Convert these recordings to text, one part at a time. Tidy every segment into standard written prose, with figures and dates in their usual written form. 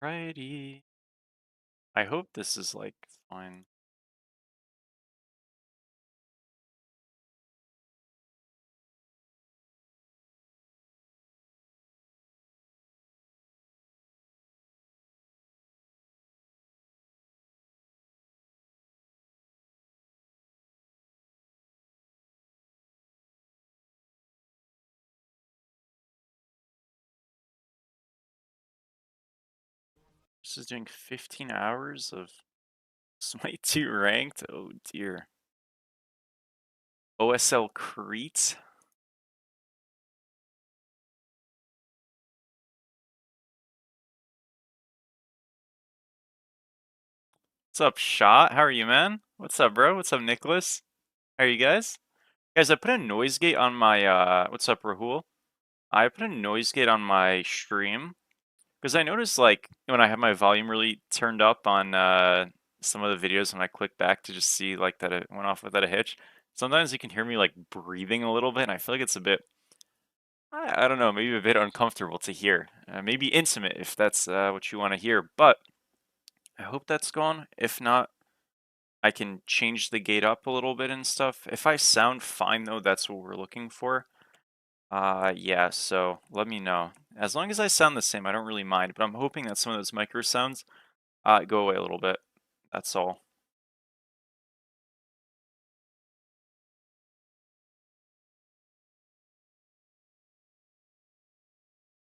Alrighty. I hope this is like fine. This is doing 15 hours of Smite 2 ranked. Oh dear. OSL Crete. What's up, Shot? How are you, man? What's up, bro? What's up, Nicholas? How are you guys? Guys, I put a noise gate on my what's up, Rahul? I put a noise gate on my stream because I noticed like when I have my volume really turned up on some of the videos when I click back to just see like that it went off without a hitch. Sometimes you can hear me like breathing a little bit, and I feel like it's a bit I don't know, maybe a bit uncomfortable to hear. Maybe intimate if that's what you want to hear, but I hope that's gone. If not, I can change the gate up a little bit and stuff. If I sound fine though, that's what we're looking for. Yeah, so let me know. As long as I sound the same, I don't really mind, but I'm hoping that some of those micro sounds go away a little bit. That's all.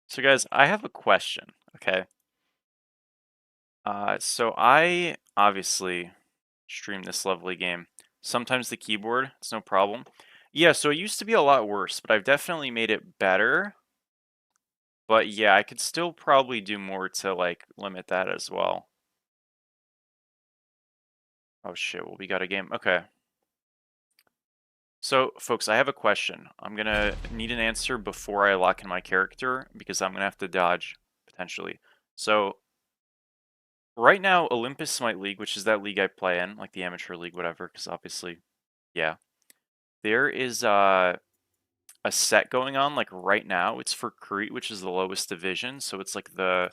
So guys, I have a question, okay? So I obviously stream this lovely game. Sometimes the keyboard, it's no problem. Yeah, so it used to be a lot worse, but I've definitely made it better. But yeah, I could still probably do more to like limit that as well. Oh shit, well we got a game. Okay. So folks, I have a question. I'm gonna need an answer before I lock in my character because I'm gonna have to dodge potentially. So right now, Olympus Smite League, which is that league I play in, like the amateur league, whatever, because obviously, yeah. There is a set going on like right now. It's for Crete, which is the lowest division, so it's like the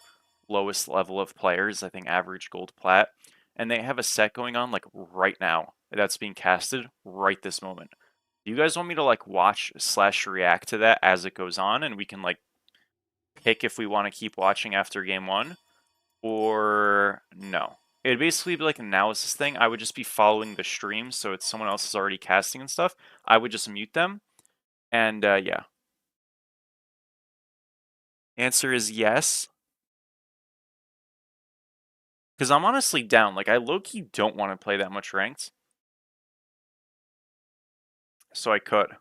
lowest level of players, I think average gold plat. And they have a set going on like right now that's being casted right this moment. Do you guys want me to like watch slash react to that as it goes on and we can like pick if we want to keep watching after game one or no? It'd basically be like an analysis thing. I would just be following the stream, so it's someone else is already casting and stuff. I would just mute them, and yeah. Answer is yes. Because I'm honestly down. Like, I low-key don't want to play that much ranked. So I could.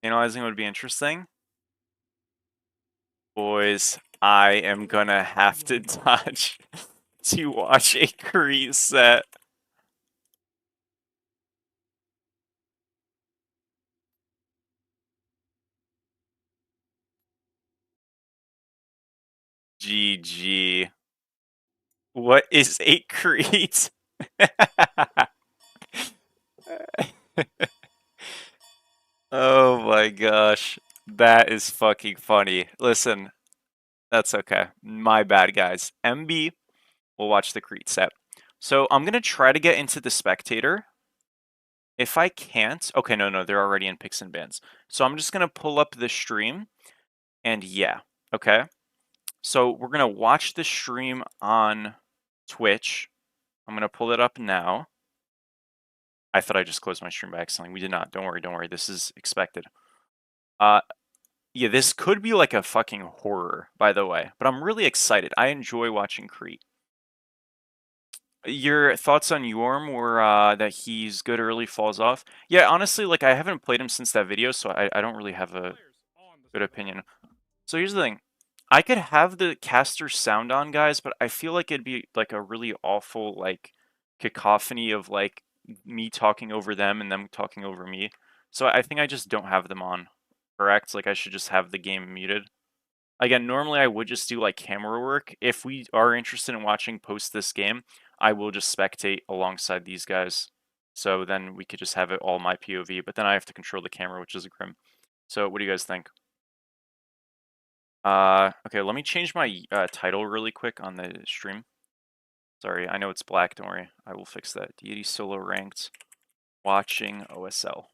Analyzing would be interesting. Boys, I am gonna have to dodge to watch a Crete set. GG. What is a Crete? Oh my gosh. That is fucking funny. Listen, that's okay. My bad, guys. MB will watch the Crete set. So I'm going to try to get into the spectator. If I can't, okay, no, they're already in picks and bans. So I'm just going to pull up the stream and yeah, okay. So we're going to watch the stream on Twitch. I'm going to pull it up now. I thought I just closed my stream by accident. We did not. Don't worry. This is expected. Uh, Yeah, this could be like a fucking horror, by the way, but I'm really excited. I enjoy watching Crete. Your thoughts on Yorm were that he's good early, falls off? Yeah, honestly, like I haven't played him since that video, so I don't really have a good opinion. So here's the thing. I could have the caster sound on, guys, but I feel like it'd be like a really awful like cacophony of like me talking over them and them talking over me. So I think I just don't have them on. Correct? Like I should just have the game muted. Again, normally I would just do like camera work. If we are interested in watching post this game, I will just spectate alongside these guys. So then we could just have it all my POV, but then I have to control the camera, which is grim. So what do you guys think? Okay, let me change my title really quick on the stream. Sorry, I know it's black, don't worry. I will fix that. Deity solo ranked, watching OSL.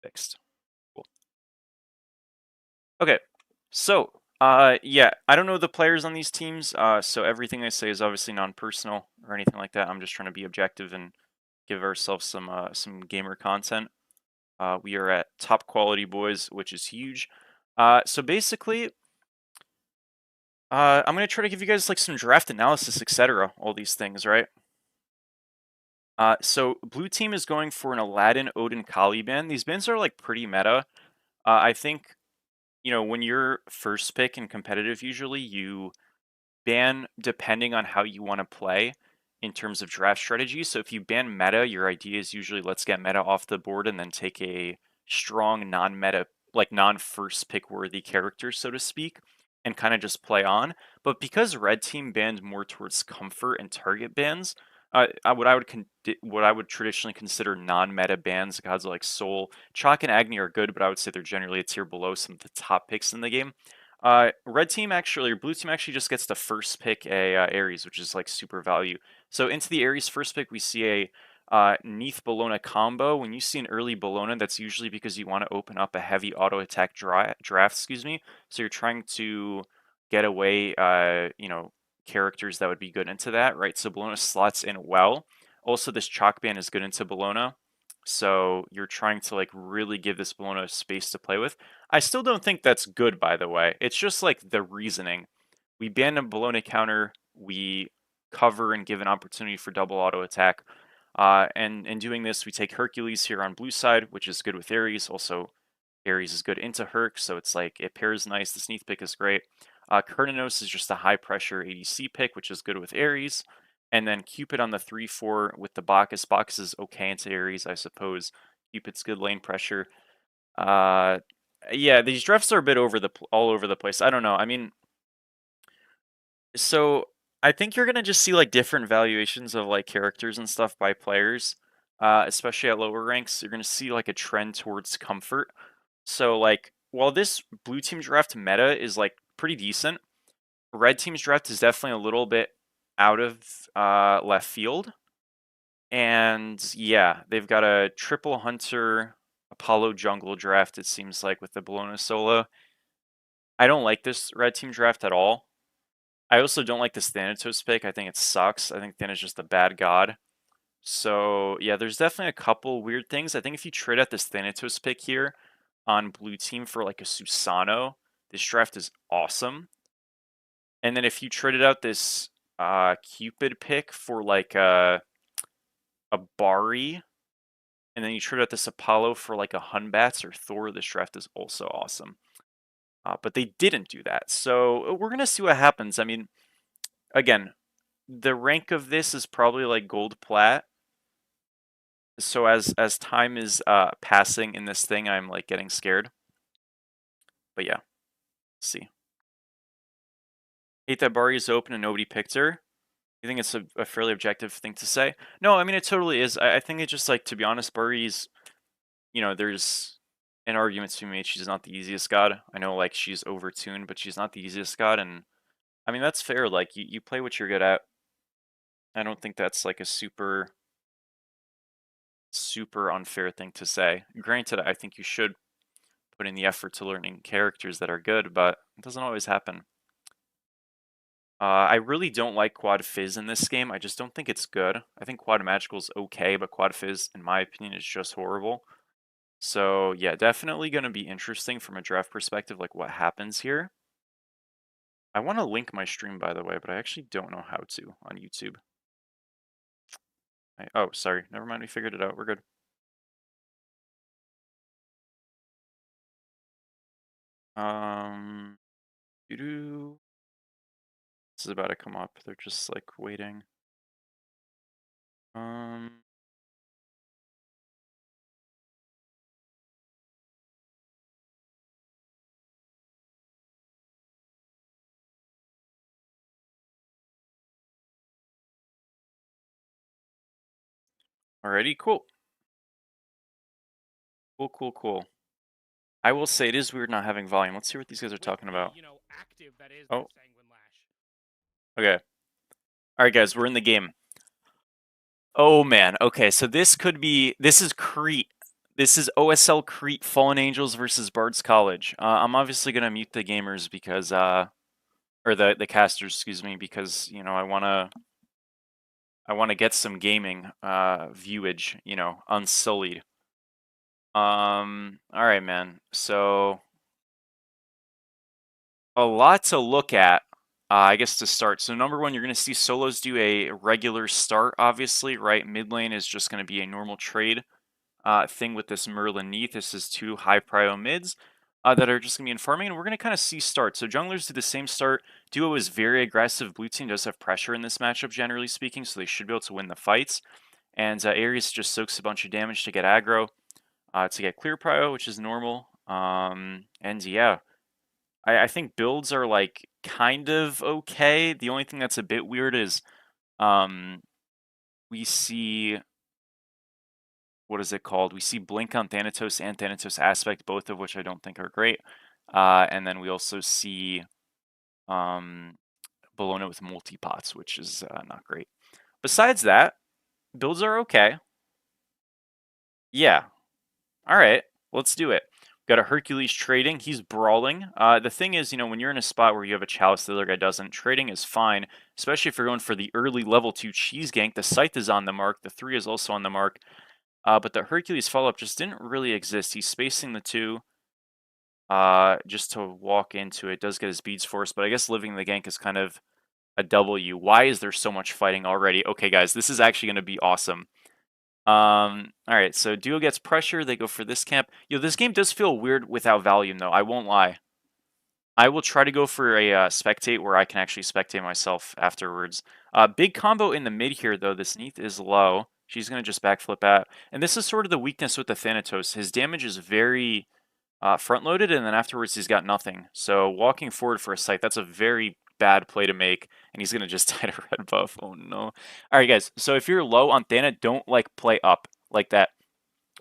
Fixed. Cool. Okay, so, yeah, I don't know the players on these teams, so everything I say is obviously non-personal or anything like that. I'm just trying to be objective and give ourselves some gamer content. We are at top quality boys, which is huge. So basically, I'm gonna try to give you guys like some draft analysis, etc. All these things, right? So blue team is going for an Aladdin, Odin, Kali ban. These bans are like pretty meta. I think when you're first pick in competitive, usually you ban depending on how you want to play in terms of draft strategy. So if you ban meta, your idea is usually let's get meta off the board and then take a strong non-meta, like non-first pick worthy character, so to speak, and kind of just play on. But because red team banned more towards comfort and target bans, what I would traditionally consider non-meta bans, gods like Soul, Chalk, and Agni are good, but I would say they're generally a tier below some of the top picks in the game. Red team actually, or blue team actually just gets to first pick a Ares, which is like super value. So into the Ares first pick, we see a Neath Bellona combo. When you see an early Bellona, that's usually because you want to open up a heavy auto attack draft, excuse me. So you're trying to get away, characters that would be good into that, right? So Bellona slots in well. Also, this Chalk ban is good into Bellona. So you're trying to like really give this Bellona space to play with. I still don't think that's good, by the way. It's just like the reasoning. We ban a Bologna counter, we cover and give an opportunity for double auto attack. And in doing this, we take Hercules here on blue side, which is good with Ares. Also, Ares is good into Herc, so it's like it pairs nice. The Sneath pick is great. Kurnanos is just a high pressure ADC pick, which is good with Ares. And then Cupid on the 3-4 with the Bacchus. Bacchus is okay into Ares, I suppose. Cupid's good lane pressure. Uh, yeah, these drafts are a bit all over the place. I don't know. I mean, so I think you're gonna just see like different valuations of like characters and stuff by players, especially at lower ranks. You're gonna see like a trend towards comfort. So like while this blue team draft meta is like pretty decent, red team's draft is definitely a little bit out of left field. And yeah, they've got a triple hunter Apollo jungle draft. It seems like with the Bologna solo. I don't like this red team draft at all. I also don't like this Thanatos pick. I think it sucks. I think Thanatos is just a bad god. So yeah, there's definitely a couple weird things. I think if you trade out this Thanatos pick here on blue team for like a Susano, this draft is awesome. And then if you traded out this Cupid pick for like a Bari, and then you trade out this Apollo for like a Hunbats or Thor, this draft is also awesome. But they didn't do that. So we're going to see what happens. I mean, again, the rank of this is probably like gold plat. So as time is passing in this thing, I'm like getting scared. But yeah, let's see. Hate that Bari is open and nobody picked her. You think it's a fairly objective thing to say? No, I mean it totally is. I think it's just like, to be honest, Bari's, there's an argument to be made. She's not the easiest god. I know like she's overtuned, but she's not the easiest god, and I mean that's fair. Like you play what you're good at. I don't think that's like a super unfair thing to say. Granted, I think you should put in the effort to learning characters that are good, but it doesn't always happen. I really don't like Quad Fizz in this game. I just don't think it's good. I think Quad Magical's okay, but Quad Fizz, in my opinion, is just horrible. So yeah, definitely going to be interesting from a draft perspective, like what happens here. I want to link my stream, by the way, but I actually don't know how to on YouTube. Oh, sorry. Never mind. We figured it out. We're good. Doo-doo. This is about to come up. They're just like waiting. Um, Alrighty, cool. Cool. I will say it is weird not having volume. Let's see what these guys are with talking the about. active that is Oh, that Sanguine Lash. okay. All right, guys, we're in the game. Oh man. Okay, so this could be. This is Crete. This is OSL Crete Fallen Angels versus Bard's College. I'm obviously gonna mute the gamers because or the casters, excuse me, because I wanna get some gaming viewage, unsullied. All right, man. So a lot to look at. I guess to start. So number one, you're going to see solos do a regular start, obviously, right? Mid lane is just going to be a normal trade thing with this Merlin Neath. This is two high prio mids that are just going to be in farming, and we're going to kind of see start. So junglers do the same start. Duo is very aggressive. Blue team does have pressure in this matchup, generally speaking, so they should be able to win the fights. And Ares just soaks a bunch of damage to get aggro, to get clear prio, which is normal. And yeah, I think builds are like kind of okay. The only thing that's a bit weird is um, we see what is it called? We see Blink on Thanatos and Thanatos Aspect, both of which I don't think are great. And then we also see um, Bologna with multi-pots, which is not great. Besides that, builds are okay. Yeah. All right. Let's do it. Got a Hercules trading. He's brawling. The thing is, when you're in a spot where you have a Chalice, the other guy doesn't, trading is fine, especially if you're going for the early level 2 cheese gank. The Scythe is on the mark. The 3 is also on the mark. But the Hercules follow-up just didn't really exist. He's spacing the 2 just to walk into it. Does get his beads forced, but I guess living the gank is kind of a W. Why is there so much fighting already? Okay, guys, this is actually going to be awesome. All right, so Duo gets pressure. They go for this camp. This game does feel weird without volume, though. I won't lie. I will try to go for a spectate where I can actually spectate myself afterwards. Big combo in the mid here, though. This Neath is low. She's going to just backflip out. And this is sort of the weakness with the Thanatos. His damage is very front-loaded, and then afterwards he's got nothing. So walking forward for a Scythe, that's a very bad play to make, and he's going to just die to red buff. Oh, no. All right, guys. So if you're low on Thana, don't, play up like that.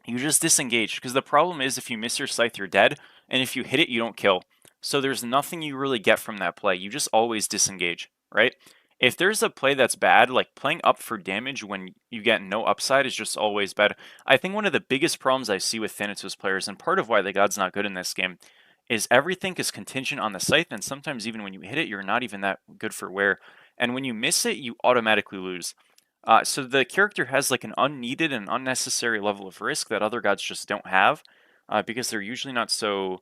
You just disengage, because the problem is if you miss your Scythe, you're dead, and if you hit it, you don't kill. So there's nothing you really get from that play. You just always disengage, right? If there's a play that's bad, like playing up for damage when you get no upside is just always bad. I think one of the biggest problems I see with Thanatos players, and part of why the God's not good in this game, is everything is contingent on the Scythe, and sometimes even when you hit it, you're not even that good for wear. And when you miss it, you automatically lose. So the character has like an unneeded and unnecessary level of risk that other gods just don't have, because they're usually not so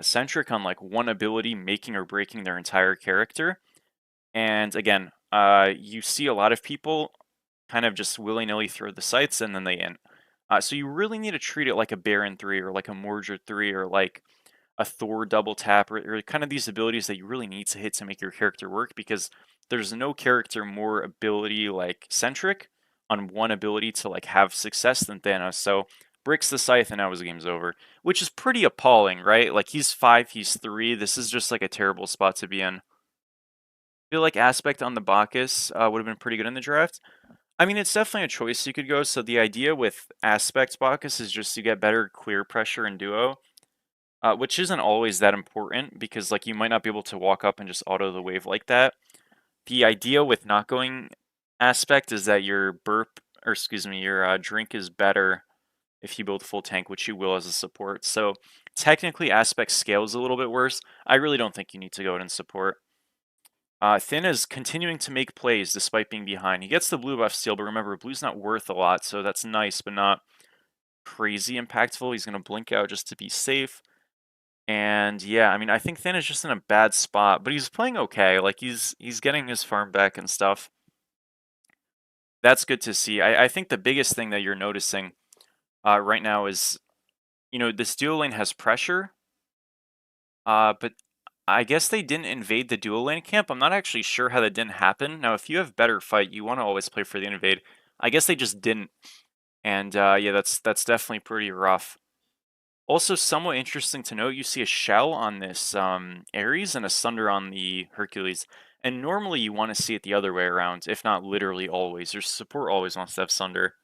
centric on like one ability making or breaking their entire character. And again, you see a lot of people kind of just willy-nilly throw the sights and then they end. So you really need to treat it like a Baron 3 or like a Mordred 3 or like a Thor double tap or kind of these abilities that you really need to hit to make your character work, because there's no character more ability like centric on one ability to like have success than Thanos. So bricks the scythe and now his game's over, which is pretty appalling, right? Like he's 5, he's 3. This is just like a terrible spot to be in. I feel like Aspect on the Bacchus would have been pretty good in the draft. I mean, it's definitely a choice you could go. So the idea with Aspect Bacchus is just you get better clear pressure in duo, which isn't always that important because like you might not be able to walk up and just auto the wave like that. The idea with not going Aspect is that your your drink is better if you build full tank, which you will as a support. So technically Aspect scales a little bit worse. I really don't think you need to go in support. Thin is continuing to make plays despite being behind. He gets the blue buff steal, but remember, blue's not worth a lot, so that's nice, but not crazy impactful. He's going to blink out just to be safe. And yeah, I mean, I think Thin is just in a bad spot, but he's playing okay. Like, he's getting his farm back and stuff. That's good to see. I think the biggest thing that you're noticing right now is, this duo lane has pressure, but I guess they didn't invade the dual lane camp. I'm not actually sure how that didn't happen. Now, if you have better fight, you want to always play for the invade. I guess they just didn't. And yeah, that's definitely pretty rough. Also, somewhat interesting to note, you see a shell on this Ares and a Sunder on the Hercules. And normally you want to see it the other way around, if not literally always. Your support always wants to have Sunder.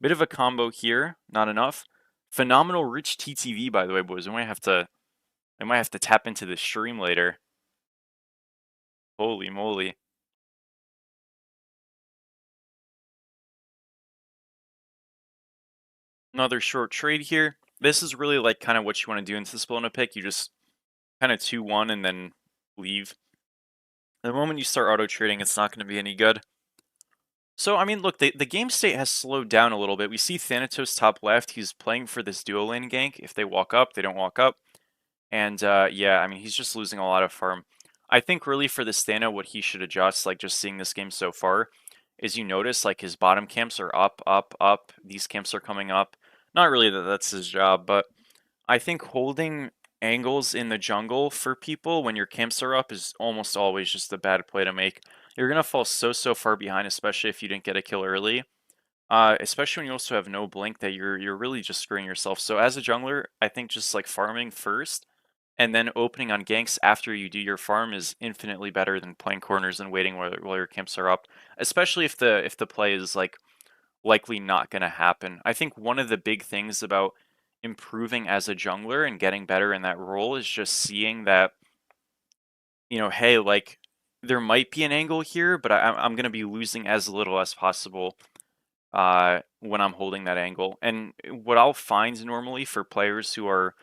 Bit of a combo here, not enough. Phenomenal rich TTV, by the way, boys. I might have to tap into the stream later. Holy moly. Another short trade here. This is really like kind of what you want to do into this Bologna pick. You just kind of 2-1 and then leave. The moment you start auto trading, it's not going to be any good. So, I mean, look, the game state has slowed down a little bit. We see Thanatos top left. He's playing for this duo lane gank. If they walk up, they don't walk up. And yeah, I mean, he's just losing a lot of farm. I think really for the Thana, what he should adjust, like just seeing this game so far, is you notice like his bottom camps are up, up, up. These camps are coming up. Not really that that's his job, but I think holding angles in the jungle for people when your camps are up is almost always just a bad play to make. You're going to fall so far behind, especially if you didn't get a kill early. Especially when you also have no blink, that you're really just screwing yourself. So as a jungler, I think just like farming first and then opening on ganks after you do your farm is infinitely better than playing corners and waiting while your camps are up. Especially if the play is like likely not going to happen. I think one of the big things about improving as a jungler and getting better in that role is just seeing that, you know, hey, like there might be an angle here, but I'm going to be losing as little as possible when I'm holding that angle. And what I'll find normally for players who are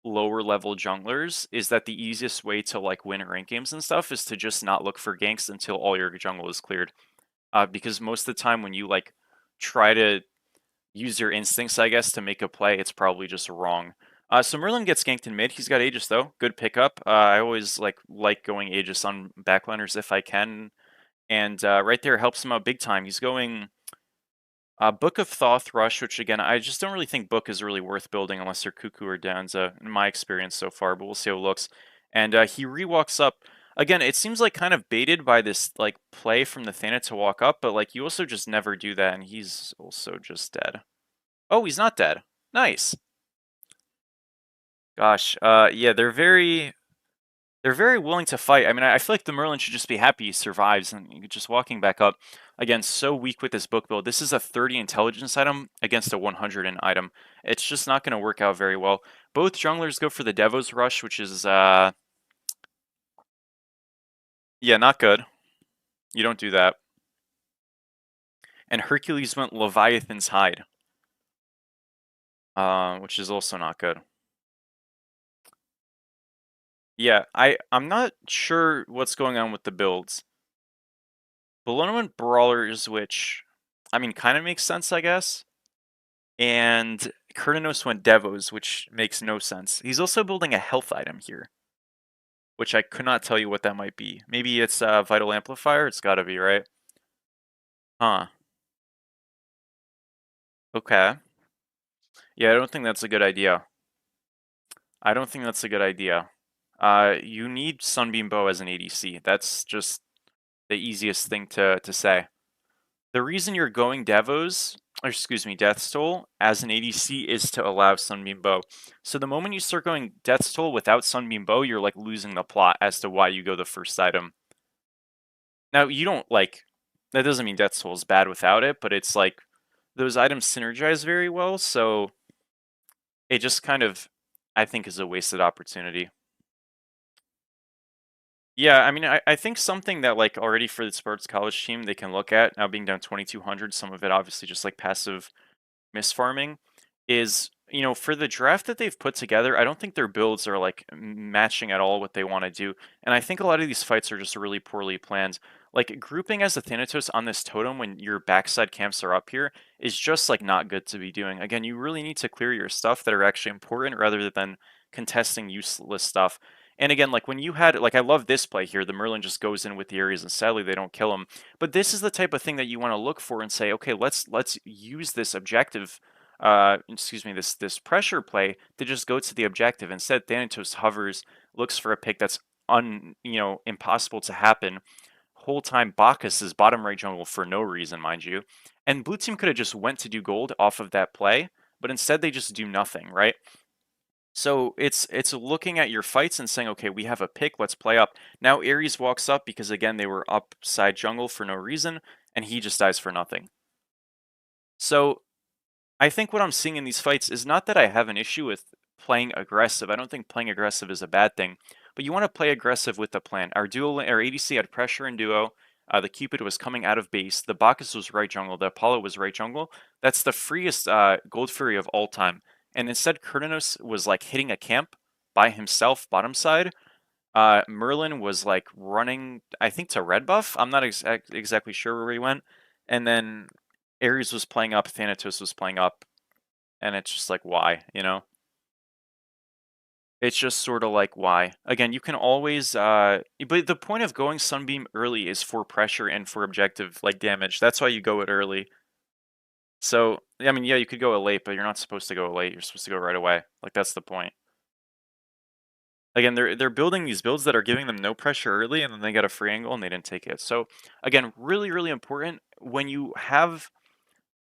lower level junglers is that the easiest way to like win rank games and stuff is to just not look for ganks until all your jungle is cleared. Because most of the time when you like try to use your instincts, I guess, to make a play, it's probably just wrong. So Merlin gets ganked in mid. He's got Aegis though. Good pickup. I always like going Aegis on backliners if I can. And right there helps him out big time. He's going Book of Thoth Rush, which again, I just don't really think Book is really worth building unless they're Cuckoo or Danza, in my experience so far, but we'll see how it looks. And he re-walks up. Again, it seems like kind of baited by this like play from the Thana to walk up, but like you also just never do that, and he's also just dead. Oh, he's not dead. Nice. Gosh, yeah, they're very willing to fight. I mean, I feel like the Merlin should just be happy he survives and just walking back up. Again, so weak with this book build. This is a 30 intelligence item against a 100 in item. It's just not going to work out very well. Both junglers go for the Devo's Rush, which is, yeah, not good. You don't do that. And Hercules went Leviathan's Hide, which is also not good. Yeah, I'm not sure what's going on with the builds. Bologna went Brawlers, which, I mean, kind of makes sense, I guess. And Kurnanos went Devos, which makes no sense. He's also building a health item here, which I could not tell you what that might be. Maybe it's a Vital Amplifier? It's gotta be, right? Huh. Okay. Yeah, I don't think that's a good idea. I don't think that's a good idea. You need Sunbeam Bow as an ADC. That's just the easiest thing to say. The reason you're going Devos, or excuse me, Death's Toll as an ADC is to allow Sunbeam Bow. So the moment you start going Death's Toll without Sunbeam Bow, you're like losing the plot as to why you go the first item. Now you don't like, that doesn't mean Death's Toll is bad without it, but it's like those items synergize very well, so it just kind of, I think, is a wasted opportunity. Yeah, I mean, I think something that like already for the sports college team they can look at now being down 2,200, some of it obviously just like passive misfarming, is, you know, for the draft that they've put together, I don't think their builds are like matching at all what they want to do. And I think a lot of these fights are just really poorly planned. Like grouping as a Thanatos on this totem when your backside camps are up here is just like not good to be doing. Again, you really need to clear your stuff that are actually important rather than contesting useless stuff. And again, like when you had, like I love this play here, the Merlin just goes in with the Ares and sadly they don't kill him. But this is the type of thing that you want to look for and say, okay, let's use this objective, excuse me, this pressure play to just go to the objective. Instead, Thanatos hovers, looks for a pick that's impossible to happen. Whole time Bacchus is bottom right jungle for no reason, mind you. And blue team could have just went to do gold off of that play, but instead they just do nothing, right? So it's looking at your fights and saying, okay, we have a pick, let's play up. Now Ares walks up because again they were upside jungle for no reason, and he just dies for nothing. So I think what I'm seeing in these fights is not that I have an issue with playing aggressive. I don't think playing aggressive is a bad thing, but you want to play aggressive with the plan. Our ADC had pressure in duo. The Cupid was coming out of base. The Bacchus was right jungle. The Apollo was right jungle. That's the freest Gold Fury of all time. And instead, Kurnos was like hitting a camp by himself, bottom side. Merlin was like running, I think, to red buff. I'm not exactly sure where he went. And then Ares was playing up, Thanatos was playing up, and it's just like, why, you know? It's just sort of like, why? Again, you can always, but the point of going Sunbeam early is for pressure and for objective, like, damage. That's why you go it early. So, I mean, yeah, you could go it late, but you're not supposed to go it late. You're supposed to go right away. Like, that's the point. Again, they're building these builds that are giving them no pressure early, and then they get a free angle, and they didn't take it. So, again, really, really important when you have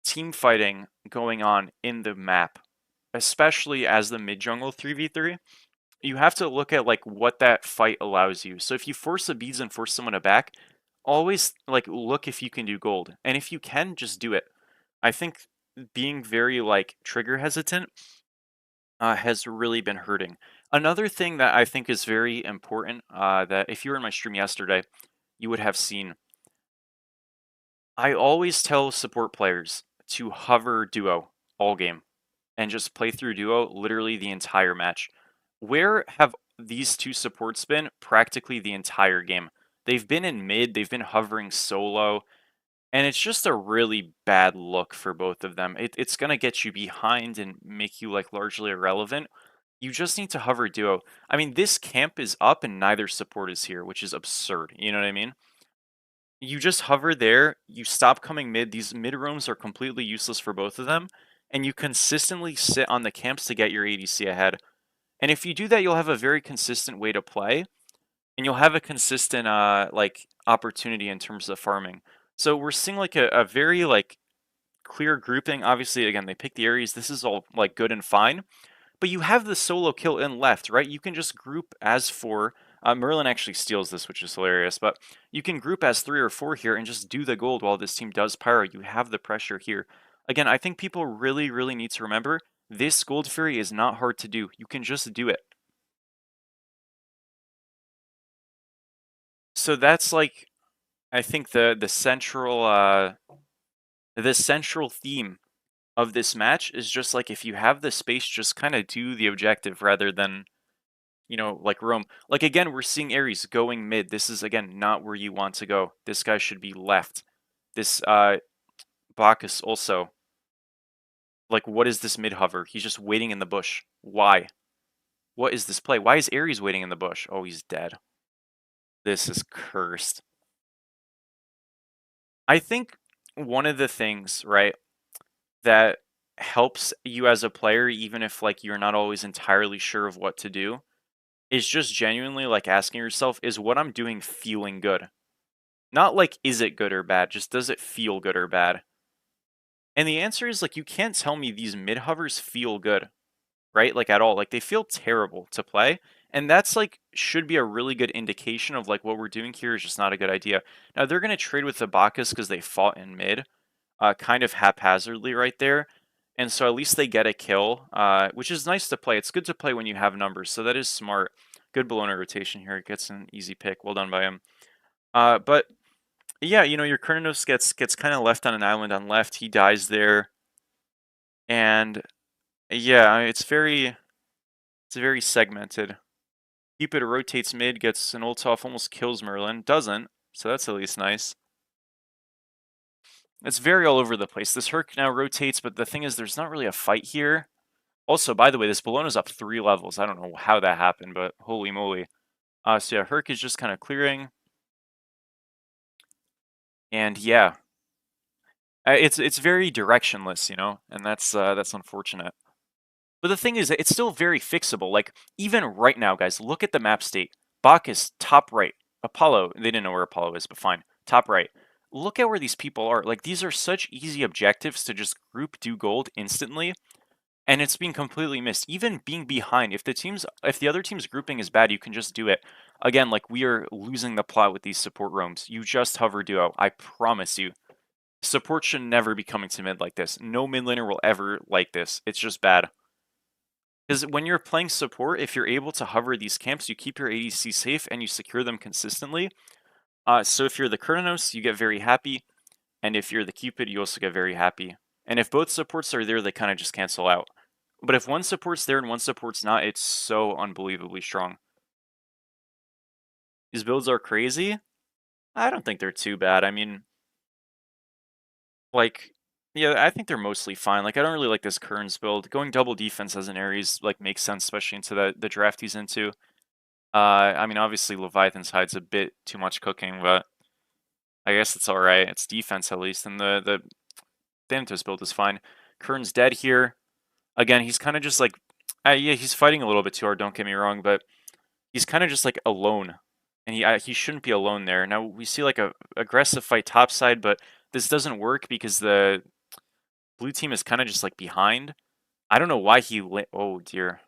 team fighting going on in the map, especially as the mid jungle 3v3, you have to look at like what that fight allows you. So if you force the beads and force someone to back, always like look if you can do gold. And if you can, just do it. I think being very like trigger hesitant has really been hurting. Another thing that I think is very important, that if you were in my stream yesterday, you would have seen. I always tell support players to hover duo all game and just play through duo literally the entire match. Where have these two supports been practically the entire game? They've been in mid, they've been hovering solo, and it's just a really bad look for both of them. It's going to get you behind and make you like largely irrelevant. You just need to hover duo. I mean, this camp is up and neither support is here, which is absurd. You know what I mean? You just hover there, you stop coming mid. These mid roams are completely useless for both of them, and you consistently sit on the camps to get your ADC ahead. And if you do that, you'll have a very consistent way to play, and you'll have a consistent like opportunity in terms of farming. So we're seeing like a very like clear grouping. Obviously, again, they pick the Ares. This is all like good and fine, but you have the solo kill in left, right? You can just group as four. Merlin actually steals this, which is hilarious, but you can group as 3 or 4 here and just do the gold while this team does pyro. You have the pressure here. Again, I think people really, really need to remember this Gold Fury is not hard to do. You can just do it. So that's like, I think the central theme of this match is just like if you have the space, just kind of do the objective rather than, you know, like roam. Like again, we're seeing Ares going mid. This is again not where you want to go. This guy should be left. This Bacchus also. Like, what is this mid hover? He's just waiting in the bush. Why? What is this play? Why is Ares waiting in the bush? Oh, he's dead. This is cursed. I think one of the things, right, that helps you as a player, even if like you're not always entirely sure of what to do, is just genuinely like asking yourself, is what I'm doing feeling good? Not like, is it good or bad? Just does it feel good or bad? And the answer is like, you can't tell me these mid hovers feel good, right? Like at all. Like they feel terrible to play. And that's like, should be a really good indication of like what we're doing here is just not a good idea. Now they're going to trade with the Bacchus because they fought in mid, kind of haphazardly right there. And so at least they get a kill, which is nice to play. It's good to play when you have numbers. So that is smart. Good Bellona rotation here. Gets an easy pick. Well done by him. But yeah, you know, your Kurnos gets kind of left on an island on left. He dies there. And yeah, it's very segmented. Cupid rotates mid, gets an ult off, almost kills Merlin. Doesn't, so that's at least nice. It's very all over the place. This Herc now rotates, but the thing is there's not really a fight here. Also, by the way, this Bellona's up 3 levels. I don't know how that happened, but holy moly. So yeah, Herc is just kind of clearing. And yeah, it's very directionless, you know, and that's unfortunate. But the thing is, it's still very fixable. Like, even right now, guys, look at the map state. Bacchus, top right. Apollo, they didn't know where Apollo is, but fine. Top right. Look at where these people are. Like, these are such easy objectives to just group do gold instantly, and it's being completely missed. Even being behind, if the other team's grouping is bad, you can just do it. Again, like, we are losing the plot with these support roams. You just hover duo. I promise you. support should never be coming to mid like this. No mid laner will ever like this. It's just bad. Because when you're playing support, if you're able to hover these camps, you keep your ADC safe and you secure them consistently. So if you're the Kurnos, you get very happy. And if you're the Cupid, you also get very happy. And if both supports are there, they kind of just cancel out. But if one support's there and one support's not, it's so unbelievably strong. These builds are crazy. I don't think they're too bad. I mean, like, yeah, I think they're mostly fine. Like, I don't really like this Kern's build. Going double defense as an Ares, like, makes sense, especially into the draft he's into. I mean, obviously, Leviathan's hide's a bit too much cooking, but I guess it's alright. It's defense, at least, and the Thanatos build is fine. Kern's dead here. Again, he's kind of just like, yeah, he's fighting a little bit too hard, don't get me wrong, but he's kind of just like alone. And he shouldn't be alone there. Now, we see like a aggressive fight topside, but this doesn't work because the blue team is kind of just like behind. I don't know why he oh dear.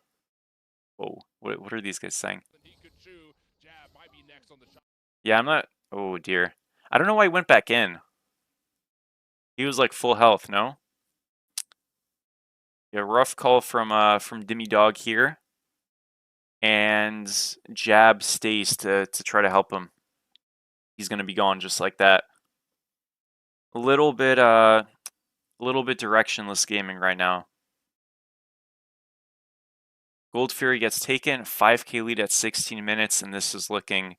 Oh, what are these guys saying? Yeah, I'm not. Oh dear. I don't know why he went back in. He was like full health, no? Yeah, rough call from Dimmy Dog here. And Jab stays to try to help him. He's gonna be gone just like that. A little bit directionless gaming right now. Gold Fury gets taken, 5k lead at 16 minutes, and this is looking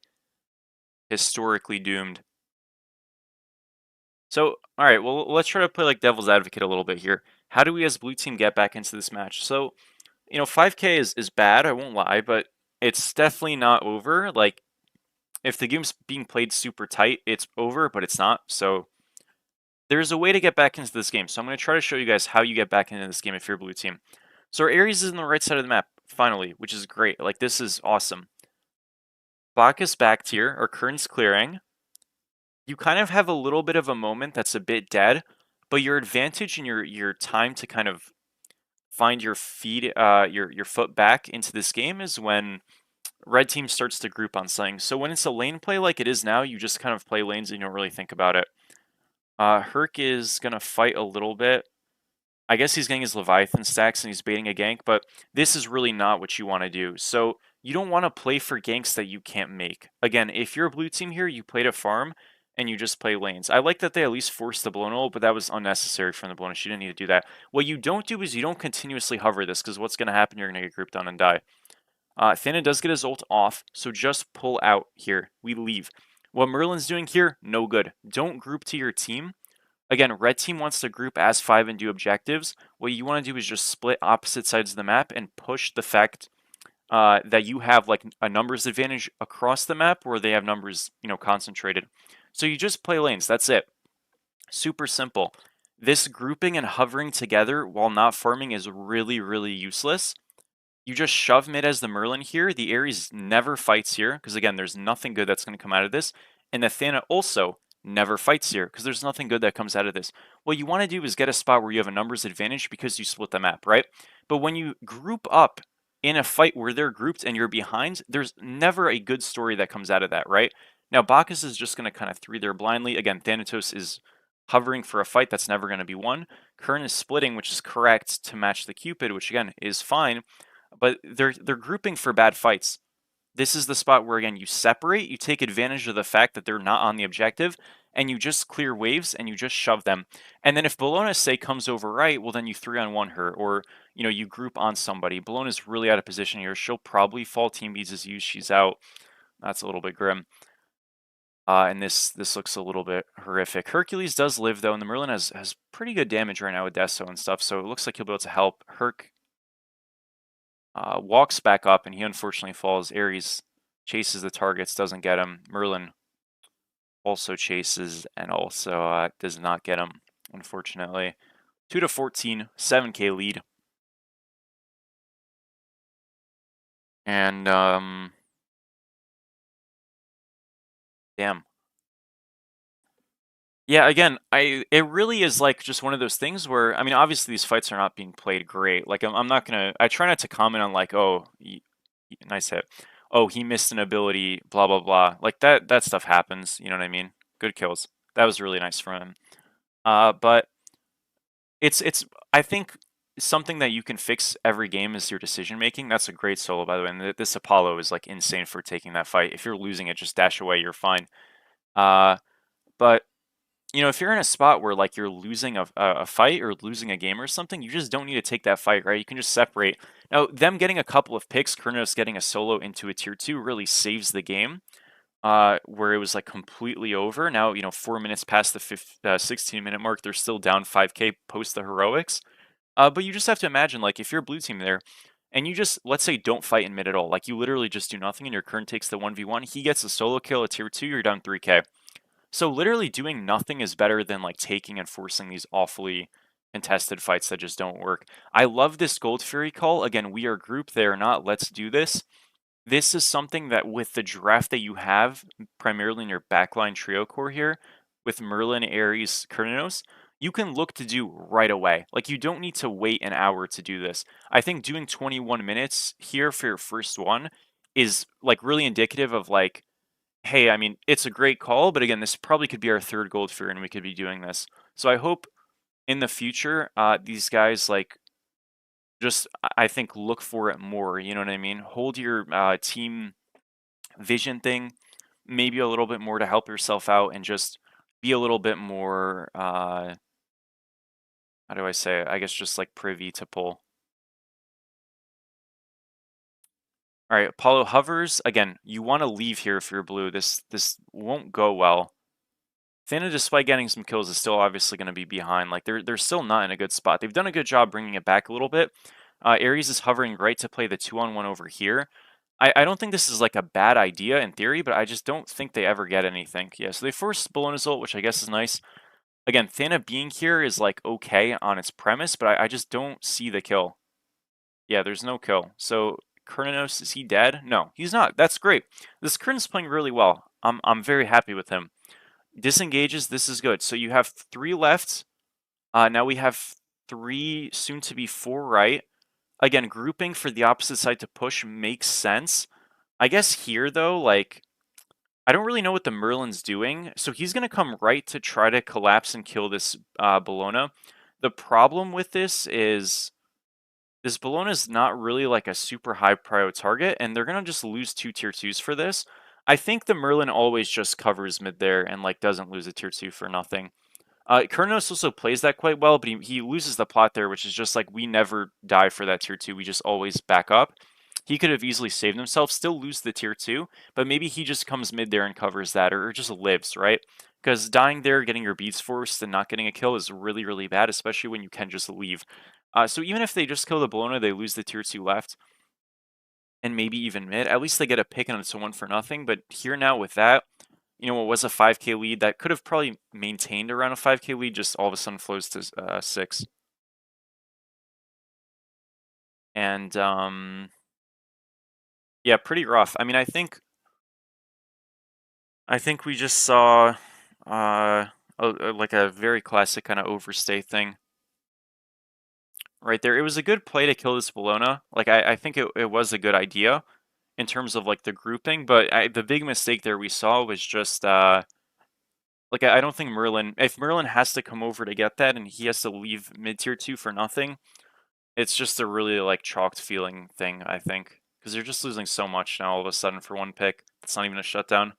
historically doomed. So, alright, well, let's try to play like devil's advocate a little bit here. How do we as blue team get back into this match? So, 5k is bad, I won't lie, but it's definitely not over. Like, if the game's being played super tight, it's over, but it's not. So, there's a way to get back into this game. So I'm going to try to show you guys how you get back into this game if you're a blue team. So our Ares is on the right side of the map, finally, which is great. Like, this is awesome. Bacchus back tier, or Kern's clearing. You kind of have a little bit of a moment that's a bit dead, but your advantage and your time to kind of find your feet, your foot back into this game is when red team starts to group on something. So when it's a lane play like it is now, you just kind of play lanes and you don't really think about it. Herc is going to fight a little bit. I guess he's getting his Leviathan stacks and he's baiting a gank, but this is really not what you want to do. So you don't want to play for ganks that you can't make. Again, if you're a blue team here, you play to farm and you just play lanes. I like that they at least forced the blown ult, but that was unnecessary from the blown ult. You didn't need to do that. What you don't do is you don't continuously hover this, because what's going to happen, you're going to get grouped on and die. Thana does get his ult off, so just pull out here. We leave. What Merlin's doing here, no good. Don't group to your team. Again, red team wants to group as 5 and do objectives. What you want to do is just split opposite sides of the map and push the fact that you have like a numbers advantage across the map where they have numbers, concentrated. So you just play lanes, that's it. Super simple. This grouping and hovering together while not farming is really, really useless. You just shove mid as the Merlin here. The Ares never fights here, because again, there's nothing good that's going to come out of this. And the Thana also never fights here, because there's nothing good that comes out of this. What you want to do is get a spot where you have a numbers advantage because you split the map, right? But when you group up in a fight where they're grouped and you're behind, there's never a good story that comes out of that, right? Now, Bacchus is just going to kind of 3 there blindly. Again, Thanatos is hovering for a fight that's never going to be won. Kern is splitting, which is correct to match the Cupid, which again is fine. But they're grouping for bad fights. This is the spot where, again, you separate, you take advantage of the fact that they're not on the objective, and you just clear waves and you just shove them. And then if Bellona, say, comes over right, well, then you 3-on-1 her, or, you group on somebody. Bellona's really out of position here. She'll probably fall. Team beats is used. She's out. That's a little bit grim. And this looks a little bit horrific. Hercules does live, though, and the Merlin has pretty good damage right now with Deso and stuff, so it looks like he'll be able to help. Herc walks back up, and he unfortunately falls. Ares chases the targets, doesn't get him. Merlin also chases and also does not get him, unfortunately. 2-14, 7k lead. And, damn. Yeah, again, it really is like just one of those things where, I mean, obviously these fights are not being played great. Like, I'm not gonna, I try not to comment on like, oh, nice hit. Oh, he missed an ability, blah, blah, blah. Like, that stuff happens, you know what I mean? Good kills. That was really nice from him. But it's I think something that you can fix every game is your decision making. That's a great solo, by the way. And this Apollo is like insane for taking that fight. If you're losing it, just dash away. You're fine. Uh, but you know, if you're in a spot where like you're losing a fight or losing a game or something, you just don't need to take that fight, right? You can just separate. Now, them getting a couple of picks, Kurnos getting a solo into a tier 2 really saves the game. Where it was like completely over. Now, you know, 4 minutes past the 16-minute mark, they're still down 5k post the heroics. But you just have to imagine, like, if you're blue team there, and you just, let's say, don't fight in mid at all, like, you literally just do nothing, and your current takes the 1v1, he gets a solo kill at tier 2, you're down 3k. So literally doing nothing is better than, like, taking and forcing these awfully contested fights that just don't work. I love this Gold Fury call. Again, we are group, they are not, let's do this. This is something that with the draft that you have, primarily in your backline trio core here, with Merlin, Ares, Kurnos, you can look to do right away. Like, you don't need to wait an hour to do this. I think doing 21 minutes here for your first one is, like, really indicative of, like, hey, I mean, it's a great call, but again, this probably could be our third Gold Fury, and we could be doing this. So I hope in the future, these guys, like, just, I think, look for it more, you know what I mean? Hold your team vision thing maybe a little bit more to help yourself out and just be a little bit more, how do I say it? I guess just like privy to pull. All right, Apollo hovers. Again, you want to leave here if you're blue. This won't go well. Thana, despite getting some kills, is still obviously going to be behind. Like, they're still not in a good spot. They've done a good job bringing it back a little bit. Ares is hovering right to play the 2-on-1 over here. I don't think this is like a bad idea in theory, but I just don't think they ever get anything. Yeah, so they forced Bologna's ult, which I guess is nice. Again, Thana being here is like okay on its premise, but I just don't see the kill. Yeah, there's no kill. So Kurnos, is he dead? No, he's not. That's great. This Kern's playing really well. I'm very happy with him. Disengages, this is good. So you have 3 left. Now we have 3, soon to be 4 right. Again, grouping for the opposite side to push makes sense. I guess here, though, like, I don't really know what the Merlin's doing. So he's going to come right to try to collapse and kill this Bologna. The problem with this is this Bologna is not really like a super high prio target, and they're going to just lose 2 tier 2s for this. I think the Merlin always just covers mid there and like doesn't lose a tier 2 for nothing. Kurnos also plays that quite well, but he loses the plot there, which is just like we never die for that tier 2. We just always back up. He could have easily saved himself, still lose the tier 2, but maybe he just comes mid there and covers that, or just lives, right? Because dying there, getting your beats forced, and not getting a kill is really, really bad, especially when you can just leave. So even if they just kill the Bologna, they lose the tier 2 left, and maybe even mid. At least they get a pick and it's a 1 for nothing, but here now with that, you know, what was a 5k lead that could have probably maintained around a 5k lead, just all of a sudden flows to 6. And yeah, pretty rough. I mean, I think we just saw like a very classic kind of overstay thing right there. It was a good play to kill this Bologna. Like, I think it was a good idea in terms of like the grouping, but the big mistake there we saw was just like, I don't think Merlin, if Merlin has to come over to get that and he has to leave mid tier 2 for nothing, it's just a really like chalked feeling thing, I think, because you're just losing so much now all of a sudden for 1 pick. It's not even a shutdown.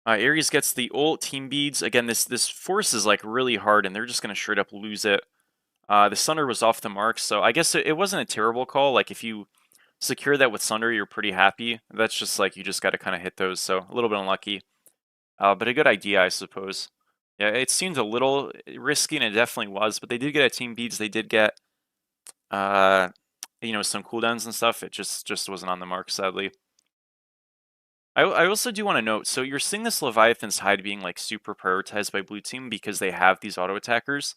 Ares gets the ult, team beads. Again, this force is like really hard, and they're just gonna straight up lose it. The Sunder was off the mark, so I guess it wasn't a terrible call. Like, if you secure that with Sunder, you're pretty happy. That's just like you just got to kind of hit those, so a little bit unlucky. But a good idea, I suppose. Yeah, it seemed a little risky, and it definitely was. But they did get a team beads. They did get, you know, some cooldowns and stuff. It just wasn't on the mark, sadly. I also do want to note, so you're seeing this Leviathan's Hide being like super prioritized by blue team because they have these auto attackers.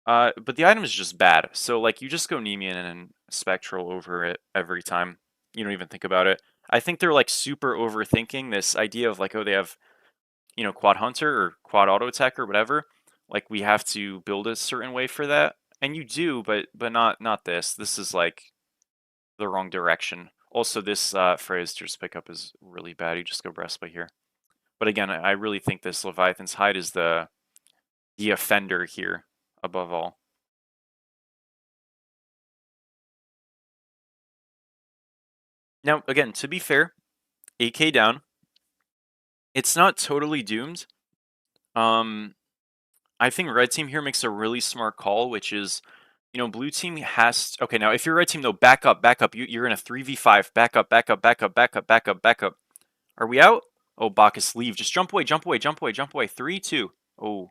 But the item is just bad. So like you just go Nemean and Spectral over it every time. You don't even think about it. I think they're like super overthinking this idea of like, oh, they have, you know, quad hunter or quad auto attacker, whatever. Like, we have to build a certain way for that. And you do, but not this. This is like the wrong direction. Also, this phrase just pickup is really bad. You just go breastplate here. But again, I really think this Leviathan's Hide is the offender here, above all. Now, again, to be fair, 8k down. It's not totally doomed. I think red team here makes a really smart call, which is, blue team has okay, now if you're red team though, back up, back up. You're in a 3v5. Back up, back up, back up, back up, back up, back up. Are we out? Oh, Bacchus, leave. Just jump away, jump away, jump away, jump away. 3, 2. Oh.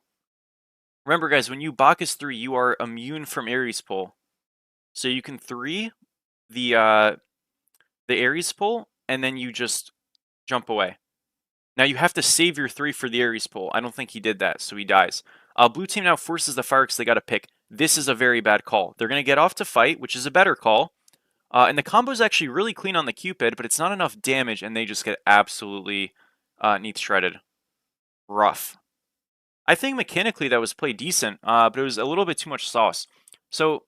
Remember, guys, when you Bacchus 3, you are immune from Ares pull. So you can 3 the Ares pull, and then you just jump away. Now you have to save your 3 for the Ares pull. I don't think he did that, so he dies. Blue team now forces the fire because they got to pick. This is a very bad call. They're going to get off to fight, which is a better call. And the combo is actually really clean on the Cupid, but it's not enough damage, and they just get absolutely neath shredded. Rough. I think mechanically that was played decent, but it was a little bit too much sauce. So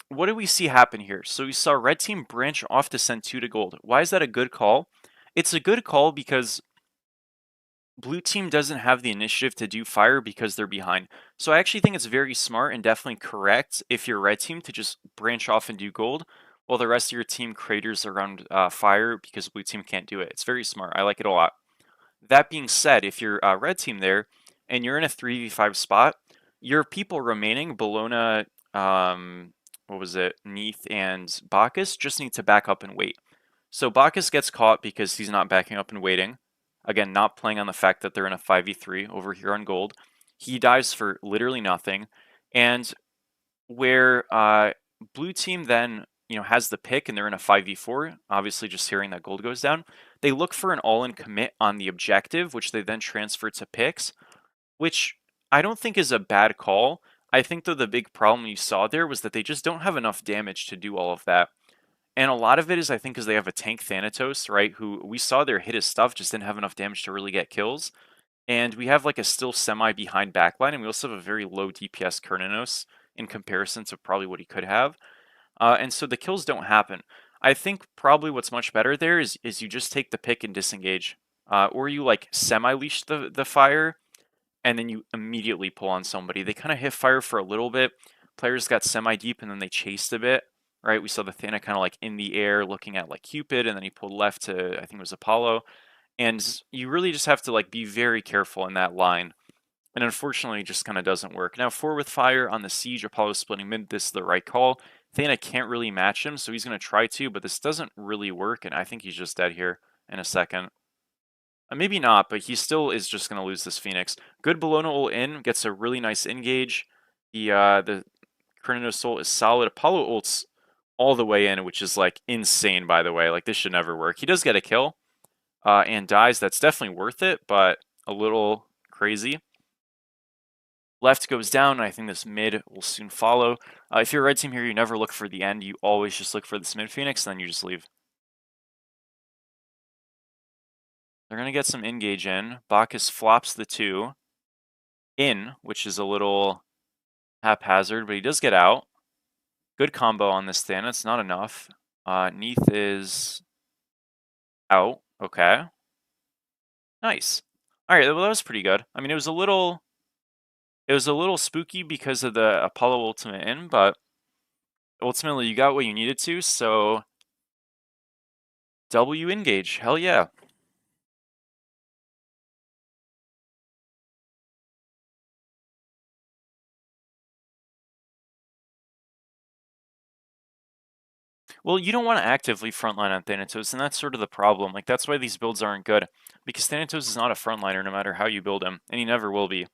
what do we see happen here? So we saw red team branch off to send 2 to gold. Why is that a good call? It's a good call because blue team doesn't have the initiative to do fire because they're behind. So I actually think it's very smart and definitely correct if you're red team to just branch off and do gold while the rest of your team craters around fire because blue team can't do it. It's very smart. I like it a lot. That being said, if you're red team there and you're in a 3v5 spot, your people remaining, Bologna, what was it, Neath and Bacchus, just need to back up and wait. So Bacchus gets caught because he's not backing up and waiting. Again, not playing on the fact that they're in a 5v3 over here on gold. He dies for literally nothing. And where blue team then has the pick and they're in a 5v4, obviously just hearing that gold goes down, they look for an all-in commit on the objective, which they then transfer to picks, which I don't think is a bad call. I think, though, the big problem you saw there was that they just don't have enough damage to do all of that. And a lot of it is, I think, because they have a tank Thanatos, right, who we saw there hit his stuff, just didn't have enough damage to really get kills. And we have like a still semi-behind backline, and we also have a very low DPS Kernanos in comparison to probably what he could have. And so the kills don't happen. I think probably what's much better there is you just take the pick and disengage. Or you like semi-leash the fire, and then you immediately pull on somebody. They kind of hit fire for a little bit. Players got semi-deep, and then they chased a bit. Right, we saw the Thana kind of like in the air looking at like Cupid, and then he pulled left to, I think it was Apollo. And you really just have to like be very careful in that line. And unfortunately, it just kind of doesn't work. Now, 4 with fire on the siege, Apollo splitting mid, this is the right call. Thana can't really match him, so he's going to try to, but this doesn't really work, and I think he's just dead here in a second. Maybe not, but he still is just going to lose this Phoenix. Good Bologna ult in, gets a really nice engage. The Kernanos Soul is solid. Apollo ults all the way in, which is like insane, by the way. Like, this should never work. He does get a kill and dies. That's definitely worth it, but a little crazy. Left goes down, and I think this mid will soon follow. If you're a red team here, you never look for the end. You always just look for this mid Phoenix, and then you just leave. They're going to get some engage in. Bacchus flops the 2 in, which is a little haphazard, but he does get out. Good combo on this Thana. It's not enough. Neath is out. Okay. Nice. All right, well, that was pretty good. I mean, it was a little spooky because of the Apollo ultimate in, but ultimately you got what you needed to, so W engage. Hell yeah. Well, you don't want to actively frontline on Thanatos, and that's sort of the problem. Like, that's why these builds aren't good, because Thanatos is not a frontliner no matter how you build him, and he never will be.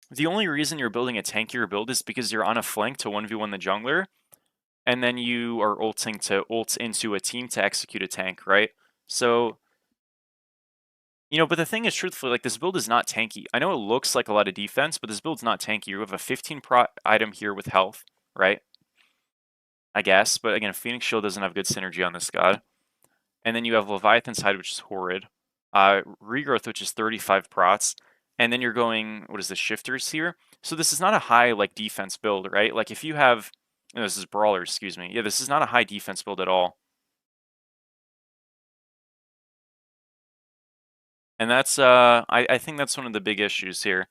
The only reason you're building a tankier build is because you're on a flank to 1v1 the jungler, and then you are ulting to ult into a team to execute a tank, right? So, but the thing is, truthfully, like, this build is not tanky. I know it looks like a lot of defense, but this build's not tanky. You have a 15 pro item here with health, right? I guess, but again, Phoenix Shield doesn't have good synergy on this god. And then you have Leviathan's Hide, which is horrid. Regrowth, which is 35 prots. And then you're going, what is the shifters here? So this is not a high, like, defense build, right? Like, if you have, this is Brawler, excuse me. Yeah, this is not a high defense build at all. And that's I think that's one of the big issues here.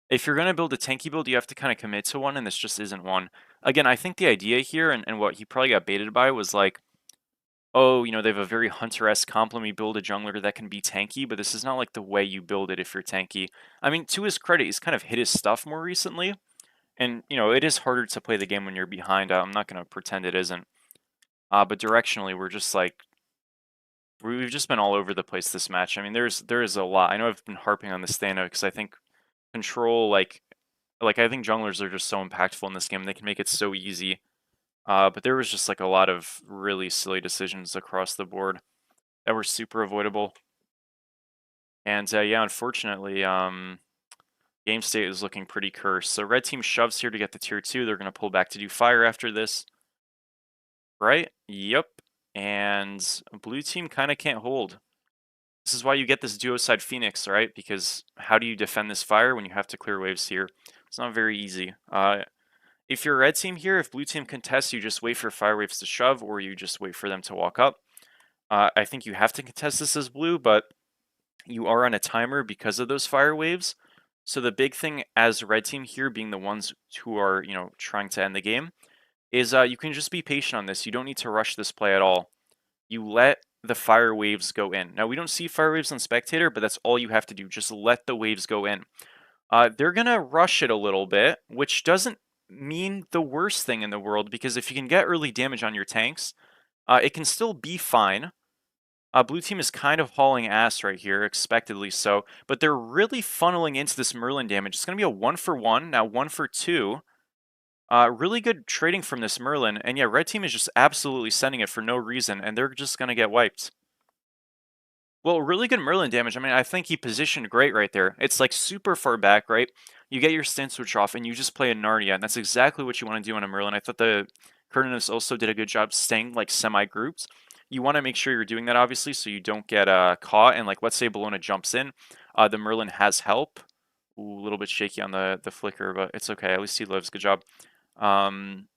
If you're gonna build a tanky build, you have to kind of commit to one, and this just isn't one. Again, I think the idea here and what he probably got baited by was like, oh, you know, they have a very Hunter-esque comp. Let me build a jungler that can be tanky, but this is not like the way you build it if you're tanky. I mean, to his credit, he's kind of hit his stuff more recently, and you know, it is harder to play the game when you're behind. I'm not gonna pretend it isn't. But directionally, we're just like we've just been all over the place this match. I mean, there is a lot. I know I've been harping on this Thana because I think control I think junglers are just so impactful in this game. They can make it so easy. But there was just like a lot of really silly decisions across the board that were super avoidable. And yeah, unfortunately, game state is looking pretty cursed. So red team shoves here to get the tier 2. They're going to pull back to do fire after this. Right? Yep. And blue team kind of can't hold. This is why you get this duo side Phoenix, right? Because how do you defend this fire when you have to clear waves here? It's not very easy. If you're red team here, if blue team contests, you just wait for fire waves to shove, or you just wait for them to walk up. I think you have to contest this as blue, but you are on a timer because of those fire waves. So the big thing as red team here, being the ones who are, you know, trying to end the game, is you can just be patient on this. You don't need to rush this play at all. You let the fire waves go in. Now, we don't see fire waves on Spectator, but that's all you have to do. Just let the waves go in. They're going to rush it a little bit, which doesn't mean the worst thing in the world, because if you can get early damage on your tanks, it can still be fine. Blue team is kind of hauling ass right here, expectedly so, but they're really funneling into this Merlin damage. It's going to be a 1-for-1, now 1-for-2. Really good trading from this Merlin, and yeah, red team is just absolutely sending it for no reason, and they're just going to get wiped. Well, really good Merlin damage. I mean, I think he positioned great right there. It's like super far back, right? You get your stun switch off, and you just play a Narnia, and that's exactly what you want to do on a Merlin. I thought the Kurnos also did a good job staying like semi-grouped. You want to make sure you're doing that, obviously, so you don't get caught, and like, let's say Bellona jumps in, the Merlin has help. Ooh, a little bit shaky on the flicker, but it's okay. At least he lives. Good job. Um,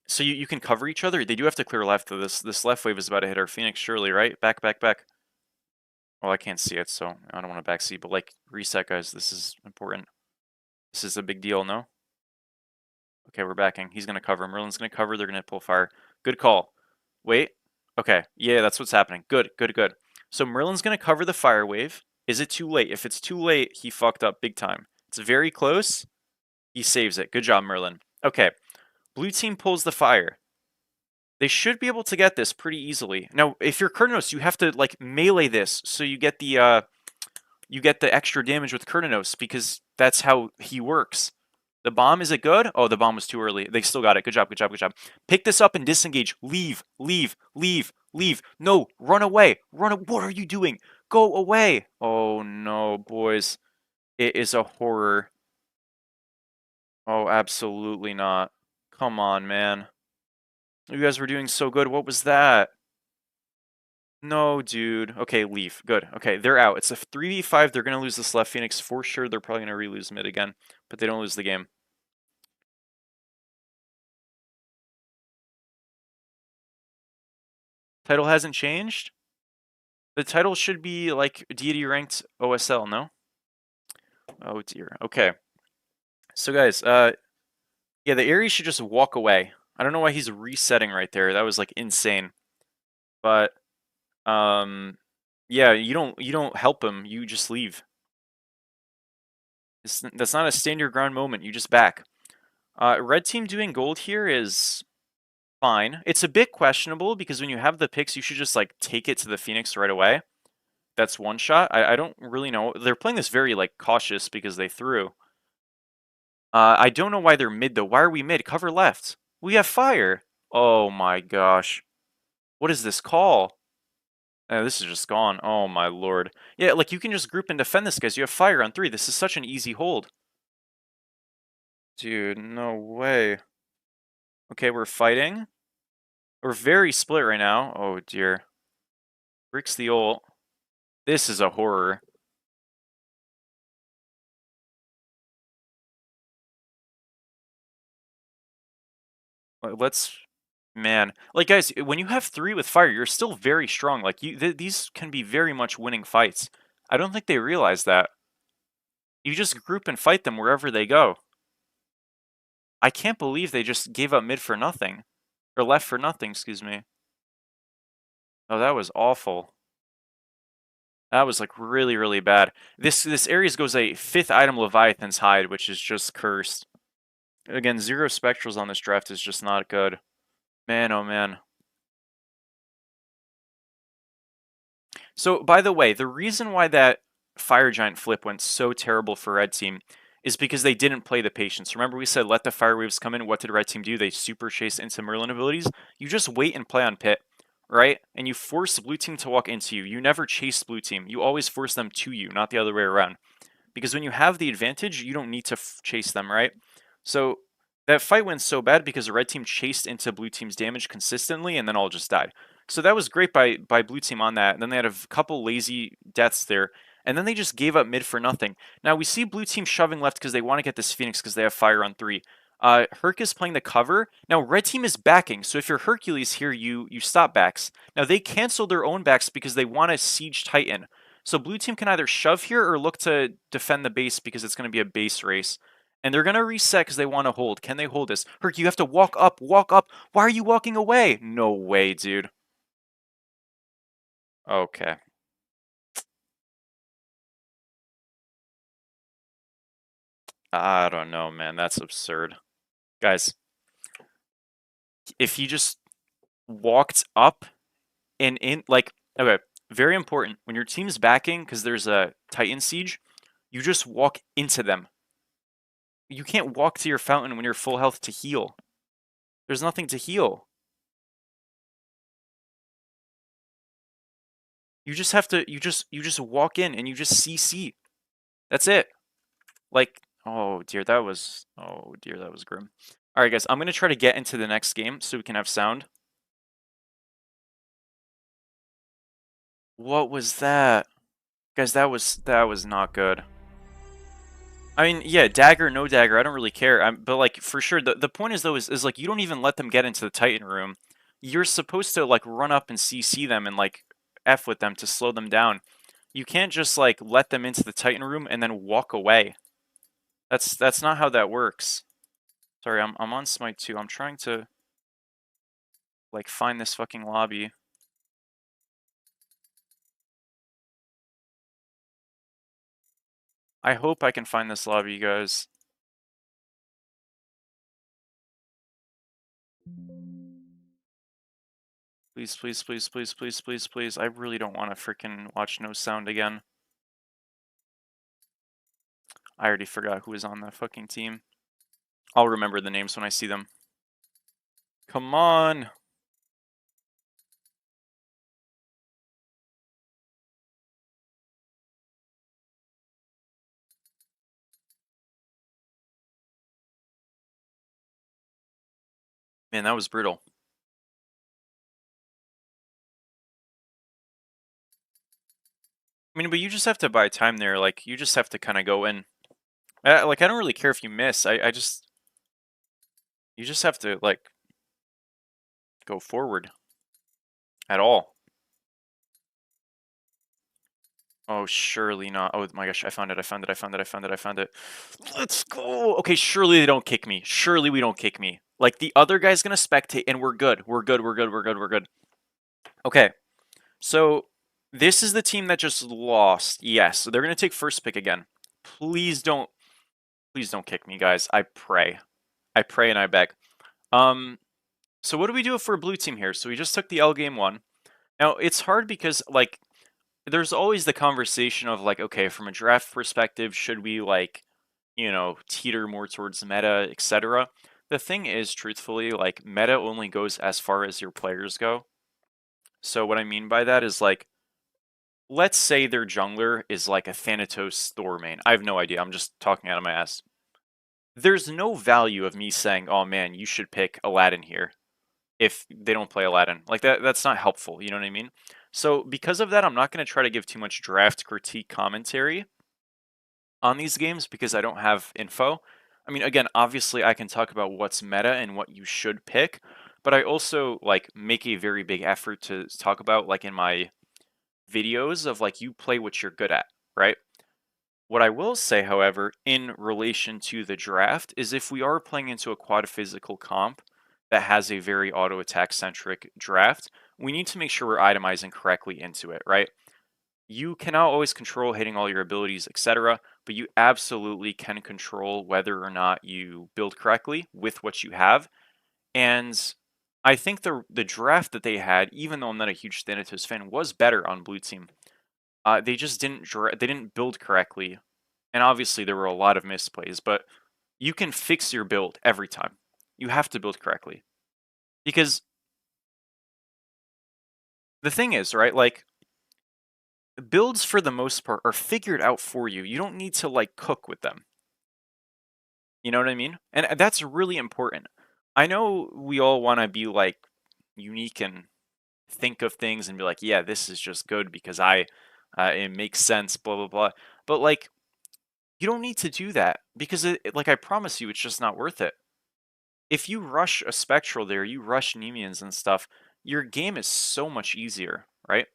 so you can cover each other. They do have to clear left. This left wave is about to hit our Phoenix, surely, right? Back, back, back. Well, I can't see it, so I don't want to backseat, but like, reset, guys. This is important. This is a big deal, no? Okay, we're backing. He's going to cover. Merlin's going to cover. They're going to pull fire. Good call. Wait. Okay. Yeah, that's what's happening. Good, good, good. So Merlin's going to cover the fire wave. Is it too late? If it's too late, he fucked up big time. It's very close. He saves it. Good job, Merlin. Okay. Blue team pulls the fire. They should be able to get this pretty easily. Now, if you're Kurnos, you have to like melee this so you get the extra damage with Kurnos because that's how he works. The bomb, is it good? Oh, the bomb was too early. They still got it. Good job, good job, good job. Pick this up and disengage. Leave, leave, leave, leave. No, run away. What are you doing? Go away. Oh no, boys. It is a horror. Oh, absolutely not. Come on, man. You guys were doing so good. What was that? No, dude. Okay, leave. Good. Okay, they're out. It's a 3v5. They're going to lose this left Phoenix for sure. They're probably going to re-lose mid again, but they don't lose the game. Title hasn't changed? The title should be like deity ranked OSL, no? Oh dear. Okay. So guys, yeah, the Ares should just walk away. I don't know why he's resetting right there. That was like insane. But yeah, you don't help him. You just leave. That's not a stand your ground moment. You just back. Red team doing gold here is fine. It's a bit questionable because when you have the picks, you should just like take it to the Phoenix right away. That's one shot. I don't really know. They're playing this very like cautious because they threw. I don't know why they're mid though. Why are we mid? Cover left. We have fire. Oh my gosh. What is this call? This is just gone. Oh my lord. Yeah, like you can just group and defend this, guys. You have fire on 3. This is such an easy hold. Dude, no way. Okay, we're fighting. We're very split right now. Oh dear. Bricks the ult. This is a horror. Let's Man, like guys, when you have 3 with fire, you're still very strong. Like these can be very much winning fights. I don't think they realize that. You just group and fight them wherever they go. I can't believe they just gave up mid for nothing. Or left for nothing, excuse me. Oh, that was awful. That was like really, really bad. This Ares goes a 5th item Leviathan's Hide, which is just cursed. Again, 0 Spectrals on this draft is just not good. Man, oh man. So, by the way, the reason why that Fire Giant flip went so terrible for Red Team is because they didn't play the patience. Remember we said let the Fire Waves come in. What did Red Team do? They super chase into Merlin abilities. You just wait and play on Pit, right? And you force Blue Team to walk into you. You never chase Blue Team. You always force them to you, not the other way around. Because when you have the advantage, you don't need to chase them, right? So that fight went so bad because the Red Team chased into Blue Team's damage consistently and then all just died. So that was great by Blue Team on that. And then they had a couple lazy deaths there. And then they just gave up mid for nothing. Now we see Blue Team shoving left because they want to get this Phoenix because they have fire on 3. Herc is playing the cover. Now Red Team is backing. So if you're Hercules here, you stop backs. Now they cancel their own backs because they want to siege Titan. So Blue Team can either shove here or look to defend the base because it's going to be a base race. And they're going to reset because they want to hold. Can they hold this? Herc, you have to walk up, walk up. Why are you walking away? No way, dude. Okay. I don't know, man. That's absurd. Guys, if he just walked up and in, like, okay, very important. When your team's backing because there's a Titan siege, you just walk into them. You can't walk to your fountain when you're full health to heal. There's nothing to heal. You just have to, you just walk in and you just CC. That's it. Like, oh dear, that was grim. All right, guys, I'm going to try to get into the next game so we can have sound. What was that? Guys, that was not good. I mean, yeah, dagger, no dagger, I don't really care. But like for sure, the point is though is like you don't even let them get into the Titan room. You're supposed to like run up and CC them and like F with them to slow them down. You can't just like let them into the Titan room and then walk away. That's not how that works. Sorry, I'm on Smite 2. I'm trying to like find this fucking lobby. I hope I can find this lobby, guys. Please, please, please, please, please, please, please. I really don't want to freaking watch no sound again. I already forgot who was on that fucking team. I'll remember the names when I see them. Come on! Man, that was brutal. I mean, but you just have to buy time there. Like, you just have to kind of go in. Like, I don't really care if you miss. I just... You just have to, like, go forward. At all. Oh, surely not. Oh my gosh, I found it, I found it, I found it, I found it, I found it. Let's go! Okay, surely they don't kick me. Surely we don't kick me. Like, the other guy's gonna spectate, and we're good. We're good, we're good, we're good, we're good. Okay, so this is the team that just lost. Yes, so they're gonna take first pick again. Please don't kick me, guys. I pray. I pray and I beg. So what do we do for a blue team here? So we just took the L game 1. Now, it's hard because, like, there's always the conversation of, like, okay, from a draft perspective, should we, like, you know, teeter more towards meta, etc. The thing is, truthfully, like, meta only goes as far as your players go. So what I mean by that is, like, let's say their jungler is, like, a Thanatos Thor main. I have no idea. I'm just talking out of my ass. There's no value of me saying, oh, man, you should pick Aladdin here if they don't play Aladdin. Like, that's not helpful, you know what I mean? So because of that, I'm not going to try to give too much draft critique commentary on these games because I don't have info. I mean, again, obviously I can talk about what's meta and what you should pick, but I also like make a very big effort to talk about like in my videos of like you play what you're good at, right? What I will say, however, in relation to the draft is if we are playing into a quad physical comp that has a very auto attack centric draft, we need to make sure we're itemizing correctly into it, right? You cannot always control hitting all your abilities, etc., but you absolutely can control whether or not you build correctly with what you have. And I think the draft that they had, even though I'm not a huge Thanatos fan, was better on blue team. They just they didn't build correctly, and obviously there were a lot of misplays. But you can fix your build every time. You have to build correctly because the thing is, right? Like builds for the most part are figured out for you. You don't need to like cook with them. You know what I mean? And that's really important. I know we all want to be like unique and think of things and be like, yeah, this is just good because it makes sense, blah blah blah. But like, you don't need to do that because like I promise you, it's just not worth it. If you rush a spectral there, you rush Nemeans and stuff, your game is so much easier, right?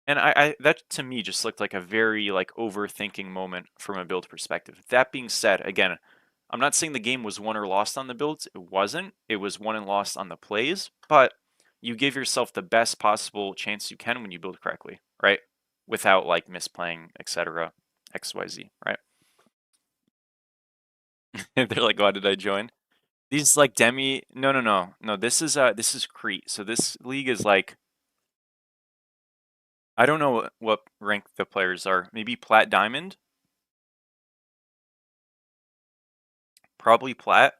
And I that to me just looked like a very like overthinking moment from a build perspective. That being said, again, I'm not saying the game was won or lost on the builds. It wasn't. It was won and lost on the plays, but you give yourself the best possible chance you can when you build correctly, right? Without like misplaying, etc. XYZ, right? They're like, why did I join? These like demi no, this is Crete. So this league is like I don't know what rank the players are. Maybe Plat Diamond? Probably Plat.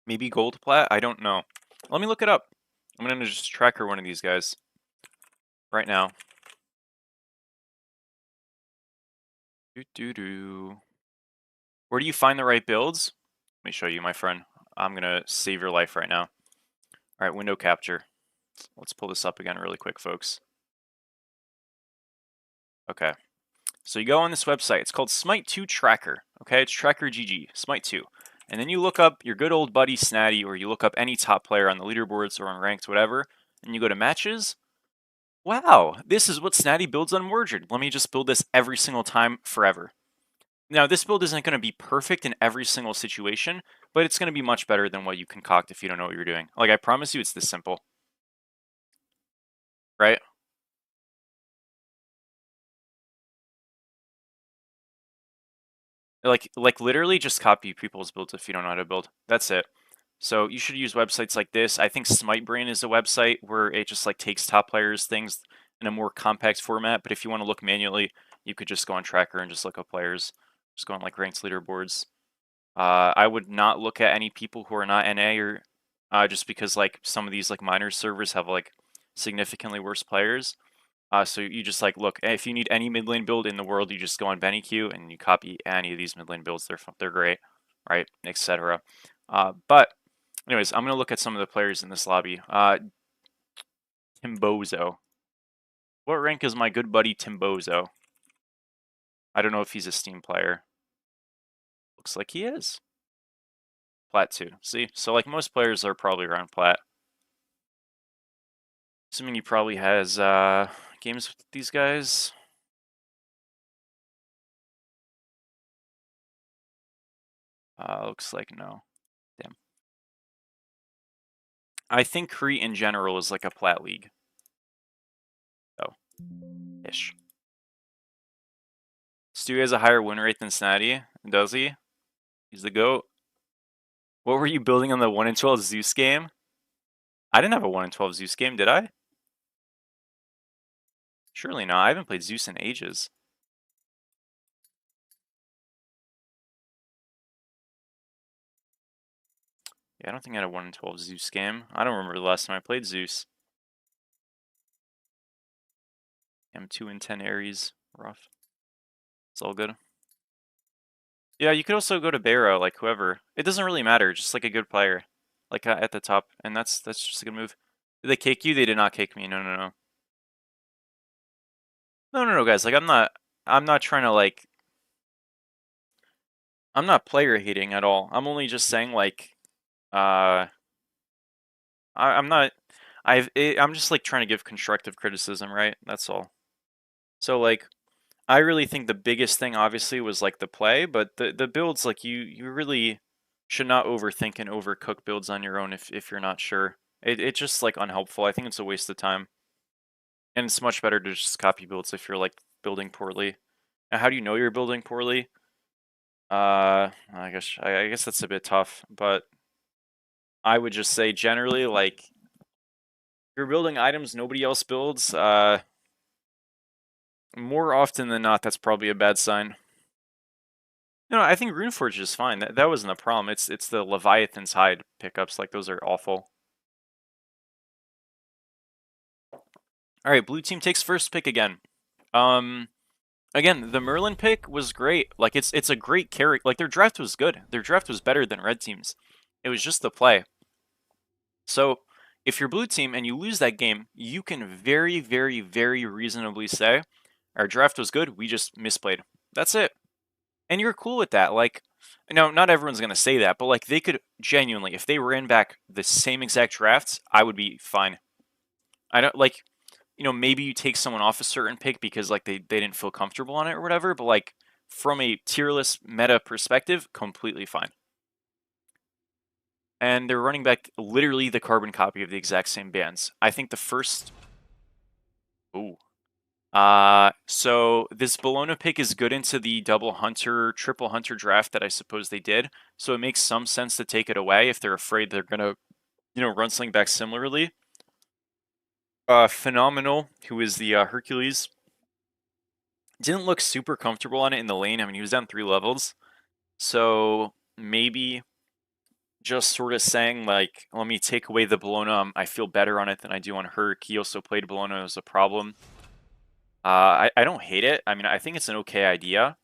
Maybe Gold Plat? I don't know. Let me look it up. I'm gonna just tracker one of these guys right now. Where do you find the right builds? Let me show you, my friend. I'm gonna save your life right now. All right, window capture. Let's pull this up again really quick, folks. Okay. So you go on this website. It's called Smite 2 Tracker. Okay, it's Tracker GG, Smite 2. And then you look up your good old buddy Snatty, or you look up any top player on the leaderboards or on ranked, whatever, and you go to matches. Wow, this is what Snatty builds on Mordred. Let me just build this every single time forever. Now, this build isn't going to be perfect in every single situation, but it's going to be much better than what you concoct if you don't know what you're doing. Like, I promise you, it's this simple. Right? Like literally just copy people's builds if you don't know how to build. That's it. So you should use websites like this. I think SmiteBrain is a website where it just like takes top players' things in a more compact format. But if you want to look manually, you could just go on Tracker and just look up players. Just go on like ranked leaderboards. I would not look at any people who are not NA or just because like some of these like minor servers have like significantly worse players. So you just like look if you need any mid lane build in the world, you just go on BennyQ and you copy any of these mid lane builds. They're great, right, etc. But anyways, I'm gonna look at some of the players in this lobby. Timbozo. What rank is my good buddy Timbozo? I don't know if he's a Steam player. Looks like he is. Plat 2. See, so like most players are probably around Plat. Assuming he probably has games with these guys. Looks like no. Damn. I think Crete in general is like a Plat league. Oh. Ish. Stu has a higher win rate than Snatty, does he? He's the GOAT. What were you building on the 1 in 12 Zeus game? I didn't have a 1 in 12 Zeus game, did I? Surely not. I haven't played Zeus in ages. Yeah, I don't think I had a 1 in 12 Zeus game. I don't remember the last time I played Zeus. I'm 2 in 10 Ares. Rough. It's all good. Yeah, you could also go to Barrow, like whoever. It doesn't really matter, just like a good player. Like at the top. And that's just a good move. Did they cake you? They did not cake me. No, no, no. No, guys. Like I'm not trying to like I'm not player hating at all. I'm only just saying like, uh, I'm not. I'm just like trying to give constructive criticism, right? That's all. So like, I really think the biggest thing obviously was like the play, but the builds like you really should not overthink and overcook builds on your own if you're not sure. It's just like unhelpful. I think it's a waste of time. And it's much better to just copy builds if you're like building poorly. Now, how do you know you're building poorly? I guess that's a bit tough, but I would just say generally like if you're building items nobody else builds, more often than not that's probably a bad sign. No, I think Runeforge is fine. That wasn't a problem. It's the Leviathan's Hide pickups, like those are awful. Alright, blue team takes first pick again. Again, the Merlin pick was great. Like it's a great character. Like their draft was good. Their draft was better than red team's. It was just the play. So if you're blue team and you lose that game, you can very, very, very reasonably say, our draft was good, we just misplayed. That's it. And you're cool with that. Like, no, not everyone's gonna say that, but like they could genuinely, if they ran back the same exact drafts, I would be fine. I don't like, maybe you take someone off a certain pick because like they didn't feel comfortable on it or whatever, but like from a tier list meta perspective, completely fine. And they're running back literally the carbon copy of the exact same bands. I think the first. Ooh. So this Bologna pick is good into the double hunter, triple hunter draft that I suppose they did. So it makes some sense to take it away if they're afraid they're gonna, run something back similarly. Phenomenal, who is the Hercules, didn't look super comfortable on it in the lane. I mean, he was down 3 levels. So maybe just sort of saying like, let me take away the Bologna. I feel better on it than I do on Herc. He also played Bologna as a problem. I don't hate it. I mean, I think it's an okay idea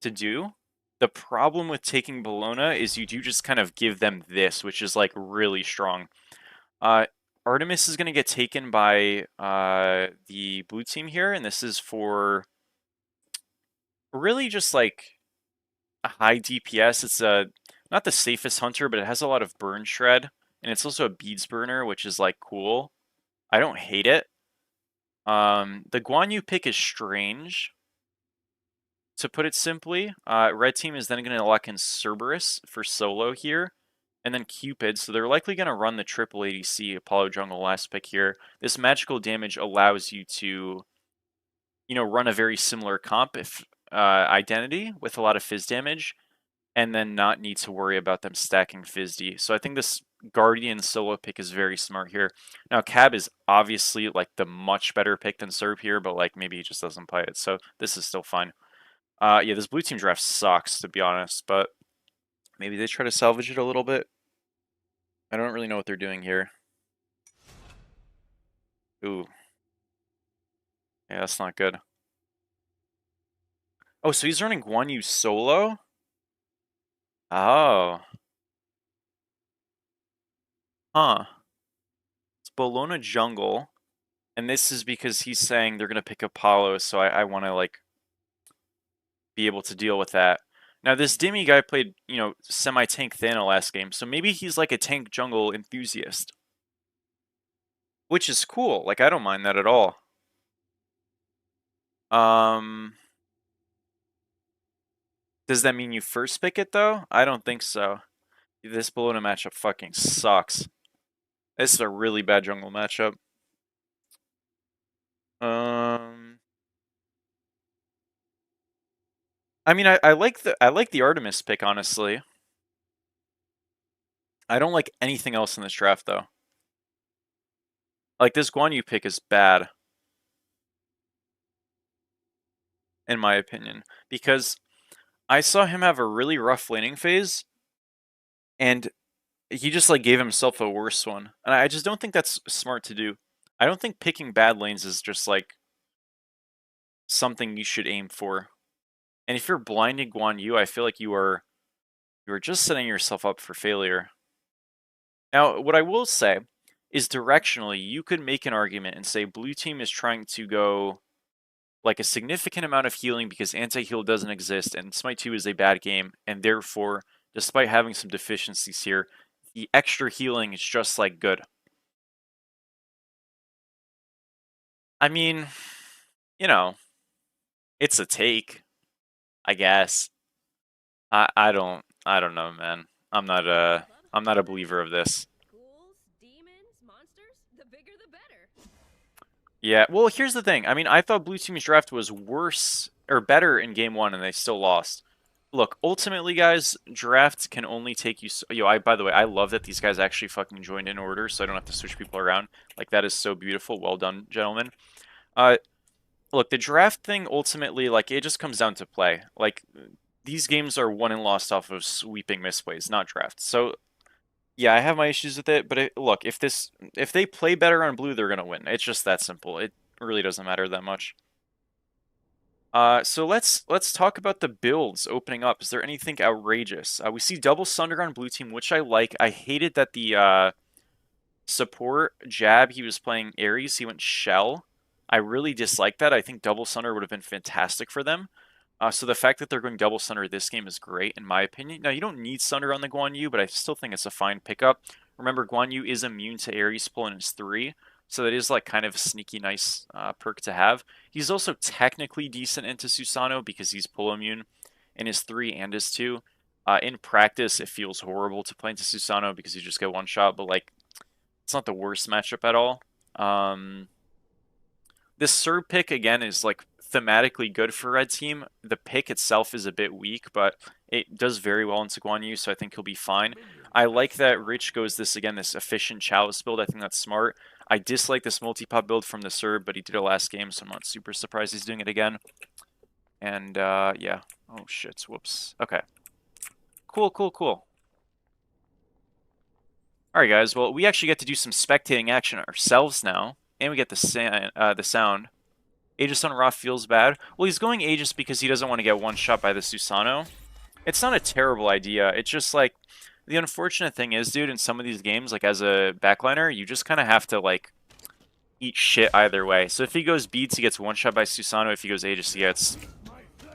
to do. The problem with taking Bologna is you do just kind of give them this, which is like really strong. Artemis is going to get taken by the blue team here, and this is for really just like a high DPS. It's not the safest hunter, but it has a lot of burn shred, and it's also a beads burner, which is like cool. I don't hate it. The Guan Yu pick is strange, to put it simply. Red team is then going to lock in Cerberus for solo here, and then Cupid, so they're likely going to run the triple ADC Apollo Jungle last pick here. This magical damage allows you to, run a very similar comp if identity with a lot of fizz damage, and then not need to worry about them stacking FizzD. So I think this Guardian solo pick is very smart here. Now Cab is obviously like the much better pick than Serb here, but like maybe he just doesn't play it, so this is still fine. Yeah, this blue team draft sucks, to be honest, but maybe they try to salvage it a little bit. I don't really know what they're doing here. Ooh. Yeah, that's not good. Oh, so he's running Guan Yu solo? Oh. Huh. It's Bologna jungle. And this is because he's saying they're going to pick Apollo, so I want to, like, be able to deal with that. Now, this Demi guy played, semi-tank Thana last game, so maybe he's like a tank jungle enthusiast. Which is cool. Like, I don't mind that at all. Does that mean you first pick it, though? I don't think so. This Bologna matchup fucking sucks. This is a really bad jungle matchup. I mean, I like the Artemis pick, honestly. I don't like anything else in this draft, though. Like, this Guan Yu pick is bad, in my opinion, because I saw him have a really rough laning phase, and he just, like, gave himself a worse one. And I just don't think that's smart to do. I don't think picking bad lanes is just, like, something you should aim for. And if you're blinding Guan Yu, I feel like you are just setting yourself up for failure. Now, what I will say is directionally, you could make an argument and say blue team is trying to go like a significant amount of healing because anti-heal doesn't exist, and Smite 2 is a bad game, and therefore, despite having some deficiencies here, the extra healing is just like good. I mean, you know, it's a take, I guess. I don't know, man. I'm not a believer of this. Ghouls, demons, monsters, the bigger the better. Yeah, well, here's the thing. I mean, I thought Blue Team's draft was worse or better in game 1 and they still lost. Look, ultimately, guys, drafts can only take you so, by the way, I love that these guys actually fucking joined in order so I don't have to switch people around. Like, that is so beautiful. Well done, gentlemen. Look, the draft thing ultimately, like, it just comes down to play. Like, these games are won and lost off of sweeping misplays, not drafts. So, yeah, I have my issues with it, but look, if they play better on blue, they're gonna win. It's just that simple. It really doesn't matter that much. So let's talk about the builds opening up. Is there anything outrageous? We see double Sunder on blue team, which I like. I hated that the support jab he was playing Ares, he went Shell. I really dislike that. I think double Sunder would have been fantastic for them. So the fact that they're going double Sunder this game is great, in my opinion. Now, you don't need Sunder on the Guan Yu, but I still think it's a fine pickup. Remember, Guan Yu is immune to Ares pull in his 3, so that is like kind of a sneaky nice perk to have. He's also technically decent into Susano because he's pull immune in his 3 and his 2. In practice, it feels horrible to play into Susano because you just get one shot, but like, it's not the worst matchup at all. This Serb pick, again, is like thematically good for red team. The pick itself is a bit weak, but it does very well into Guan Yu, so I think he'll be fine. I like that Rich goes this efficient Chalice build. I think that's smart. I dislike this multi-pop build from the Serb, but he did it last game, so I'm not super surprised he's doing it again. And, yeah. Oh, shit. Whoops. Okay. Cool. Alright, guys. Well, we actually get to do some spectating action ourselves now, and we get the sound. Aegis on Ra feels bad. Well, he's going Aegis because he doesn't want to get one shot by the Susano. It's not a terrible idea. It's just like, the unfortunate thing is, dude, in some of these games, like as a backliner, you just kind of have to like eat shit either way. So if he goes Beats, he gets one shot by Susano. If he goes Aegis, he gets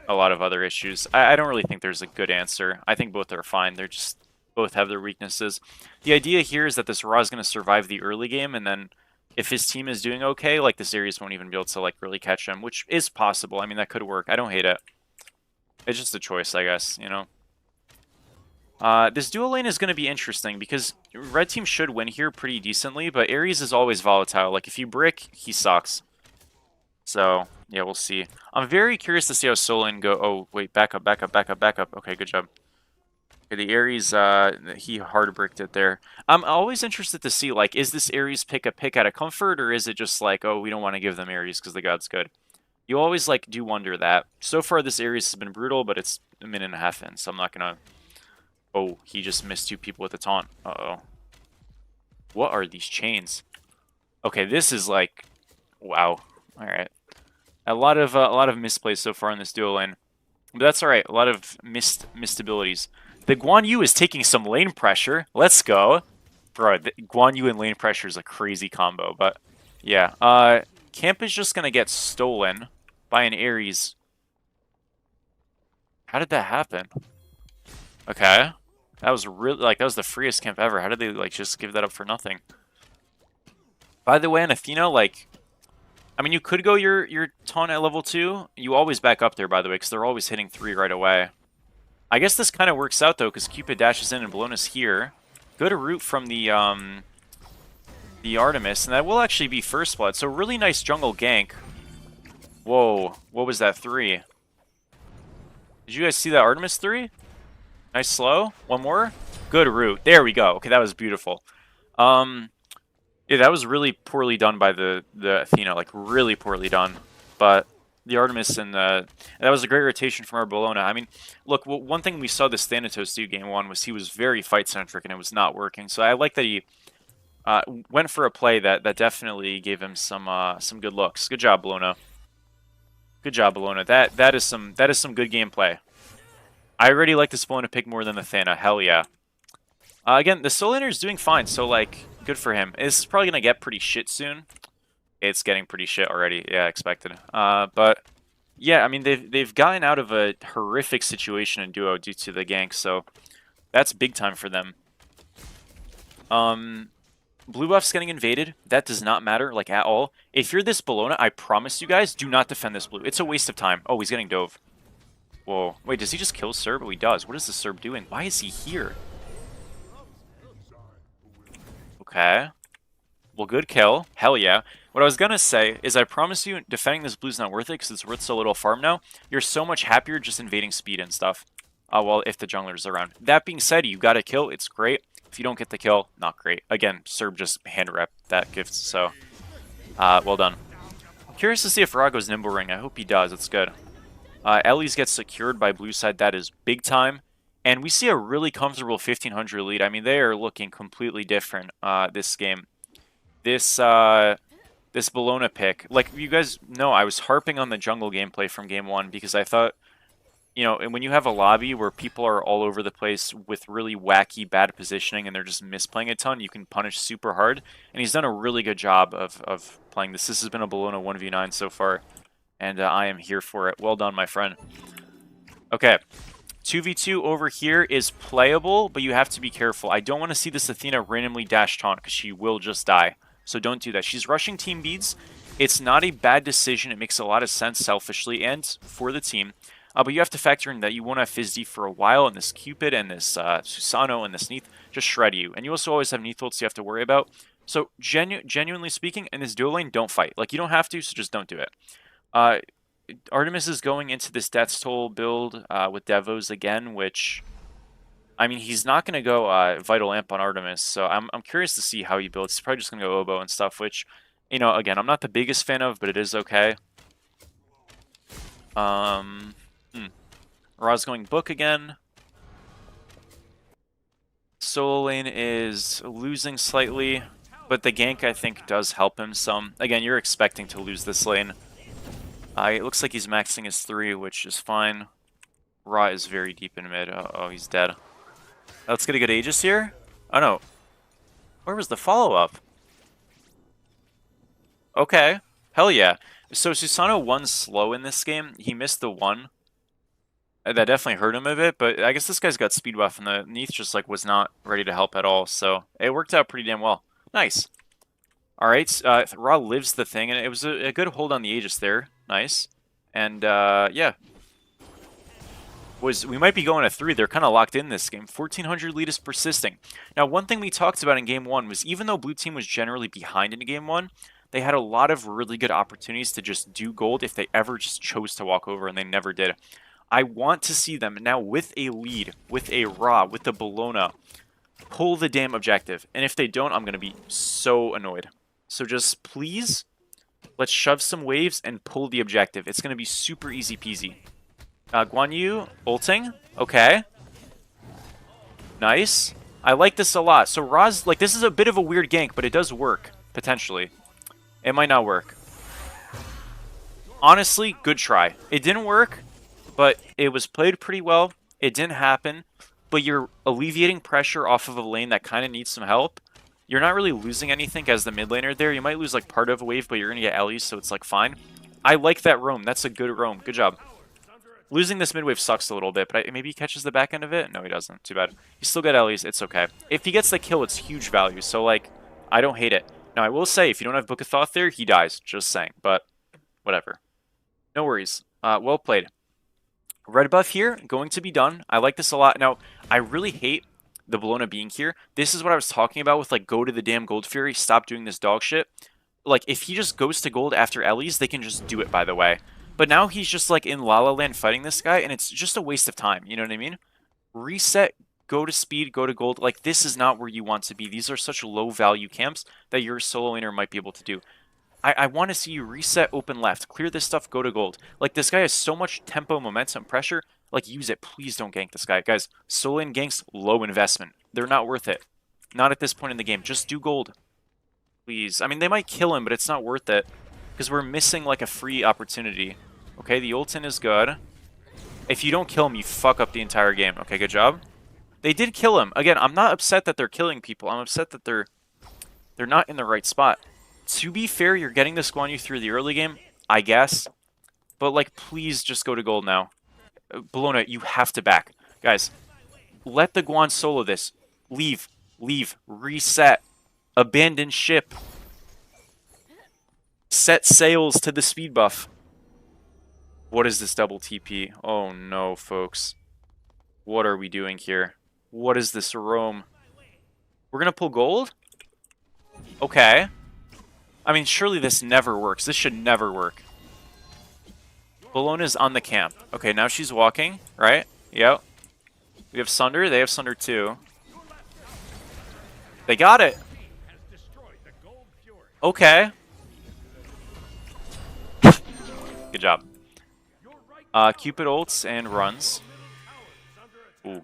a lot of other issues. I don't really think there's a good answer. I think both are fine. They're just, both have their weaknesses. The idea here is that this Ra is going to survive the early game, and then if his team is doing okay, like, this Ares won't even be able to, like, really catch him, which is possible. I mean, that could work. I don't hate it. It's just a choice, I guess, you know? This dual lane is going to be interesting, because red team should win here pretty decently, but Ares is always volatile. Like, if you brick, he sucks. So, yeah, we'll see. I'm very curious to see how Solon go... Oh, wait, back up. Okay, good job. The Ares, he hard bricked it there. I'm always interested to see, like, is this Ares pick a pick out of comfort, or is it just like, oh, we don't want to give them Ares because the god's good? You always, like, do wonder that. So far, this Ares has been brutal, but it's a minute and a half in, so I'm not gonna... Oh, he just missed 2 people with a taunt. Uh-oh. What are these chains? Okay, this is like... Wow. Alright. A lot of misplays so far in this duo lane. But that's alright. A lot of missed abilities. The Guan Yu is taking some lane pressure. Let's go. Bro, the Guan Yu and lane pressure is a crazy combo, but yeah. Camp is just going to get stolen by an Ares. How did that happen? Okay. That was really, like, that was the freest camp ever. How did they, like, just give that up for nothing? By the way, on Athena, like, I mean, you could go your taunt at level 2. You always back up there, by the way, because they're always hitting 3 right away. I guess this kind of works out, though, because Cupid dashes in and Bologna's here. Good route from the Artemis, and that will actually be first blood. So really nice jungle gank. Whoa, what was that 3? Did you guys see that Artemis 3? Nice slow. One more. Good route. There we go. Okay, that was beautiful. Yeah, that was really poorly done by the Athena, like really poorly done. But the Artemis and that was a great rotation from our Bologna. I mean, look, one thing we saw this Thanatos do game 1 was he was very fight-centric and it was not working. So I like that he went for a play that definitely gave him some good looks. Good job, Bologna. Good job, Bologna. That is some good gameplay. I already like this Bologna pick more than the Thana. Hell yeah. Again, the Soul Laner is doing fine, so like good for him. This is probably gonna get pretty shit soon. It's getting pretty shit already. Yeah, expected. But Yeah, I mean they've gotten out of a horrific situation in duo due to the gank, so that's big time for them. Blue buff's getting invaded. That does not matter, like, at all. If you're this Bellona, I promise you guys, do not defend this blue. It's a waste of time. Oh, he's getting dove. Whoa. Wait, does he just kill Serb? Oh, he does. What is the Serb doing? Why is he here? Okay. Well, good kill. Hell yeah. What I was gonna say is I promise you, defending this blue's not worth it because it's worth so little farm now. You're so much happier just invading speed and stuff. Well, if the jungler's around. That being said, you got a kill. It's great. If you don't get the kill, not great. Again, Serb just hand rep that gift, so well done. I'm curious to see if Ra goes Nimble Ring. I hope he does. It's good. Ellie's gets secured by blue side. That is big time. And we see a really comfortable 1500 lead. I mean, they are looking completely different this game. This Bellona pick, like you guys know, I was harping on the jungle gameplay from game 1 because I thought, you know, and when you have a lobby where people are all over the place with really wacky bad positioning and they're just misplaying a ton, you can punish super hard. And he's done a really good job of playing this. This has been a Bellona 1v9 so far, and I am here for it. Well done, my friend. Okay. 2v2 over here is playable, but you have to be careful. I don't want to see this Athena randomly dash taunt because she will just die. So don't do that. She's rushing team beads. It's not a bad decision. It makes a lot of sense selfishly and for the team. But you have to factor in that you won't have Fizdie for a while, and this Cupid and this Susano and this Neith just shred you. And you also always have Neith ults you have to worry about. So genuinely speaking, in this duo lane, don't fight. Like, you don't have to, so just don't do it. Artemis is going into this Death's Toll build with Devos again, which, I mean, he's not going to go Vital Amp on Artemis, so I'm curious to see how he builds. He's probably just going to go Oboe and stuff, which, you know, again, I'm not the biggest fan of, but it is okay. Ra's going Book again. Solo lane is losing slightly, but the gank, I think, does help him some. Again, you're expecting to lose this lane. It looks like he's maxing his 3, which is fine. Ra is very deep in mid. Oh, he's dead. Let's get a good Aegis here. Oh, no. Where was the follow-up? Okay. Hell yeah. So Susano won slow in this game. He missed the 1. That definitely hurt him a bit, but I guess this guy's got speed buff, and the Neith just, like, was not ready to help at all. So it worked out pretty damn well. Nice. All right, Ra lives the thing, and it was a good hold on the Aegis there. Nice. And, yeah. We might be going to 3. They're kind of locked in this game. 1400 lead is persisting. Now, one thing we talked about in Game 1 was even though Blue Team was generally behind in Game 1, they had a lot of really good opportunities to just do gold if they ever just chose to walk over, and they never did. I want to see them now with a lead, with a Ra, with the Bellona, pull the damn objective. And if they don't, I'm going to be so annoyed. So just please, let's shove some waves and pull the objective. It's going to be super easy peasy. Guan Yu ulting. Okay. Nice. I like this a lot. So Ra's, like, this is a bit of a weird gank, but it does work, potentially. It might not work. Honestly, good try. It didn't work, but it was played pretty well. It didn't happen, but you're alleviating pressure off of a lane that kind of needs some help. You're not really losing anything as the mid laner there. You might lose, like, part of a wave, but you're going to get Ellie's, so it's, like, fine. I like that roam. That's a good roam. Good job. Losing this mid wave sucks a little bit, but maybe he catches the back end of it? No, he doesn't. Too bad. He still got Ellie's. It's okay. If he gets the kill, it's huge value, so, like, I don't hate it. Now, I will say, if you don't have Book of Thoth there, he dies. Just saying, but whatever. No worries. Well played. Red buff here, going to be done. I like this a lot. Now, I really hate the Bellona being here. This is what I was talking about with, like, go to the damn Gold Fury, stop doing this dog shit. Like, if he just goes to gold after Ellie's, they can just do it, by the way. But now he's just, like, in La La Land fighting this guy, and it's just a waste of time. You know what I mean? Reset, go to speed, go to gold. Like, this is not where you want to be. These are such low-value camps that your solo laner might be able to do. I want to see you reset open left, clear this stuff, go to gold. Like, this guy has so much tempo, momentum, pressure. Like, use it. Please don't gank this guy. Guys, solo lane ganks, low investment. They're not worth it. Not at this point in the game. Just do gold. Please. I mean, they might kill him, but it's not worth it. Because we're missing, like, a free opportunity. Okay, the ult in is good. If you don't kill him, you fuck up the entire game. Okay, good job. They did kill him. Again, I'm not upset that they're killing people. I'm upset that they're not in the right spot. To be fair, you're getting this Guan Yu through the early game, I guess. But, like, please just go to gold now. Bologna, you have to back. Guys, let the Guan solo this. Leave. Leave. Reset. Abandon ship. Set sails to the speed buff. What is this double TP? Oh no, folks. What are we doing here? What is this Rome? We're gonna pull gold? Okay. I mean, surely this never works. This should never work. Bologna's on the camp. Okay, now she's walking, right? Yep. We have Sunder. They have Sunder too. They got it. Okay. Good job. Cupid ults and runs. Ooh.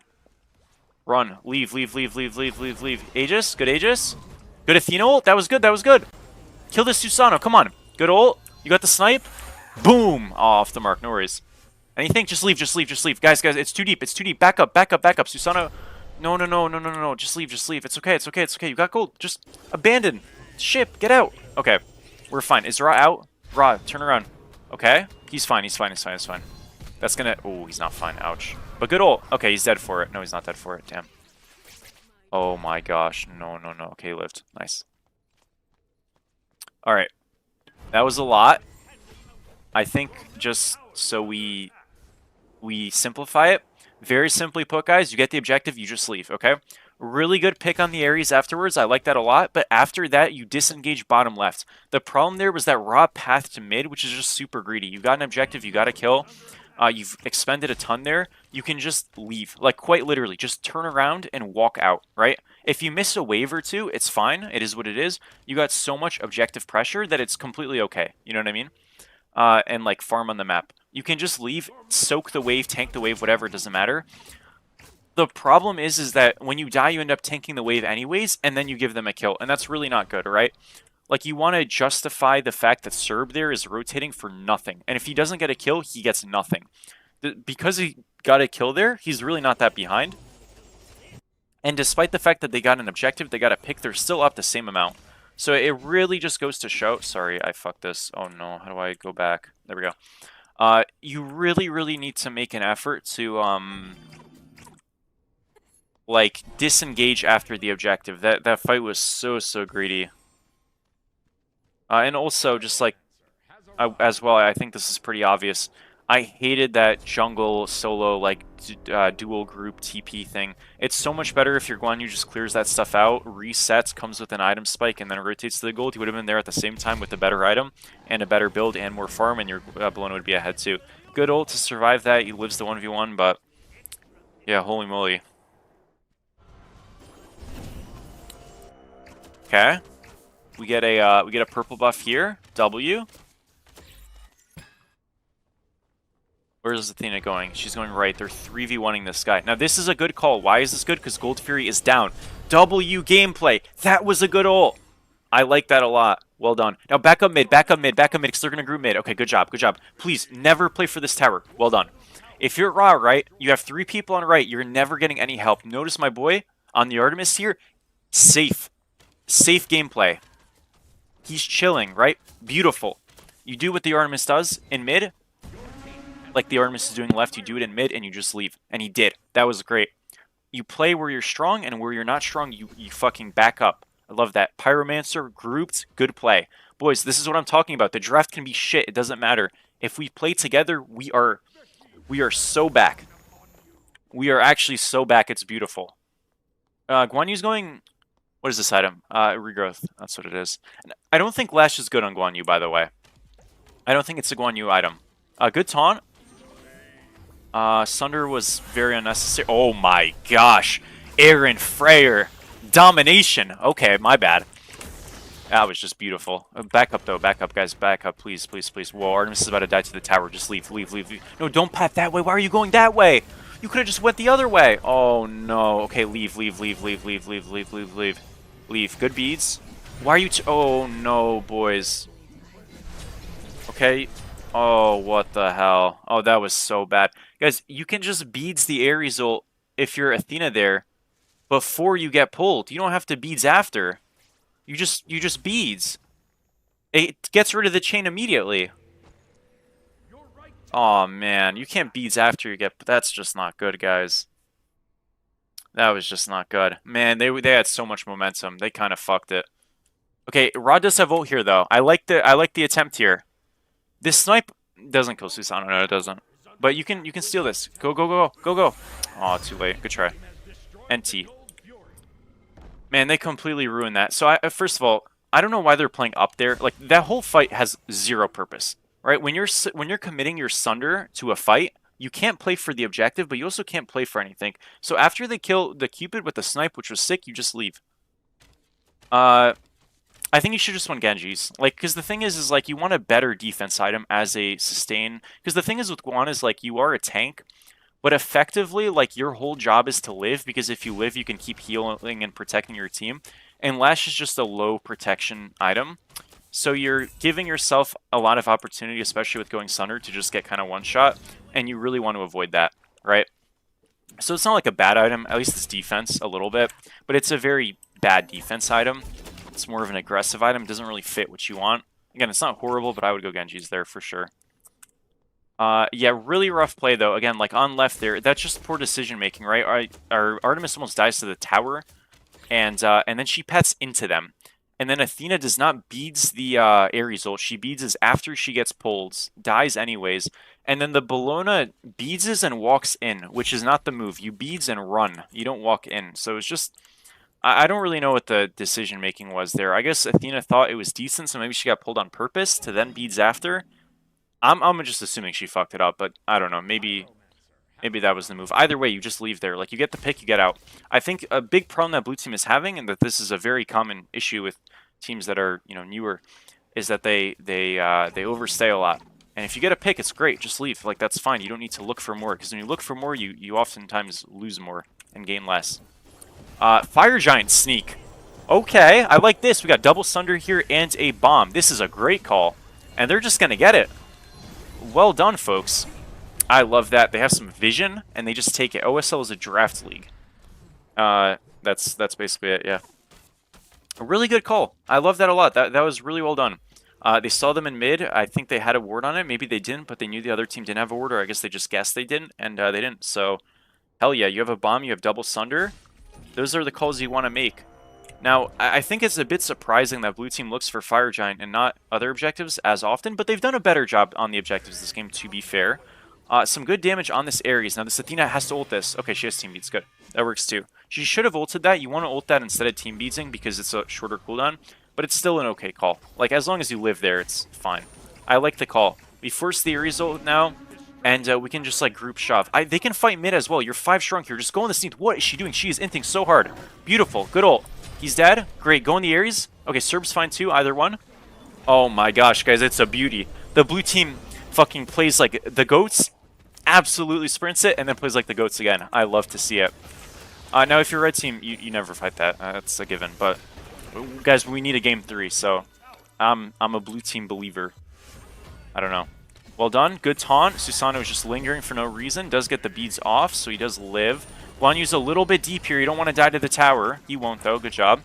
Run. Leave, leave, leave, leave, leave, leave, leave. Aegis. Good Aegis. Good Athena ult. That was good. That was good. Kill this Susano. Come on. Good ult. You got the snipe. Boom. Oh, off the mark. No worries. Anything? Just leave. Just leave. Just leave. Guys, guys, it's too deep. It's too deep. Back up. Back up. Back up. Susano. No, no, no, no, no, no, no. Just leave. Just leave. It's okay. It's okay. It's okay. You got gold. Just abandon. Ship. Get out. Okay. We're fine. Is Ra out? Ra, turn around. Okay. He's fine. He's fine. He's fine. He's fine. That's gonna... Oh, he's not fine. Ouch. But good ult. Okay, he's dead for it. No, he's not dead for it. Damn. Oh my gosh. No, no, no. Okay, he lived. Nice. Alright. That was a lot. I think just so we simplify it. Very simply put, guys, you get the objective, you just leave, okay? Really good pick on the Ares afterwards. I like that a lot. But after that, you disengage bottom left. The problem there was that raw path to mid, which is just super greedy. You got an objective, you got a kill. You've expended a ton there. You can just leave. Like, quite literally, just turn around and walk out, right? If you miss a wave or two, it's fine. It is what it is. You got so much objective pressure that it's completely okay. You know what I mean? And, like, farm on the map. You can just leave, soak the wave, tank the wave, whatever, it doesn't matter. The problem is that when you die, you end up tanking the wave anyways, and then you give them a kill. And that's really not good, right? Like, you want to justify the fact that Serb there is rotating for nothing. And if he doesn't get a kill, he gets nothing. Because he got a kill there, he's really not that behind. And despite the fact that they got an objective, they got a pick, they're still up the same amount. So it really just goes to show... Sorry, I fucked this. Oh no, how do I go back? There we go. You really, really need to make an effort to... like, disengage after the objective. That fight was so greedy. And also, just like, as well, I think this is pretty obvious. I hated that jungle solo, like, dual group TP thing. It's so much better if your Guan Yu just clears that stuff out, resets, comes with an item spike, and then rotates to the gold. You would have been there at the same time with a better item, and a better build, and more farm, and your Bologna would be ahead too. Good ult to survive that. He lives the 1v1, but, yeah, holy moly. Okay. We get a purple buff here. W. Where's Athena going? She's going right. They're 3v1ing this guy. Now this is a good call. Why is this good? Because Gold Fury is down. W gameplay. That was a good ult. I like that a lot. Well done. Now back up mid, back up mid, back up mid, because they're gonna group mid. Okay, good job, good job. Please never play for this tower. Well done. If you're Ra, right, you have 3 people on right, you're never getting any help. Notice my boy on the Artemis here. Safe. Safe gameplay. He's chilling, right? Beautiful. You do what the Artemis does in mid. Like the Artemis is doing left, you do it in mid, and you just leave. And he did. That was great. You play where you're strong, and where you're not strong, you fucking back up. I love that. Pyromancer, grouped, good play. Boys, this is what I'm talking about. The draft can be shit. It doesn't matter. If we play together, we are so back. We are actually so back. It's beautiful. Guan Yu's going... What is this item? Regrowth. That's what it is. And I don't think Lash is good on Guan Yu, by the way. I don't think it's a Guan Yu item. Good taunt. Sunder was very unnecessary. Oh my gosh. Aaron Freyer. Domination. Okay, my bad. That was just beautiful. Back up, though. Back up, guys. Back up, please, please, please. Whoa, Artemis is about to die to the tower. Just leave, leave, leave, leave. No, don't path that way. Why are you going that way? You could have just went the other way. Oh, no. Okay, leave, leave, leave, leave, leave, leave, leave, leave, leave. Leave. Good beads. Why are you... Oh, no, boys. Okay. Oh, what the hell. Oh, that was so bad. Guys, you can just beads the Ares ult if you're Athena there before you get pulled. You don't have to beads after. You just beads. It gets rid of the chain immediately. Oh man, you can't beads after you get. That's just not good, guys. That was just not good. Man, they had so much momentum. They kind of fucked it. Okay, Rod does have ult here though. I like the attempt here. This snipe doesn't kill Susano. No, it doesn't. But you can steal this. Go go go go go. Oh, too late. Good try. NT. Man, they completely ruined that. So first of all, I don't know why they're playing up there. Like that whole fight has zero purpose, right? When you're committing your Sunder to a fight, you can't play for the objective, but you also can't play for anything. So after they kill the Cupid with the snipe, which was sick, you just leave. I think you should just want Genji's. Like, because the thing is like, you want a better defense item as a sustain. Because the thing is with Guan is, like, you are a tank, but effectively, like, your whole job is to live, because if you live, you can keep healing and protecting your team. And Lash is just a low protection item. So you're giving yourself a lot of opportunity, especially with going Sunder, to just get kind of one-shot. And you really want to avoid that, right? So it's not like a bad item, at least it's defense a little bit. But it's a very bad defense item. It's more of an aggressive item. It doesn't really fit what you want. Again, it's not horrible, but I would go Genji's there for sure. Yeah, really rough play, though. Again, like, on left there, that's just poor decision-making, right? Our Artemis almost dies to the tower, and then she pets into them. And then Athena does not beads the Ares ult. She beadses after she gets pulled, dies anyways. And then the Bellona beadses and walks in, which is not the move. You beads and run. You don't walk in. So it's just... I don't really know what the decision-making was there. I guess Athena thought it was decent, so maybe she got pulled on purpose to then beads after. I'm just assuming she fucked it up, but I don't know. Maybe that was the move. Either way, you just leave there. Like, you get the pick, you get out. I think a big problem that blue team is having, and that this is a very common issue with teams that are, you know, newer, is that they overstay a lot. And if you get a pick, it's great. Just leave. Like, that's fine. You don't need to look for more, because when you look for more, you oftentimes lose more and gain less. Fire Giant sneak. Okay, I like this. We got double Sunder here and a bomb. This is a great call. And they're just going to get it. Well done, folks. I love that. They have some vision, and they just take it. OSL is a draft league. That's basically it, yeah. A really good call. I love that a lot. That was really well done. They saw them in mid. I think they had a ward on it. Maybe they didn't, but they knew the other team didn't have a ward, or I guess they just guessed they didn't, and they didn't. So, hell yeah. You have a bomb. You have double Sunder. Those are the calls you want to make. Now, I think it's a bit surprising that blue team looks for Fire Giant and not other objectives as often, but they've done a better job on the objectives this game, to be fair. Some good damage on this Ares. Now, this Athena has to ult this. Okay, she has team beats. Good. That works too. She should have ulted that. You want to ult that instead of team beatsing because it's a shorter cooldown, but it's still an okay call. Like, as long as you live there, it's fine. I like the call. We force the Ares ult now. And we can just, like, group shove. They can fight mid as well. You're 5 strong here. Just go on the sneak. What is she doing? She is inting so hard. Beautiful. Good ult. He's dead. Great. Go in the Ares. Okay, Serb's fine too. Either one. Oh my gosh, guys. It's a beauty. The blue team fucking plays like the goats. Absolutely sprints it and then plays like the goats again. I love to see it. Now, if you're red team, you never fight that. That's a given. But, guys, we need a game 3. So, I'm a blue team believer. I don't know. Well done. Good taunt. Susano is just lingering for no reason. Does get the beads off, so he does live. Guan Yu's a little bit deep here. You don't want to die to the tower. He won't, though. Good job.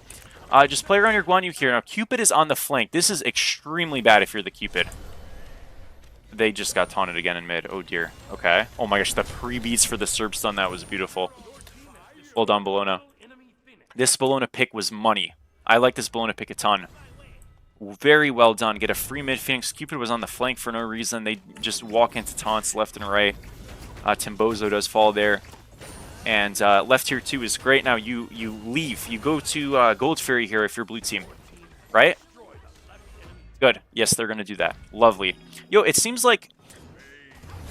Just play around your Guan Yu here. Now, Cupid is on the flank. This is extremely bad if you're the Cupid. They just got taunted again in mid. Oh, dear. Okay. Oh, my gosh. The pre-beats for the Serb stun. That was beautiful. Well done, Bellona. This Bellona pick was money. I like this Bellona pick a ton. Very well done. Get a free mid Phoenix. Cupid was on the flank for no reason. They just walk into taunts left and right. Timbozo does fall there. And left here too is great. Now you leave. You go to Gold Fairy here if you're blue team. Right? Good. Yes, they're going to do that. Lovely. Yo, it seems like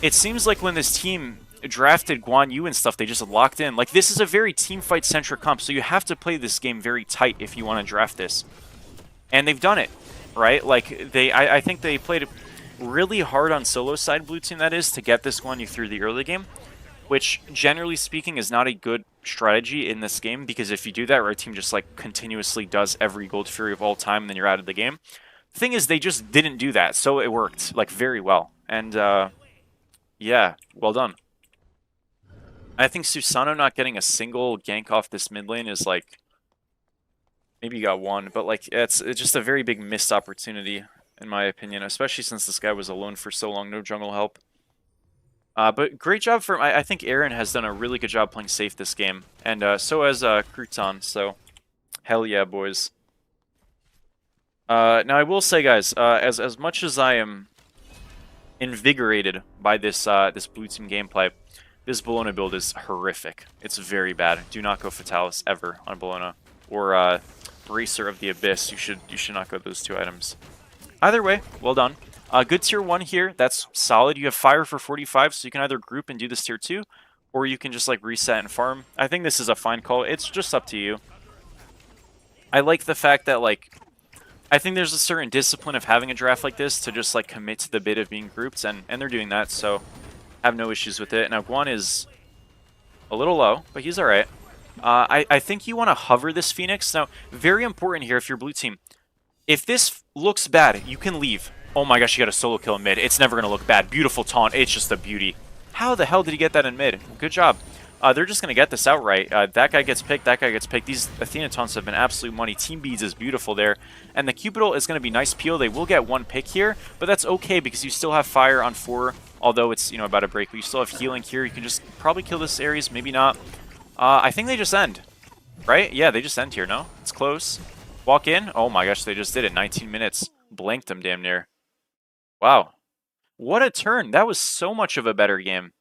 when this team drafted Guan Yu and stuff, they just locked in. Like, this is a very team fight centric comp, so you have to play this game very tight if you want to draft this. And they've done it, right? Like, I think they played really hard on solo side blue team, that is, to get this Guan Yu through the early game, which, generally speaking, is not a good strategy in this game, because if you do that, red team just, like, continuously does every Gold Fury of all time, and then you're out of the game. The thing is, they just didn't do that, so it worked, like, very well. And, yeah, well done. I think Susano not getting a single gank off this mid lane is, like, maybe you got one, but like it's just a very big missed opportunity, in my opinion, especially since this guy was alone for so long, no jungle help. But great job from, I think Aaron has done a really good job playing safe this game. And so has Crouton, so hell yeah, boys. Now I will say, guys, as much as I am invigorated by this this blue team gameplay, this Bologna build is horrific. It's very bad. Do not go Fatalis ever on Bologna. Or Bracer of the Abyss. You should not go those 2 items. Either way, well done. Good tier 1 here. That's solid. You have fire for 45, so you can either group and do this tier 2, or you can just like reset and farm. I think this is a fine call. It's just up to you. I like the fact that like I think there's a certain discipline of having a draft like this to just like commit to the bit of being grouped, and they're doing that, so I have no issues with it. Now Guan is a little low, but he's alright. I think you want to hover this Phoenix. Now, very important here if you're blue team. If this looks bad, you can leave. Oh my gosh, you got a solo kill in mid. It's never going to look bad. Beautiful taunt. It's just a beauty. How the hell did he get that in mid? Good job. They're just going to get this outright. That guy gets picked. That guy gets picked. These Athena taunts have been absolute money. Team Beads is beautiful there. And the Cupidol is going to be nice peel. They will get 1 pick here, but that's okay because you still have fire on 4, although it's, you know, about to break. But you still have healing here. You can just probably kill this Ares, maybe not. I think they just end, right? Yeah, they just end here, no? It's close. Walk in. Oh my gosh, they just did it. 19 minutes. Blanked them damn near. Wow. What a turn. That was so much of a better game.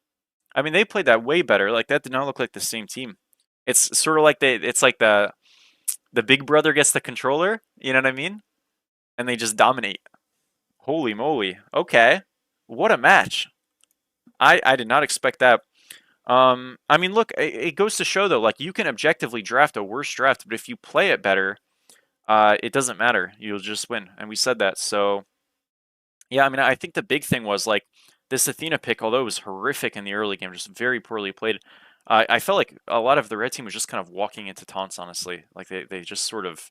I mean, they played that way better. Like, that did not look like the same team. It's sort of like it's like the big brother gets the controller, you know what I mean? And they just dominate. Holy moly. Okay. What a match. I did not expect that. I mean, look, it goes to show, though, like, you can objectively draft a worse draft, but if you play it better, it doesn't matter. You'll just win. And we said that. So, yeah, I mean, I think the big thing was, like, this Athena pick, although it was horrific in the early game, just very poorly played, I felt like a lot of the red team was just kind of walking into taunts, honestly. Like, they just sort of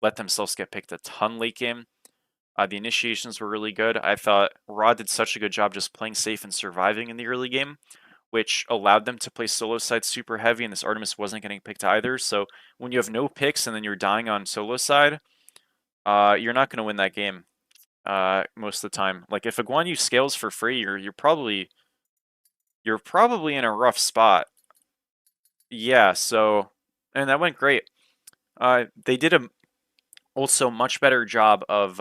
let themselves get picked a ton late game. The initiations were really good. I thought Rod did such a good job just playing safe and surviving in the early game, which allowed them to play solo side super heavy, and this Artemis wasn't getting picked either. So when you have no picks and then you're dying on solo side, you're not going to win that game most of the time. Like, if a Guan Yu scales for free, you're probably in a rough spot. Yeah, so, and that went great. They did a also much better job of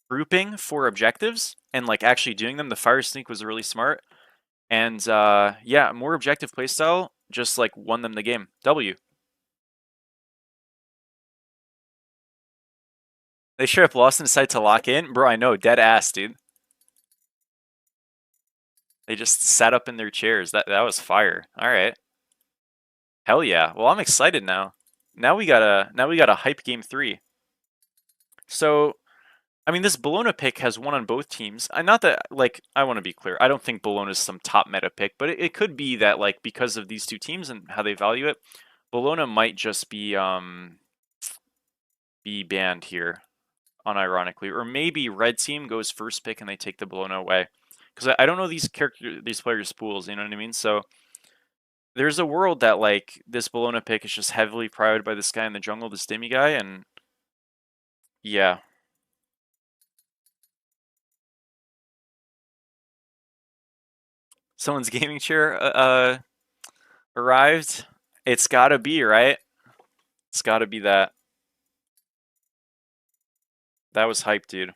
grouping for objectives and like actually doing them. The fire sneak was really smart. And yeah, more objective playstyle just like won them the game. W. They sure have lost in sight to lock in? Bro, I know, dead ass, dude. They just sat up in their chairs. That was fire. Alright. Hell yeah. Well, I'm excited now. Now we got a hype game 3. So, I mean, this Bologna pick has won on both teams. Not that, like, I want to be clear. I don't think Bologna is some top meta pick, but it could be that, like, because of these 2 teams and how they value it, Bologna might just be banned here, unironically. Or maybe red team goes first pick and they take the Bologna away. Because I don't know these players' pools, you know what I mean? So there's a world that, like, this Bologna pick is just heavily prioritized by this guy in the jungle, this Demi guy, and yeah. Someone's gaming chair arrived. It's gotta be, right? It's gotta be that. That was hype, dude.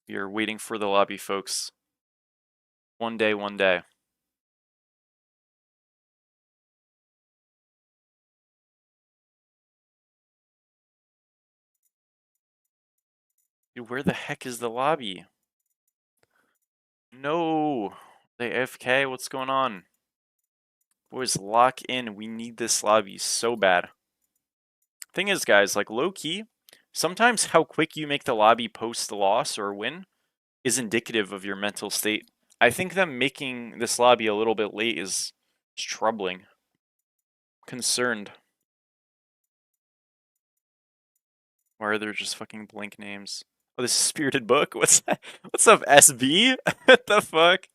You're waiting for the lobby, folks. One day, one day. Dude, where the heck is the lobby? No! They AFK? What's going on? Boys, lock in. We need this lobby so bad. Thing is, guys, like, low-key, sometimes how quick you make the lobby post the loss or win is indicative of your mental state. I think them making this lobby a little bit late is troubling. Concerned. Or are there just fucking blank names? Oh, this is Spirited Book? What's that? What's up, SB? What the fuck?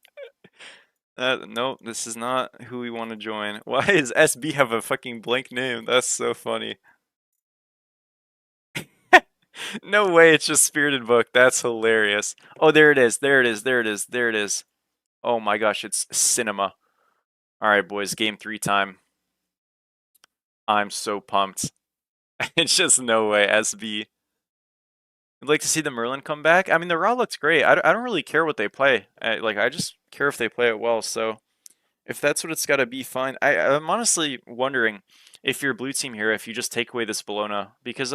No, this is not who we want to join. Why does SB have a fucking blank name? That's so funny. No way, it's just Spirited Book. That's hilarious. Oh, there it is. There it is. There it is. There it is. Oh my gosh, it's cinema. All right, boys, game 3 time. I'm so pumped. It's just no way. SB. I'd like to see the Merlin come back. I mean, the Raw looks great. I don't really care what they play. I just care if they play it well. So if that's what it's got to be, fine. I'm honestly wondering if you're blue team here, if you just take away this Bologna, because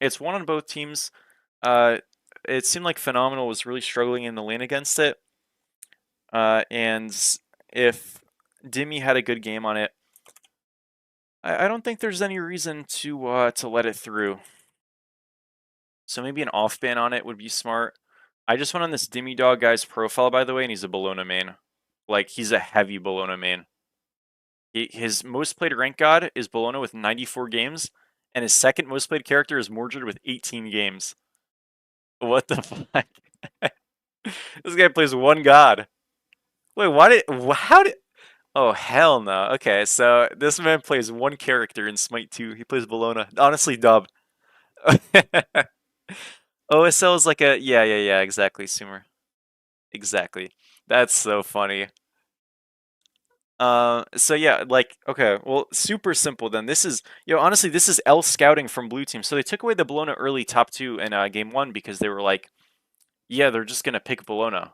it's one on both teams. Uh, it seemed like Phenomenal was really struggling in the lane against it. And if Dimmy had a good game on it, I don't think there's any reason to let it through. So maybe an off ban on it would be smart. I just went on this Dimmy Dog guy's profile, by the way, and he's a Bologna main. Like, he's a heavy Bologna main. His most played rank god is Bologna with 94 games, and his second most played character is Mordred with 18 games. What the fuck? This guy plays one god. Wait, how did... Oh, hell no. Okay, so this man plays one character in Smite 2. He plays Bologna. Honestly, dub. OSL is like a... Yeah, exactly, Sumer. Exactly. That's so funny. So yeah, like, okay, well, super simple then. This is, honestly, this is L scouting from blue team. So they took away the Bologna early top 2 in game 1 because they were like, yeah, they're just gonna pick Bologna.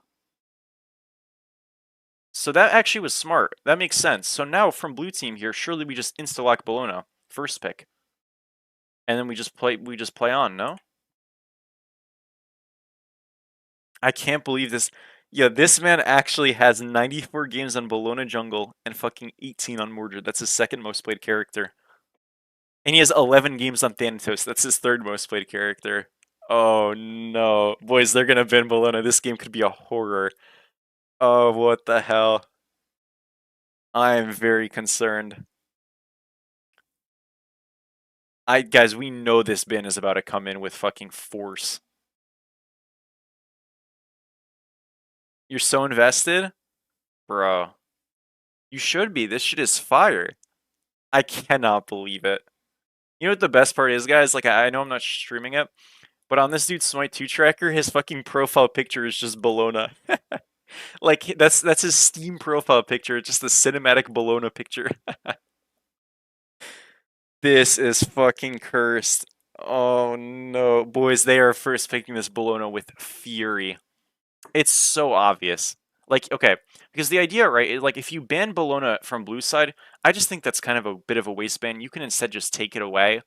So that actually was smart. That makes sense. So now from blue team here, surely we just insta-lock Bologna, first pick. And then we just play on, no? I can't believe this. Yeah, this man actually has 94 games on Bologna Jungle and fucking 18 on Mordred. That's his second most played character. And he has 11 games on Thanatos. That's his third most played character. Oh no. Boys, they're gonna ban Bologna. This game could be a horror. Oh, what the hell. I am very concerned. Guys, we know this ban is about to come in with fucking force. You're so invested? Bro. You should be. This shit is fire. I cannot believe it. You know what the best part is, guys? Like, I know I'm not streaming it, but on this dude's Smite 2 tracker, his fucking profile picture is just Bologna. Like, that's his Steam profile picture, just a cinematic Bologna picture. This is fucking cursed. Oh no. Boys, they are first picking this Bologna with fury. It's so obvious. Like, okay, because the idea, right, like if you ban Bologna from blue side, I just think that's kind of a bit of a waste ban. You can instead just take it away,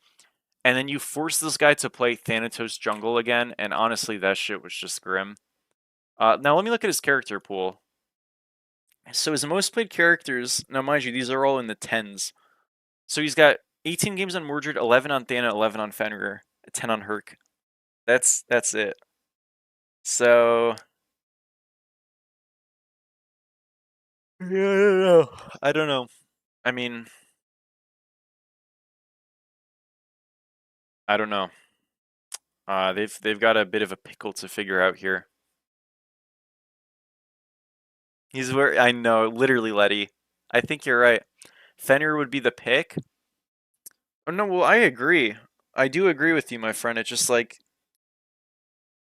and then you force this guy to play Thanatos jungle again, and honestly, that shit was just grim. Now let me look at his character pool. So his most played characters, now mind you, these are all in the 10s. So he's got 18 games on Mordred, 11 on Thana, 11 on Fenrir, 10 on Herc. That's it. So... Yeah, I don't know. I mean... I don't know. They've got a bit of a pickle to figure out here. He's where I know, literally, Letty. I think you're right. Fenrir would be the pick. Oh no, well I agree. I do agree with you, my friend. It's just like,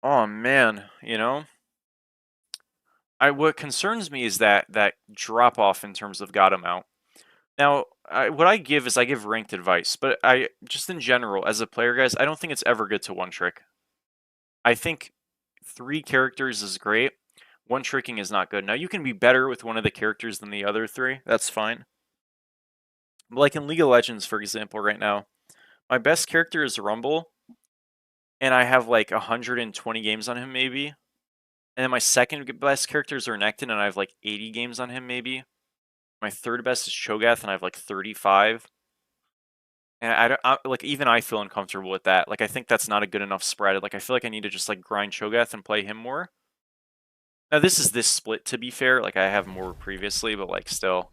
oh man, what concerns me is that drop off in terms of god amount. Now, what I give is I give ranked advice, but I just in general as a player, guys, I don't think it's ever good to one trick. I think 3 characters is great. One tricking is not good. Now you can be better with one of the characters than the other 3. That's fine. But like in League of Legends, for example, right now, my best character is Rumble, and I have like 120 games on him maybe. And then my second best character is Renekton, and I have like 80 games on him maybe. My third best is Cho'Gath, and I have like 35. And like even I feel uncomfortable with that. Like I think that's not a good enough spread. Like I feel like I need to just like grind Cho'Gath and play him more. Now this is this split to be fair. Like I have more previously, but like still.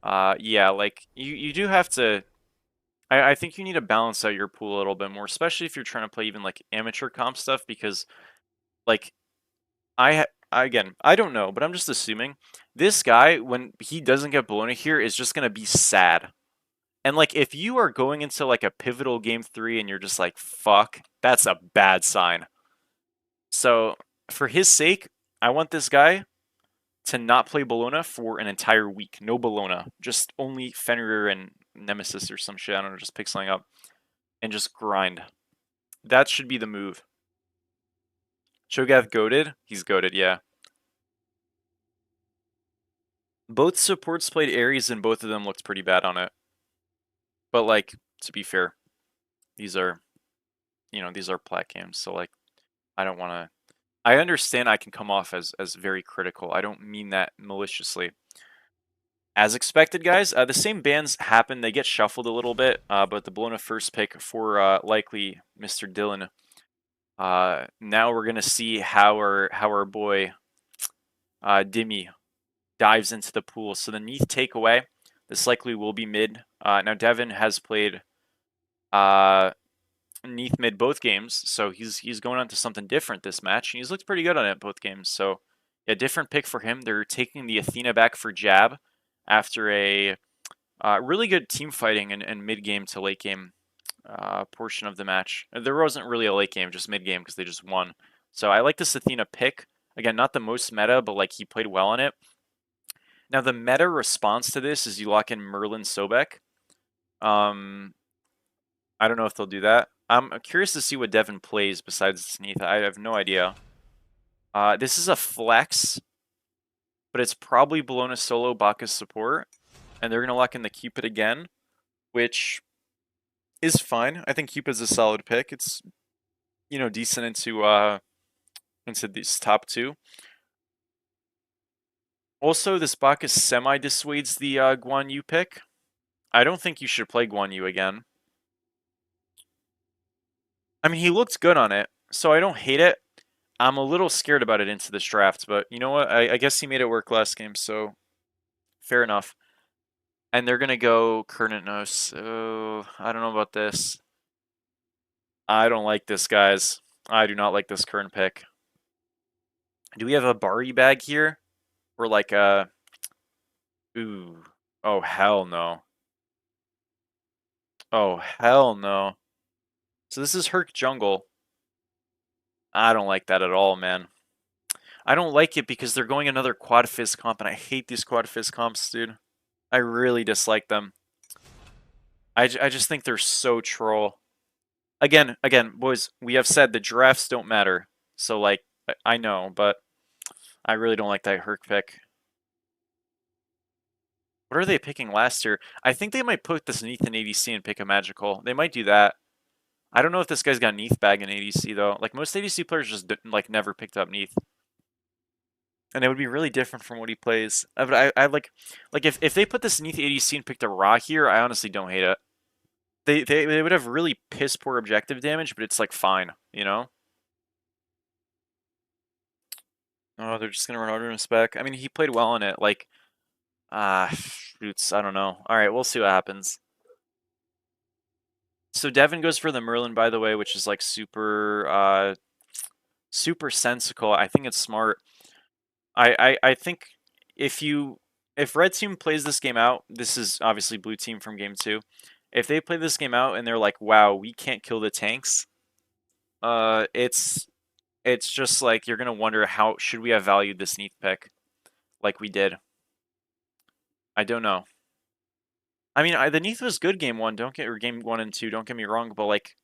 Yeah, like you do have to. I think you need to balance out your pool a little bit more, especially if you're trying to play even like amateur comp stuff, because like again, I don't know, but I'm just assuming this guy, when he doesn't get Bologna here, is just gonna be sad. And like if you are going into like a pivotal game 3 and you're just like, fuck, that's a bad sign. So for his sake, I want this guy to not play Bologna for an entire week. No Bologna. Just only Fenrir and Nemesis or some shit. I don't know, just pick something up. And just grind. That should be the move. Cho'Gath goated? He's goated, yeah. Both supports played Ares and both of them looked pretty bad on it. But like, to be fair, these are, these are plat games. So like, I don't want to, I understand I can come off as very critical. I don't mean that maliciously. As expected, guys, the same bans happen. They get shuffled a little bit, but the Bologna first pick for likely Mr. Dylan. Now we're gonna see how our boy Dimmy dives into the pool. So the Neath takeaway. This likely will be mid. Now Devin has played Neath mid both games, so he's going on to something different this match, and he's looked pretty good on it both games. So a different pick for him. They're taking the Athena back for Jab after a really good team fighting and mid game to late game portion of the match. There wasn't really a late game, just mid game because they just won. So I like this Athena pick. Again, not the most meta, but like he played well on it. Now the meta response to this is you lock in Merlin Sobek. I don't know if they'll do that. I'm curious to see what Devin plays besides Sneath. I have no idea. This is a flex, but it's probably Bologna solo Bacchus support, and they're gonna lock in the Cupid again, which is fine. I think Cupid's a solid pick. It's decent into these top two. Also, this Bacchus semi dissuades the Guan Yu pick. I don't think you should play Guan Yu again. I mean, he looked good on it, so I don't hate it. I'm a little scared about it into this draft, but you know what? I guess he made it work last game, so fair enough. And they're going to go Kerninos. Oh, I don't know about this. I don't like this, guys. I do not like this Kern pick. Do we have a Bari bag here? Or like a... Ooh. Oh, hell no. Oh, hell no. So this is Herc Jungle. I don't like that at all, man. I don't like it because they're going another Quad Fizz comp, and I hate these Quad Fizz comps, dude. I really dislike them. I just think they're so troll. Again, boys, we have said the drafts don't matter. So, like, I know, but I really don't like that Herc pick. What are they picking last year? I think they might put this Neath in ADC and pick a Magical. They might do that. I don't know if this guy's got Neath bag in ADC, though. Like, most ADC players just, like, never picked up Neath. And it would be really different from what he plays. But I like if they put this Neath ADC and picked a Ra here, I honestly don't hate it. They would have really piss poor objective damage, but it's like fine, you know? Oh, they're just gonna run Artemis back. I mean, he played well in it. Like, shoots, I don't know. All right, we'll see what happens. So Devin goes for the Merlin, by the way, which is like super sensical. I think it's smart. I think if red team plays this game out, this is obviously blue team from game 2. If they play this game out and they're like, wow, we can't kill the tanks, it's just like you're gonna wonder how should we have valued this Neath pick like we did. I don't know. I mean, the Neath was good game 1, or game 1 and 2, don't get me wrong, but like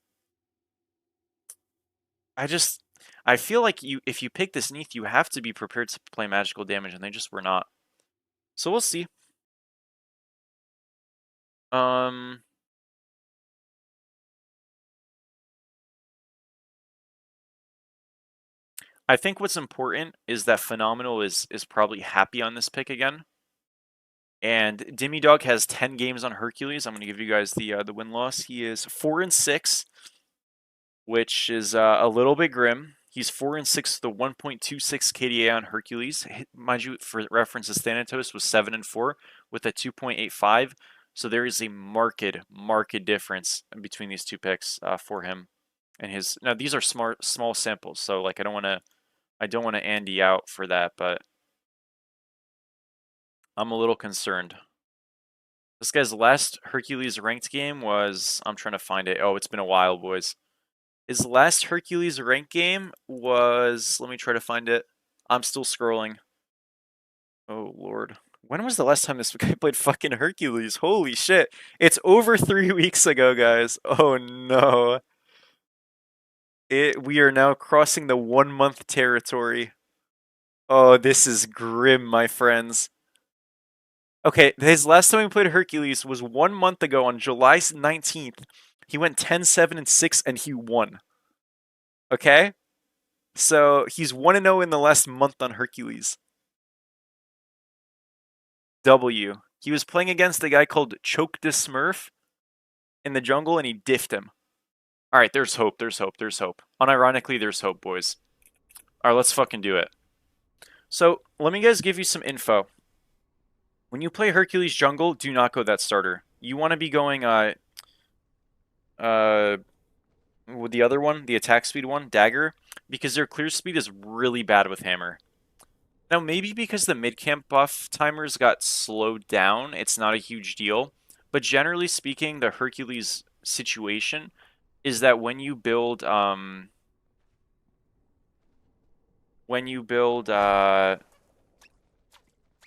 I feel like if you pick this Neath, you have to be prepared to play magical damage, and they just were not. So we'll see. I think what's important is that Phenomenal is probably happy on this pick again. And Dimmy Dog has 10 games on Hercules. I'm going to give you guys the win-loss. He is 4-6, which is a little bit grim. He's 4-6 with a 1.26 KDA on Hercules. Mind you, for reference, his Thanatos was 7-4 with a 2.85. So there is a marked difference between these two picks for him and his. Now these are small samples, so like I don't want to Andy out for that, but I'm a little concerned. This guy's last Hercules ranked game was... I'm trying to find it. Oh, it's been a while, boys. His last Hercules ranked game was... Let me try to find it. I'm still scrolling. Oh, Lord. When was the last time this guy played fucking Hercules? Holy shit. It's over 3 weeks ago, guys. Oh, no. We are now crossing the 1 month territory. Oh, this is grim, my friends. Okay, his last time he played Hercules was 1 month ago on July 19th. He went 10-7-6 and he won. Okay? So he's 1-0 in the last month on Hercules. W. He was playing against a guy called Choke the Smurf in the jungle and he diffed him. Alright, there's hope, there's hope, there's hope. Unironically, there's hope, boys. Alright, let's fucking do it. So, let me guys give you some info. When you play Hercules jungle, do not go that starter. You want to be going, with the other one, the attack speed one, Dagger, because their clear speed is really bad with Hammer. Now, maybe because the mid-camp buff timers got slowed down, it's not a huge deal. But generally speaking, the Hercules situation is that when you build,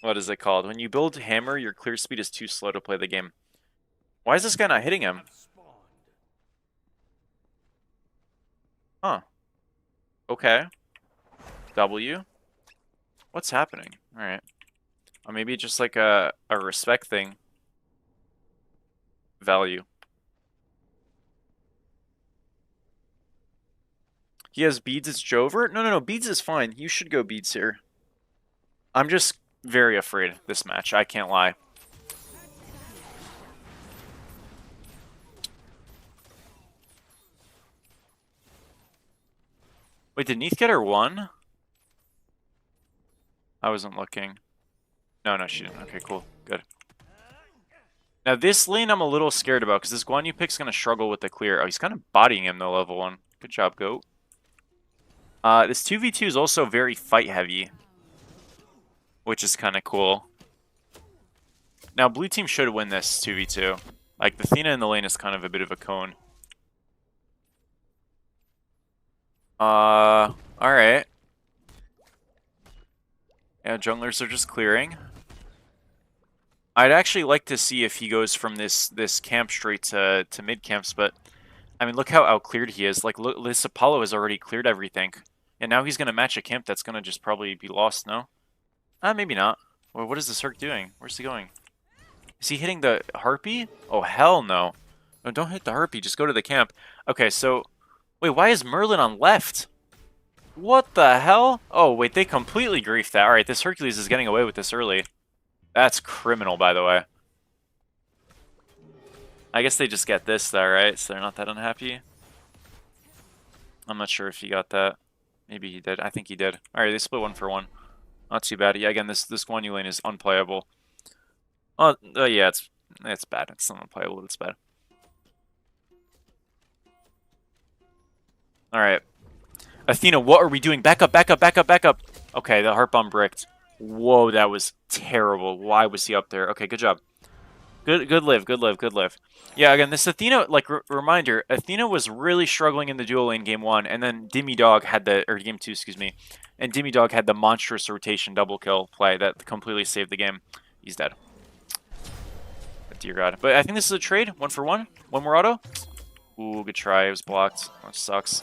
what is it called? When you build Hammer, your clear speed is too slow to play the game. Why is this guy not hitting him? Huh. Okay. W. What's happening? Alright. Or maybe just like a respect thing. Value. He has beads, it's Jover? No, beads is fine. You should go beads here. I'm just very afraid this match, I can't lie. Wait, did Neith get her one? I wasn't looking. No, she didn't. Okay, cool. Good. Now this lane I'm a little scared about, because this Guan Yu pick's going to struggle with the clear. Oh, he's kind of bodying him though, level 1. Good job, Goat. This 2v2 is also very fight heavy, which is kind of cool. Now, blue team should win this 2v2. Like, the Athena in the lane is kind of a bit of a cone. Alright. Yeah, junglers are just clearing. I'd actually like to see if he goes from this camp straight to mid camps, but I mean, look how out-cleared he is. Like, look, this Apollo has already cleared everything. And now he's going to match a camp that's going to just probably be lost, no? Maybe not. Well, what is this Herc doing? Where's he going? Is he hitting the Harpy? Oh, hell no. No, don't hit the Harpy. Just go to the camp. Okay, so... Wait, why is Merlin on left? What the hell? Oh, wait, they completely griefed that. Alright, this Hercules is getting away with this early. That's criminal, by the way. I guess they just get this, though, right? So they're not that unhappy. I'm not sure if he got that. Maybe he did. I think he did. Alright, they split 1 for 1. Not too bad. Yeah, again, this Guan Yu lane is unplayable. Oh, yeah, it's bad. It's not unplayable, it's bad. Alright. Athena, what are we doing? Back up, back up, back up, back up! Okay, the heart bomb bricked. Whoa, that was terrible. Why was he up there? Okay, good job. Good live, good live, good live. Yeah, again, this Athena, like, reminder, Athena was really struggling in the duo lane game 1, and then Dimmy Dog had the, or game 2, excuse me, and Dimmy Dog had the monstrous rotation double kill play that completely saved the game. He's dead. Dear God. But I think this is a trade, 1 for 1. One more auto. Ooh, good try. It was blocked. That sucks.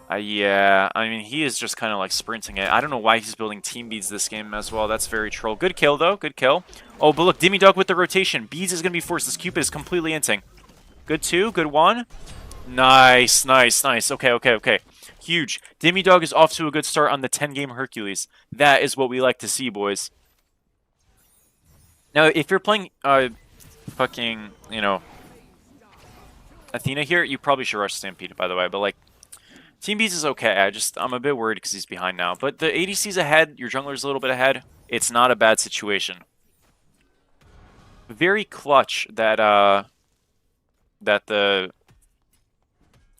Yeah, I mean, he is just kind of like sprinting it. I don't know why he's building team beads this game as well. That's very troll. Good kill, though. Good kill. Oh, but look, Dimmy Dog with the rotation. Beads is going to be forced. This Cupid is completely inting. Good 2. Good 1. Nice, nice, nice. Okay, okay, okay. Huge. Dimmy Dog is off to a good start on the 10-game Hercules. That is what we like to see, boys. Now, if you're playing, fucking, you know, Athena here, you probably should rush Stampede, by the way. But, like, Team Beats is okay. I'm a bit worried because he's behind now. But the ADC's ahead. Your jungler's a little bit ahead. It's not a bad situation. Very clutch that that the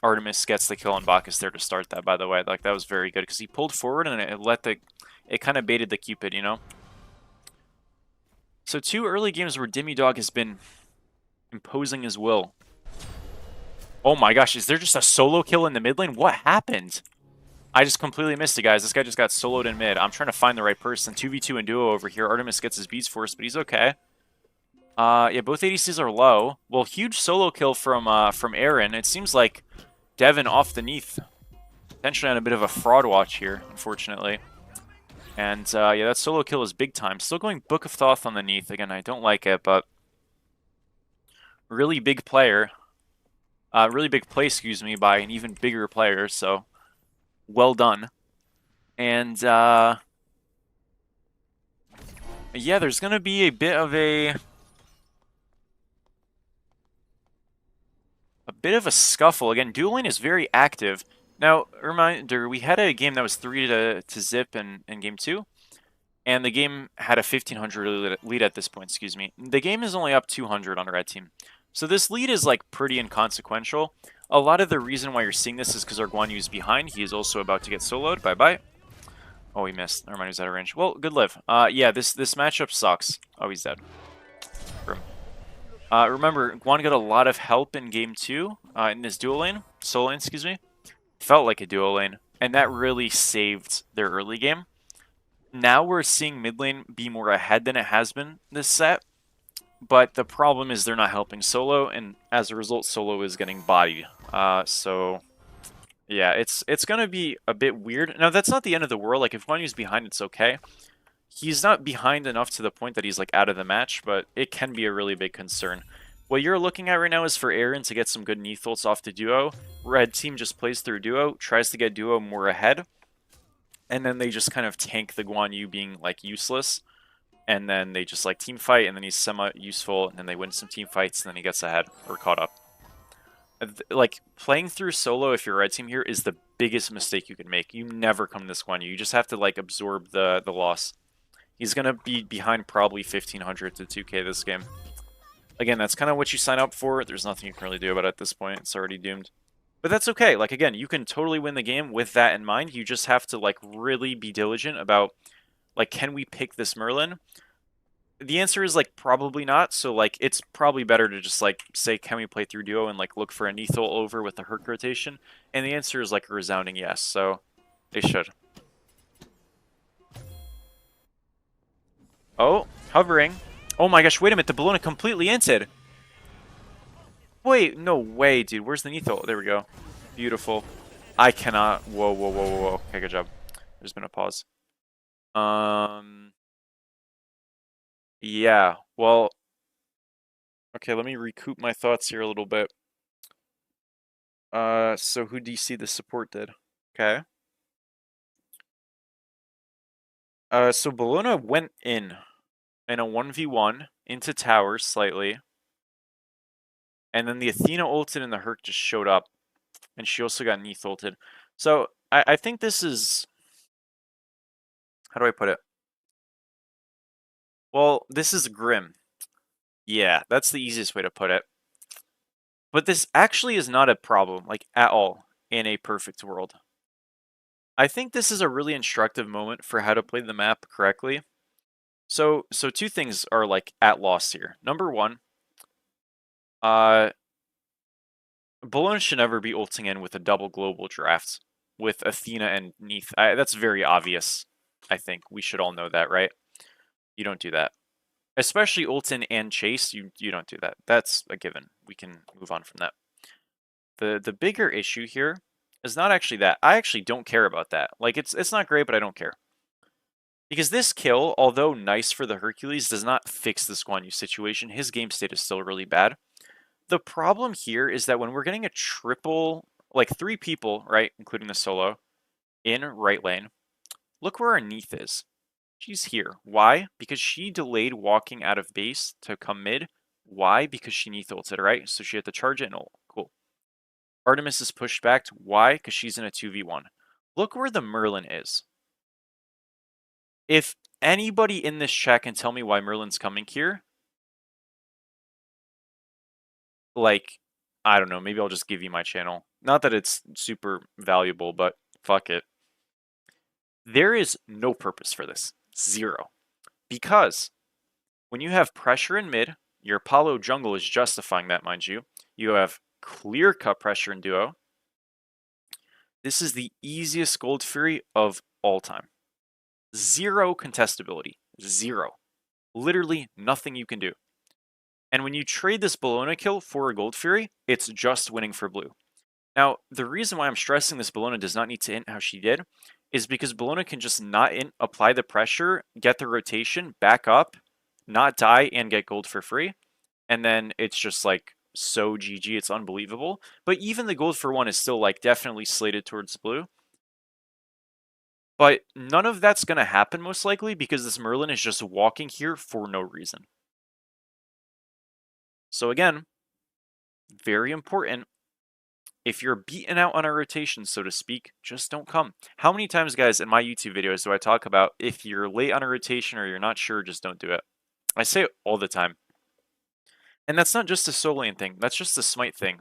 Artemis gets the kill on Bacchus there to start that, by the way. Like, that was very good because he pulled forward and it kind of baited the Cupid, you know? So 2 early games where Dimidog has been imposing his will. Oh my gosh, is there just a solo kill in the mid lane? What happened? I just completely missed it, guys. This guy just got soloed in mid. I'm trying to find the right person. 2v2 and duo over here. Artemis gets his beats forced, but he's okay. Yeah, both ADCs are low. Well, huge solo kill from Aaron. It seems like Devin off the Neath. Potentially on a bit of a fraud watch here, unfortunately. And yeah, that solo kill is big time. Still going Book of Thoth on the Neath. Again, I don't like it, but really big player. Really big play, excuse me, by an even bigger player, so well done. And yeah, there's going to be a bit of a scuffle. Again, dual lane is very active. Now, reminder, we had a game that was 3 to zip in game 2. And the game had a 1500 lead at this point, excuse me. The game is only up 200 on the red team. So this lead is like pretty inconsequential. A lot of the reason why you're seeing this is because our Guan Yu's behind. He is also about to get soloed. Bye-bye. Oh, he missed. Never mind, he's out of range. Well, good live. Yeah, this matchup sucks. Oh, he's dead. Remember, Guan got a lot of help in game 2 in this dual lane. Solo lane, excuse me. Felt like a dual lane. And that really saved their early game. Now we're seeing mid lane be more ahead than it has been this set. But the problem is they're not helping solo, and as a result, solo is getting bodied. So, yeah, it's going to be a bit weird. Now, that's not the end of the world. Like, if Guan Yu's behind, it's okay. He's not behind enough to the point that he's, like, out of the match, but it can be a really big concern. What you're looking at right now is for Aaron to get some good Neath ults off the duo. Red team just plays through duo, tries to get duo more ahead, and then they just kind of tank the Guan Yu being, like, useless. And then they just like team fight, and then he's semi-useful, and then they win some team fights, and then he gets ahead or caught up. Like, playing through solo if you're red team here is the biggest mistake you can make. You never come this Guan Yu. You just have to like absorb the loss. He's gonna be behind probably 1500 to 2k this game. Again, that's kind of what you sign up for. There's nothing you can really do about it at this point. It's already doomed. But that's okay. Like, again, you can totally win the game with that in mind. You just have to like really be diligent about, like, can we pick this Merlin? The answer is, like, probably not. So, like, it's probably better to just, like, say, can we play through duo and, like, look for a Neath ult over with the Herc rotation? And the answer is, like, a resounding yes. So, they should. Oh, hovering. Oh my gosh, wait a minute. The Bellona completely inted. Wait, no way, dude. Where's the Neath ult? There we go. Beautiful. I cannot. Whoa, whoa, whoa, whoa, whoa. Okay, good job. There's been a pause. Yeah, well, okay, let me recoup my thoughts here a little bit. So who do you see the support did? Okay. So Bellona went in a 1v1 into towers slightly. And then the Athena ulted and the Herc just showed up. And she also got Neath ulted. So I think this is... How do I put it? Well, this is grim. Yeah, that's the easiest way to put it. But this actually is not a problem, like, at all, in a perfect world. I think this is a really instructive moment for how to play the map correctly. So two things are, like, at loss here. Number one, Bellona should never be ulting in with a double global draft with Athena and Neath. That's very obvious, I think. We should all know that, right? You don't do that. Especially Ultin and Chase, you don't do that. That's a given. We can move on from that. The bigger issue here is not actually that. I actually don't care about that. Like, it's not great, but I don't care. Because this kill, although nice for the Hercules, does not fix this Guan Yu situation. His game state is still really bad. The problem here is that when we're getting a triple, like 3 people, right, including the solo, in right lane, look where our Neath is. She's here. Why? Because she delayed walking out of base to come mid. Why? Because she Neath ulted, right? So she had to charge it and ult. Cool. Artemis is pushed back. Why? Because she's in a 2v1. Look where the Merlin is. If anybody in this chat can tell me why Merlin's coming here, like, I don't know, maybe I'll just give you my channel. Not that it's super valuable, but fuck it. There is no purpose for this. Zero. Because when you have pressure in mid, your Apollo jungle is justifying that, mind you. You have clear-cut pressure in duo. This is the easiest Gold Fury of all time. Zero contestability. Zero. Literally nothing you can do. And when you trade this Bellona kill for a Gold Fury, it's just winning for blue. Now, the reason why I'm stressing this Bellona does not need to int how she did is because Bellona can just not int, apply the pressure, get the rotation, back up, not die, and get gold for free. And then it's just like so GG, it's unbelievable. But even the gold for one is still like definitely slated towards blue. But none of that's going to happen most likely because this Merlin is just walking here for no reason. So again, very important. If you're beaten out on a rotation, so to speak, just don't come. How many times, guys, in my YouTube videos do I talk about if you're late on a rotation or you're not sure, just don't do it? I say it all the time. And that's not just a solo lane thing. That's just a smite thing.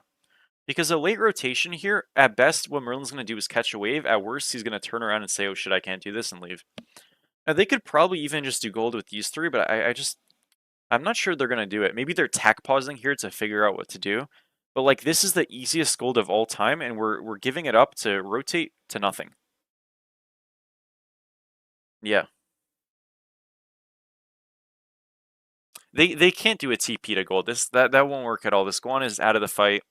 Because a late rotation here, at best, what Merlin's going to do is catch a wave. At worst, he's going to turn around and say, oh shit, I can't do this, and leave. Now, they could probably even just do gold with these three, but I'm not sure they're going to do it. Maybe they're tack pausing here to figure out what to do. But like this is the easiest gold of all time, and we're giving it up to rotate to nothing. Yeah. They can't do a TP to gold. That won't work at all. This Guan is out of the fight.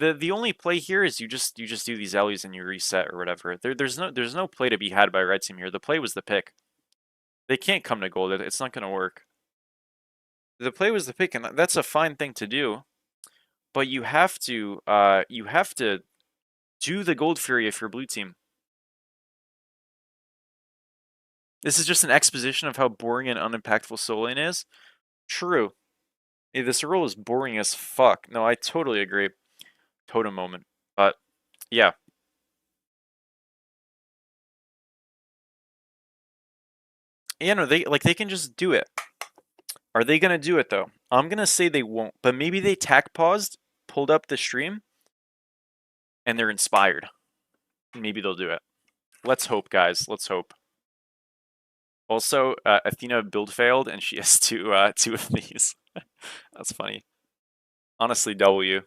The only play here is you just do these Ellie's and you reset or whatever. There's no play to be had by red team here. The play was the pick. They can't come to gold. It's not going to work. The play was the pick, and that's a fine thing to do. But you have to do the Gold Fury if you're blue team. This is just an exposition of how boring and unimpactful solo lane is. True. Yeah, this role is boring as fuck. No, I totally agree. Totem moment. But yeah. Yeah, no, they can just do it. Are they gonna do it though? I'm gonna say they won't, but maybe they tack paused, pulled up the stream, and they're inspired. Maybe they'll do it. Let's hope, guys. Let's hope. Also, Athena build failed, and she has two of these. That's funny. Honestly, W.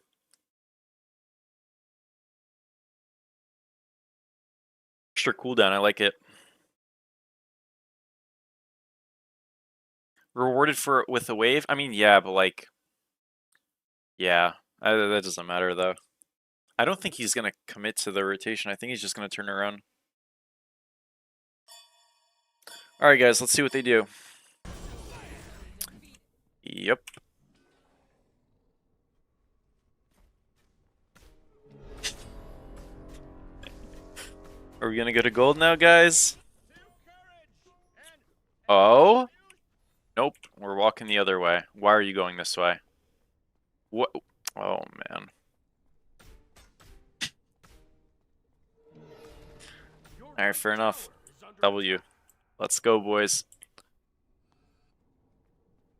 Extra cooldown, I like it. Rewarded for with a wave? I mean, yeah, but like... Yeah, that doesn't matter, though. I don't think he's going to commit to the rotation. I think he's just going to turn around. Alright, guys, let's see what they do. Yep. Are we going to go to gold now, guys? Oh? Nope, we're walking the other way. Why are you going this way? What? Oh, man. Alright, fair enough. W. Let's go, boys.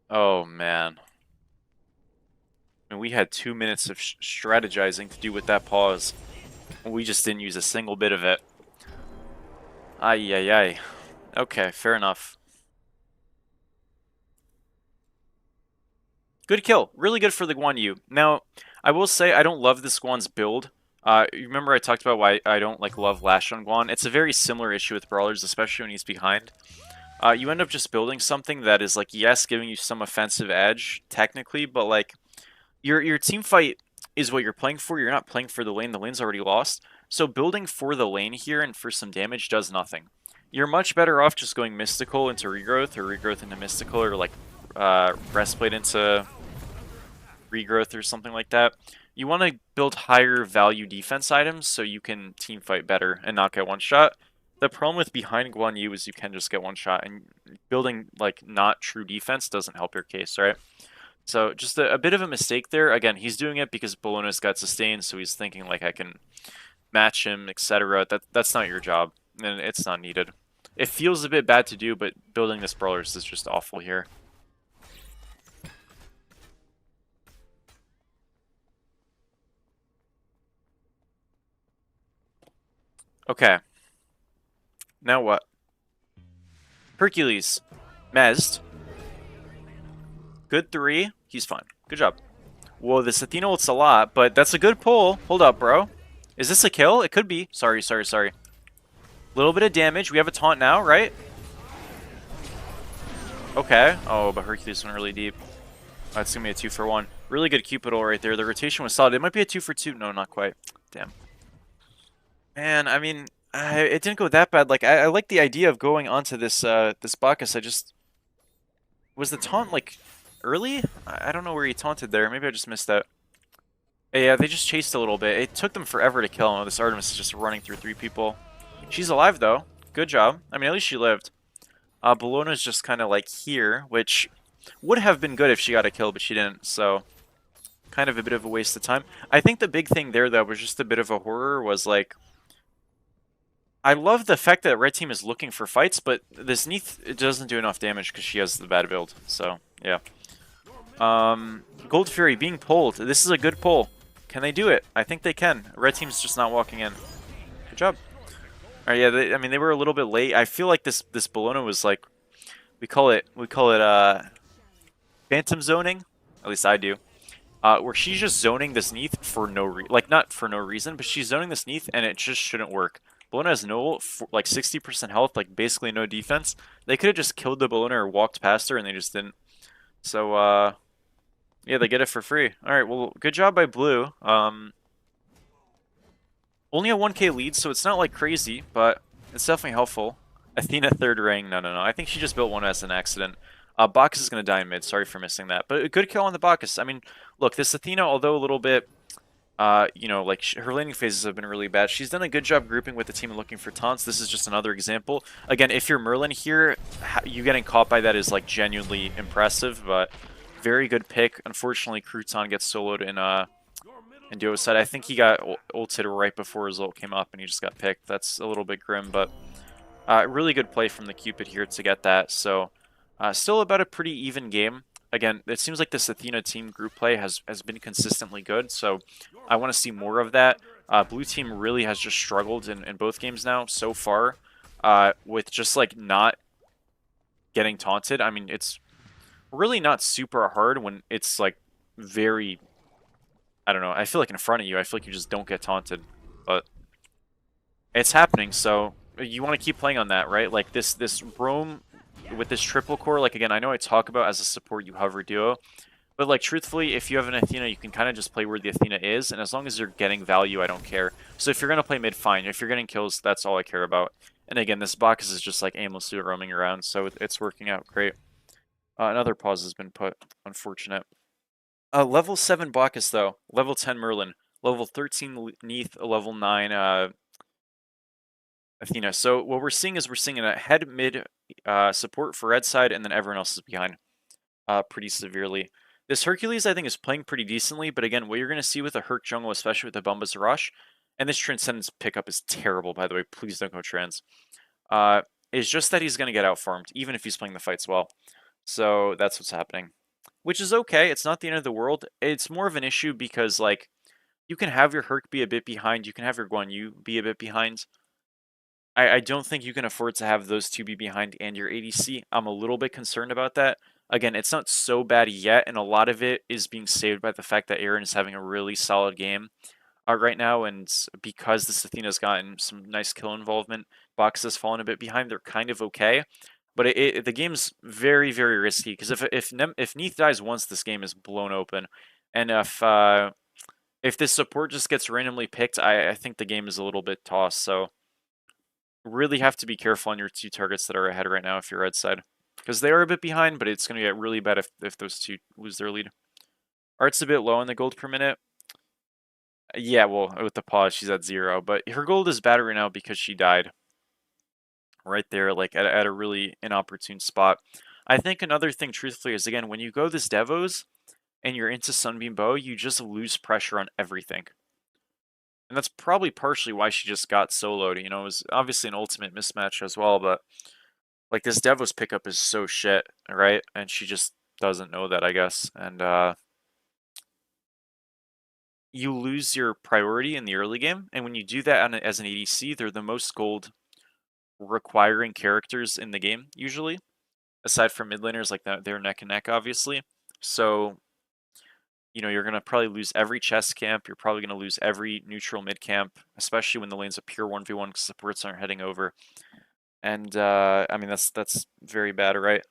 Oh, man. And we had 2 minutes of strategizing to do with that pause. We just didn't use a single bit of it. Ay, ay, ay. Okay, fair enough. Good kill. Really good for the Guan Yu. Now, I will say I don't love this Guan's build. Remember I talked about why I don't love Lash on Guan? It's a very similar issue with Brawlers, especially when he's behind. You end up just building something that is yes, giving you some offensive edge, technically, but your team fight is what you're playing for. You're not playing for the lane. The lane's already lost. So building for the lane here and for some damage does nothing. You're much better off just going Mystical into Regrowth, or Regrowth into Mystical, or Breastplate into Regrowth or something like that. You want to build higher value defense items so you can team fight better and not get one shot. The problem with behind Guan Yu is you can just get one shot, and building not true defense doesn't help your case, right? So just a bit of a mistake there. Again, he's doing it because Bellona's got sustained, so he's thinking I can match him, etc. That's not your job, and it's not needed. It feels a bit bad to do, but building this Brawlers is just awful here. Okay. Now what? Hercules. Mezd. Good 3. He's fine. Good job. Whoa, this Athena ults a lot, but that's a good pull. Hold up, bro. Is this a kill? It could be. Sorry. Little bit of damage. We have a taunt now, right? Okay. Oh, but Hercules went really deep. That's going to be a 2 for 1. Really good Cupid ult right there. The rotation was solid. It might be a 2 for 2. No, not quite. Damn. Man, I mean, it didn't go that bad. Like, I like the idea of going onto this this Bacchus. I just... Was the taunt, like, early? I don't know where he taunted there. Maybe I just missed that. Yeah, they just chased a little bit. It took them forever to kill him. This Artemis is just running through 3 people. She's alive, though. Good job. I mean, at least she lived. Bologna's just kind of, like, here, which would have been good if she got a kill, but she didn't, so... Kind of a bit of a waste of time. I think the big thing there, though, was just a bit of a horror, was, like... I love the fact that Red Team is looking for fights, but this Neith it doesn't do enough damage because she has the bad build, so, yeah. Gold Fury being pulled. This is a good pull. Can they do it? I think they can. Red Team's just not walking in. Good job. Alright, yeah, I mean, they were a little bit late. I feel like this Bologna was like... We call it, phantom zoning. At least I do. Where she's just zoning this Neith for no reason. Like, not for no reason, but she's zoning this Neith and it just shouldn't work. Bologna has no, like, 60% health, like, basically no defense. They could have just killed the Bologna or walked past her, and they just didn't. So, yeah, they get it for free. Alright, well, good job by Blue. Only a 1k lead, so it's not, like, crazy, but it's definitely helpful. Athena third ring. No. I think she just built one as an accident. Bacchus is going to die in mid. Sorry for missing that. But a good kill on the Bacchus. I mean, look, this Athena, although a little bit... you know, like, her laning phases have been really bad. She's done a good job grouping with the team and looking for taunts. This is just another example. Again, if you're Merlin here, you getting caught by that is, like, genuinely impressive, but very good pick. Unfortunately, Crouton gets soloed in Duo's side. I think he got ulted right before his ult came up, and he just got picked. That's a little bit grim, but really good play from the Cupid here to get that. So, still about a pretty even game. Again, it seems like this Athena team group play has been consistently good, so I want to see more of that. Blue team really has just struggled in both games now so far with just, like, not getting taunted. I mean, it's really not super hard when it's, like, very... I don't know. I feel like in front of you, I feel like you just don't get taunted, but it's happening, so you want to keep playing on that, right? Like, this roam... with this triple core, like, again, I know I talk about as a support you hover duo, but, like, truthfully, if you have an Athena, you can kind of just play where the Athena is, and as long as you're getting value, I don't care. So if you're going to play mid, fine. If you're getting kills, that's all I care about. And again, this Bacchus is just, like, aimlessly roaming around, so it's working out great. Another pause has been put. Unfortunate. Level 7 Bacchus, though. Level 10 Merlin. Level 13 Neith. Level 9 Athena. So what we're seeing is we're seeing a head mid support for red side, and then everyone else is behind pretty severely. This Hercules, I think, is playing pretty decently, but again, what you're going to see with a Herc jungle, especially with the Bombas Rush, and this Transcendence pickup is terrible, by the way, please don't go trans, is just that he's going to get outfarmed, even if he's playing the fights well. So that's what's happening. Which is okay, it's not the end of the world. It's more of an issue because, like, you can have your Herc be a bit behind, you can have your Guan Yu be a bit behind. I don't think you can afford to have those two be behind and your ADC. I'm a little bit concerned about that. Again, it's not so bad yet, and a lot of it is being saved by the fact that Aaron is having a really solid game right now, and because this Athena's gotten some nice kill involvement, Box has fallen a bit behind. They're kind of okay, but the game's very, very risky, because if Neith dies once, this game is blown open, and if this support just gets randomly picked, I think the game is a little bit tossed, so really have to be careful on your two targets that are ahead right now if you're red side. Because they are a bit behind, but it's going to get really bad if those two lose their lead. Art's a bit low on the gold per minute. Yeah, well, with the pause, she's at 0. But her gold is bad right now because she died. Right there, like, at a really inopportune spot. I think another thing, truthfully, is, again, when you go this Devos and you're into Sunbeam Bow, you just lose pressure on everything. And that's probably partially why she just got soloed. You know, it was obviously an ultimate mismatch as well, but, like, this Devos pickup is so shit, right? And she just doesn't know that, I guess. And you lose your priority in the early game, and when you do that as an ADC, they're the most gold requiring characters in the game, usually. Aside from mid laners, like, they're neck and neck, obviously. So, you know, you're going to probably lose every chest camp. You're probably going to lose every neutral mid camp, especially when the lane's a pure 1v1 because supports aren't heading over. And, I mean, that's very bad, right?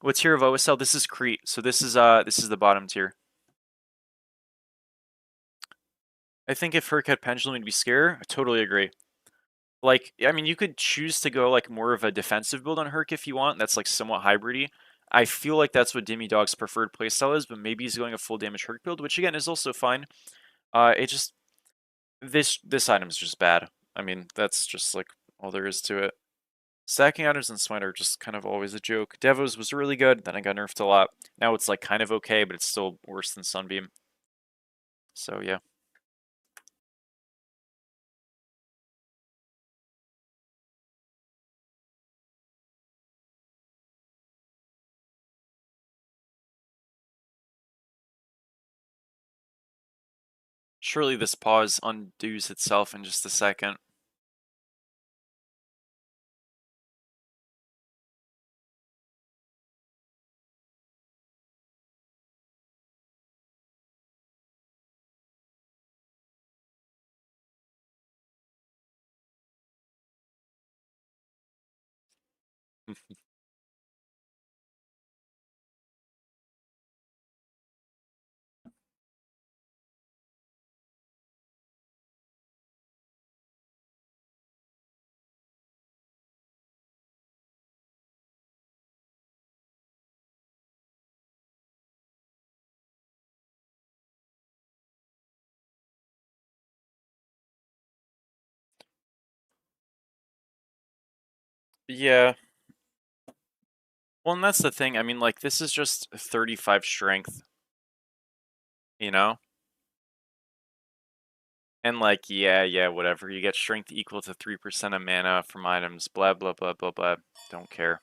What tier of OSL? This is Crete. So this is the bottom tier. I think if Herc had Pendulum, he'd be scary. I totally agree. Like, I mean, you could choose to go like more of a defensive build on Herc if you want. That's like somewhat hybridy. I feel like that's what Dimmy Dog's preferred playstyle is, but maybe he's going a full damage Herc build, which again is also fine. It just this item is just bad. I mean, that's just like all there is to it. Stacking items in Smite are just kind of always a joke. Devos was really good, then I got nerfed a lot. Now it's like kind of okay, but it's still worse than Sunbeam. So yeah. Surely this pause undoes itself in just a second. Yeah. Well, and that's the thing. I mean, like, this is just 35 strength, you know? And, like, yeah, whatever. You get strength equal to 3% of mana from items, blah, blah, blah, blah, blah. Don't care.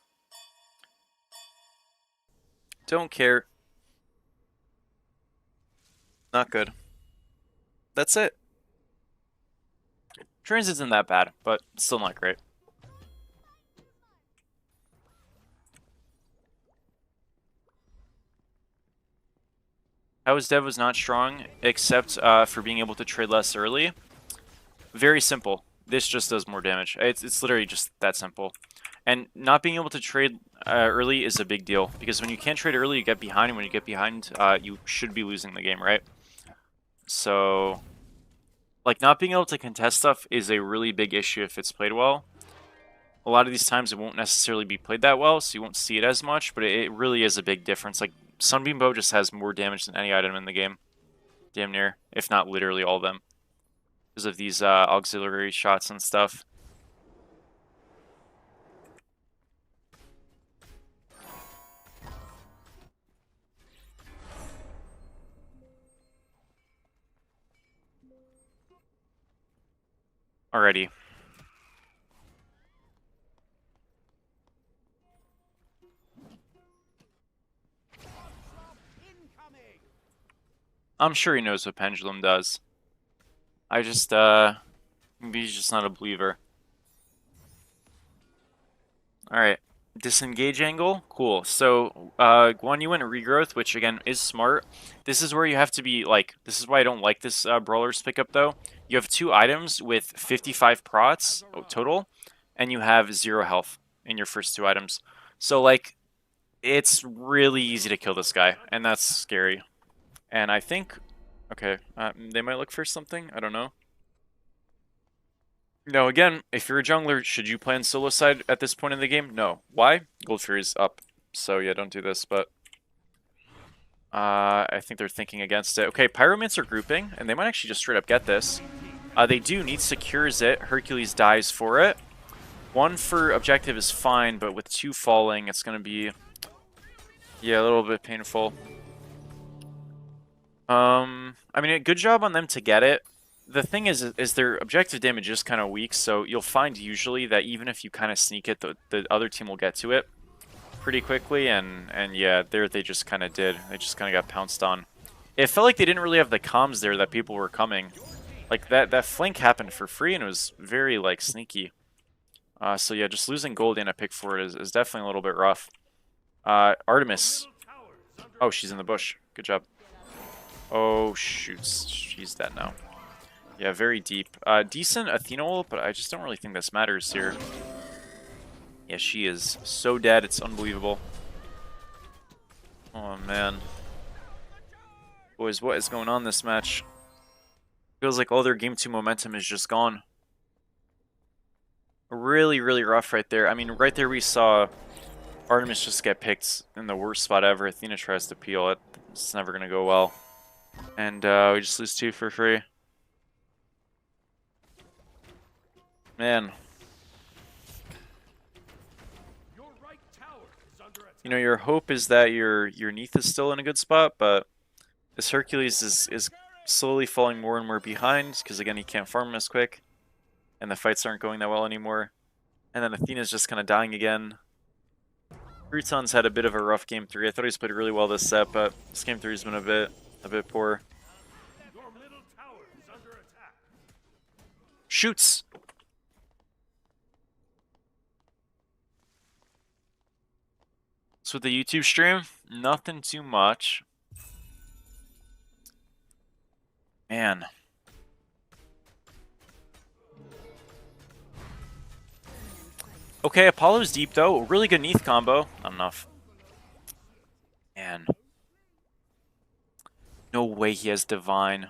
Don't care. Not good. That's it. Trains isn't that bad, but still not great. How is Dev was not strong, except for being able to trade less early? Very simple. This just does more damage. It's literally just that simple. And not being able to trade early is a big deal, because when you can't trade early, you get behind, and when you get behind, you should be losing the game, right? So, like, not being able to contest stuff is a really big issue if it's played well. A lot of these times it won't necessarily be played that well, so you won't see it as much, but it really is a big difference. Like, Sunbeam Bow just has more damage than any item in the game. Damn near, if not literally all of them. Because of these auxiliary shots and stuff. Alrighty. I'm sure he knows what Pendulum does. I just, maybe he's just not a believer. Alright. Disengage angle? Cool. So, Guan Yu and Regrowth, which again is smart. This is where you have to be, like, this is why I don't like this Brawler's pickup though. You have 2 items with 55 prots total, and you have 0 health in your first 2 items. So, like, it's really easy to kill this guy, and that's scary. And I think, okay, they might look for something, I don't know. No, again, if you're a jungler, should you play on solo side at this point in the game? No. Why? Gold Fury's up. So yeah, don't do this, but I think they're thinking against it. Okay, Pyromancer grouping, and they might actually just straight up get this. They do need secures it. Hercules dies for it. 1 for objective is fine, but with 2 falling, it's going to be, yeah, a little bit painful. I mean, a good job on them to get it. The thing is their objective damage is kind of weak, so you'll find usually that even if you kind of sneak it, the other team will get to it pretty quickly, and yeah, there they just kind of did. They just kind of got pounced on. It felt like they didn't really have the comms there that people were coming. Like, that flank happened for free, and it was very, like, sneaky. So yeah, just losing gold in a pick for it is definitely a little bit rough. Artemis Oh, she's in the bush. Good job. Oh, shoots. She's dead now. Yeah, very deep. Decent Athena ult, but I just don't really think this matters here. Yeah, she is so dead. It's unbelievable. Oh, man. Boys, what is going on this match? Feels like all their Game 2 momentum is just gone. Really, really rough right there. I mean, right there we saw Artemis just get picked in the worst spot ever. Athena tries to peel it. It's never going to go well. And we just lose 2 for free. Man. You know, your hope is that your Neith is still in a good spot, but this Hercules is slowly falling more and more behind, because again, he can't farm as quick, and the fights aren't going that well anymore. And then Athena's just kind of dying again. Cruton's had a bit of a rough game 3. I thought he's played really well this set, but this game 3 has been a bit poor. Shoots! So with the YouTube stream, nothing too much. Man. Okay, Apollo's deep though. Really good Neith combo. Not enough. Man. No way he has Divine.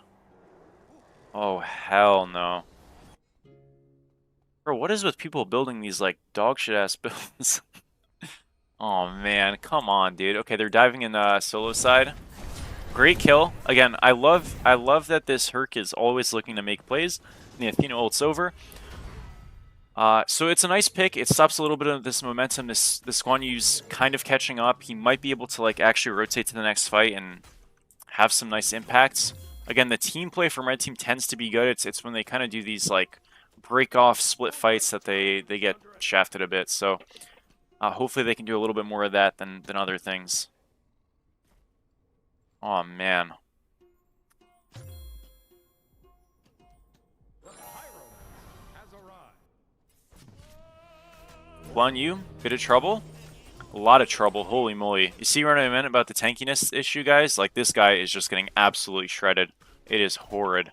Oh, hell no. Bro, what is with people building these, like, dog shit ass builds? Oh, man. Come on, dude. Okay, they're diving in the solo side. Great kill. Again, I love that this Herc is always looking to make plays. And the Athena ult's over. So it's a nice pick. It stops a little bit of this momentum. This Guan Yu's kind of catching up. He might be able to, like, actually rotate to the next fight and have some nice impacts. Again, the team play from Red Team tends to be good. It's when they kind of do these, like, break-off split fights that they get shafted a bit. So hopefully they can do a little bit more of that than other things. Oh, man. Guan Yu, bit of trouble. A lot of trouble, holy moly. You see what I meant about the tankiness issue, guys? Like, this guy is just getting absolutely shredded. It is horrid.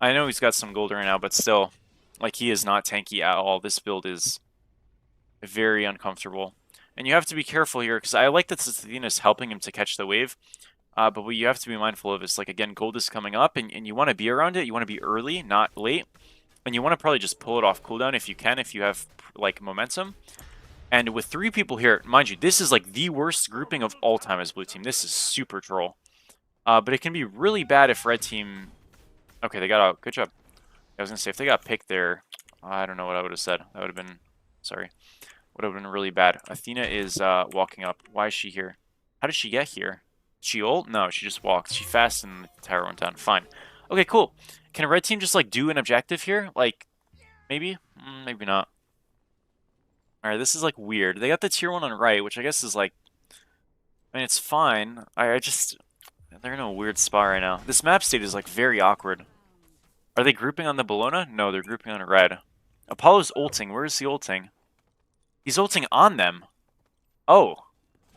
I know he's got some gold right now, but still, like, he is not tanky at all. This build is very uncomfortable. And you have to be careful here, because I like that Athena is helping him to catch the wave. But what you have to be mindful of is, like, again, gold is coming up, and you want to be around it. You want to be early, not late. And you want to probably just pull it off cooldown if you can, if you have, like, momentum. And with 3 people here, mind you, this is like the worst grouping of all time as blue team. This is super troll. But it can be really bad if red team... Okay, they got out. Good job. I was going to say, if they got picked there, I don't know what I would have said. That would have been... Sorry. Would have been really bad. Athena is walking up. Why is she here? How did she get here? She ult? No, she just walked. She fast and the tower went down. Fine. Okay, cool. Can a red team just, like, do an objective here? Like, maybe? Maybe not. Alright, this is, like, weird. They got the tier 1 on right, which I guess is, like... I mean, it's fine. I just... They're in a weird spot right now. This map state is, like, very awkward. Are they grouping on the Bellona? No, they're grouping on red. Apollo's ulting. Where is he ulting? He's ulting on them. Oh.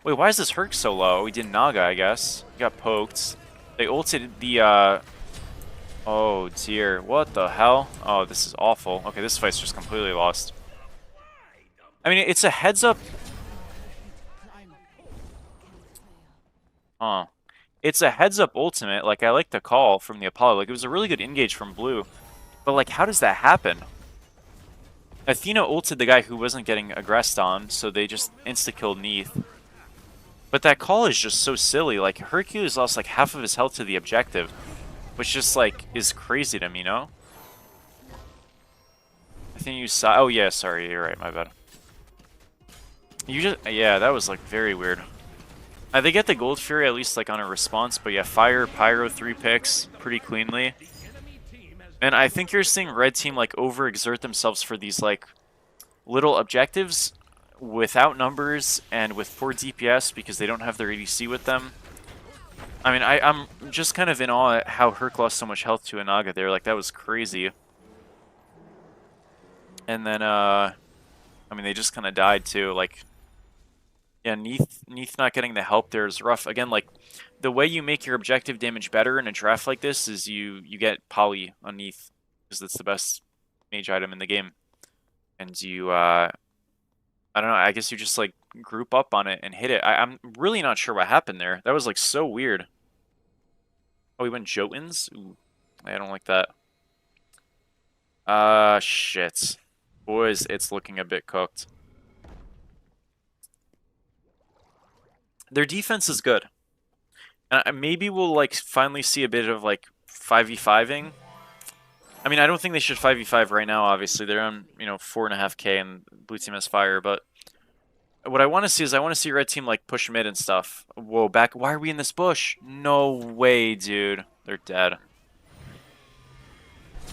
Wait, why is this Herc so low? He did Naga, I guess. He got poked. They ulted the, Oh, dear. What the hell? Oh, this is awful. Okay, this fight's just completely lost. I mean, it's a heads-up... Huh. It's a heads-up ultimate. Like, I like the call from the Apollo. Like, it was a really good engage from blue. But, like, how does that happen? Athena ulted the guy who wasn't getting aggressed on, so they just insta-killed Neith. But that call is just so silly. Like, Hercules lost, like, half of his health to the objective. Which just, like, is crazy to me, you know? I think you saw... Oh, yeah, sorry. You're right. My bad. You just... Yeah, that was, like, very weird. They get the Gold Fury at least, like, on a response. But, yeah, Fire, Pyro, 3 picks. Pretty cleanly. And I think you're seeing Red Team, like, overexert themselves for these, like, little objectives without numbers and with poor DPS because they don't have their ADC with them. I mean, I'm just kind of in awe at how Herc lost so much health to Inaga there. Like, that was crazy. And then, I mean, they just kind of died, too. Like, yeah, Yeah, Neath not getting the help there is rough. Again, like, the way you make your objective damage better in a draft like this is you get Poly on Neath, because that's the best mage item in the game. And you, I don't know, I guess you just, like, group up on it and hit it. I'm really not sure what happened there. That was, like, so weird. Oh, he went Jotuns? Ooh, I don't like that. Shit. Boys, it's looking a bit cooked. Their defense is good. Maybe we'll, like, finally see a bit of, like, 5v5ing. I mean, I don't think they should 5v5 right now, obviously. They're on, 4.5k and blue team has fire, but what I want to see is I want to see red team, like, push mid and stuff. Whoa, back. Why are we in this bush? No way, dude. They're dead.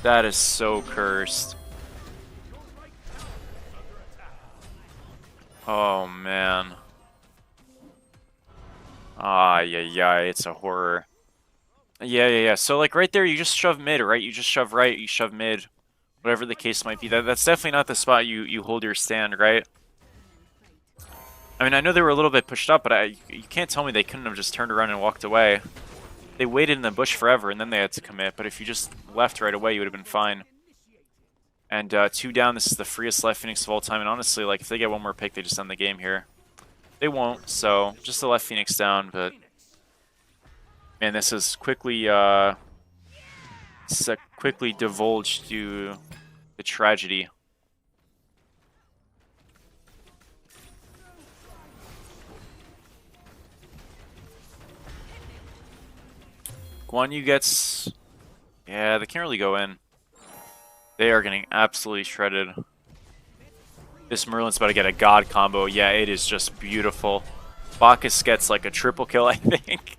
That is so cursed. Oh, man. Ah, yeah, it's a horror. Yeah. So, like, right there, you just shove mid, right? You just shove right, you shove mid. Whatever the case might be. That's definitely not the spot you hold your stand, right? I mean, I know they were a little bit pushed up, but you can't tell me they couldn't have just turned around and walked away. They waited in the bush forever, and then they had to commit, but if you just left right away, you would have been fine. And 2 down, this is the freest Left Phoenix of all time, and honestly, like, if they get one more pick, they just end the game here. They won't, so just the Left Phoenix down, but man, this is quickly divulged to the tragedy. Guan Yu gets... Yeah, they can't really go in. They are getting absolutely shredded. This Merlin's about to get a god combo. Yeah, it is just beautiful. Bacchus gets like a triple kill, I think,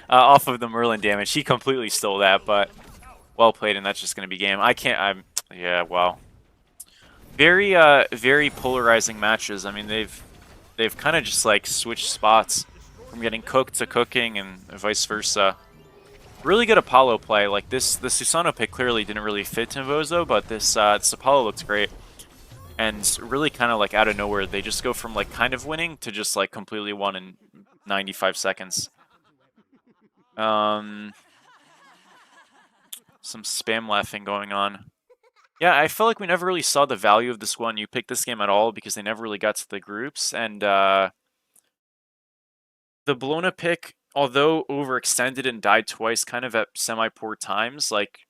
off of the Merlin damage. He completely stole that, but well played, and that's just going to be game. Yeah, wow. Very polarizing matches. I mean, they've kind of just like switched spots from getting cooked to cooking and vice versa. Really good Apollo play. Like the Susano pick clearly didn't really fit Timvozo, but this Apollo looked great. And really kind of like out of nowhere, they just go from like kind of winning to just like completely won in 95 seconds. Some spam laughing going on. Yeah, I feel like we never really saw the value of this one. You picked this game at all because they never really got to the groups. And the Bologna pick, although overextended and died twice kind of at semi-poor times, like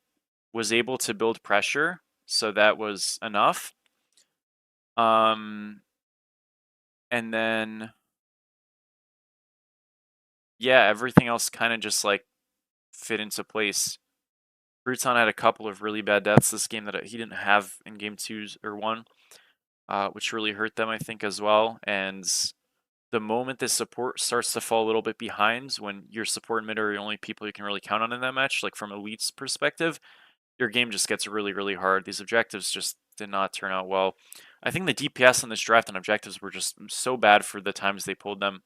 was able to build pressure. So that was enough. And then, yeah, everything else kind of just like fit into place. Bruton had a couple of really bad deaths this game that he didn't have in game 2 or 1, which really hurt them, I think, as well. And the moment the support starts to fall a little bit behind, when your support and mid are the only people you can really count on in that match, like from Elite's perspective, your game just gets really hard. These objectives just did not turn out well. I think the DPS on this draft and objectives were just so bad for the times they pulled them.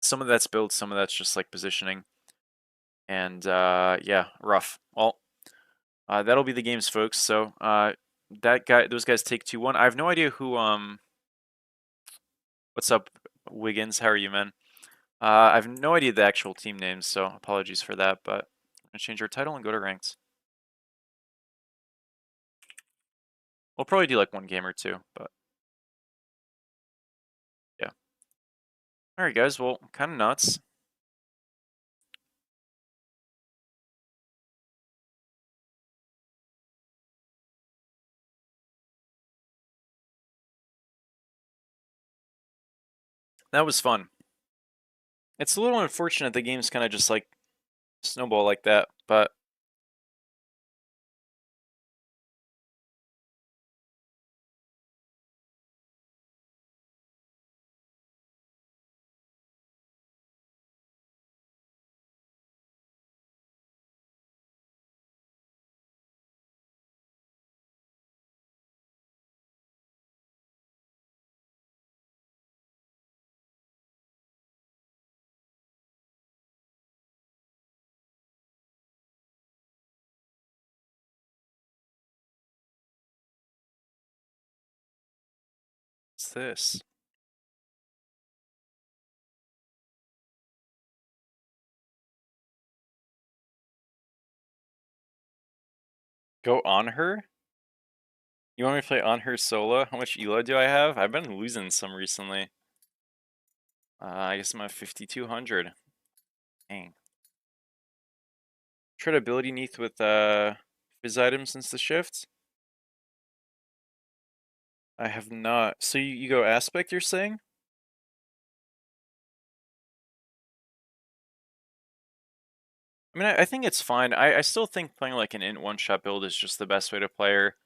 Some of that's build, some of that's just like positioning. And yeah, rough. Well, that'll be the games, folks. So those guys take 2-1. I have no idea who what's up, Wiggins? How are you, man? I have no idea the actual team names, so apologies for that, but I'm gonna change our title and go to ranked. We'll probably do like one game or two, but yeah. Alright guys, well, kinda nuts. That was fun. It's a little unfortunate the game's kind of just like snowball like that, but what's this? Go on her? You want me to play on her solo? How much elo do I have? I've been losing some recently. I guess I'm at 5,200. Dang. Tried ability Neath with fizz items since the shift. I have not. So you go aspect, you're saying? I mean, I think it's fine. I still think playing like an int one-shot build is just the best way to play her.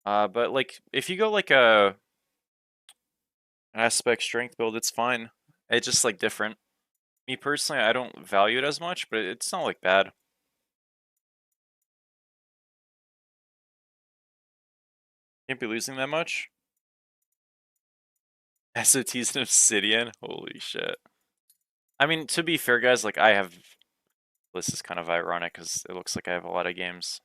But like, if you go like a aspect strength build, it's fine. It's just like different. Me personally, I don't value it as much, but it's not like bad. Can't be losing that much. SOT's an Obsidian? Holy shit. I mean, to be fair, guys, like I have... This is kind of ironic because it looks like I have a lot of games.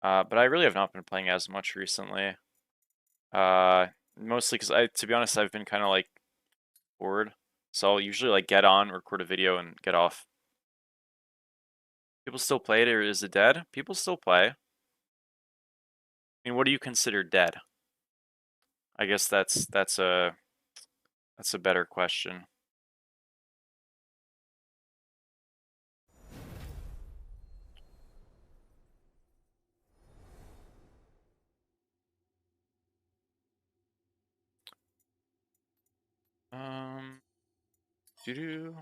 But I really have not been playing as much recently. Mostly because to be honest, I've been kind of like bored. So I'll usually like get on, record a video, and get off. People still play it, or is it dead? People still play. I mean, what do you consider dead? I guess that's a better question. Doo-doo.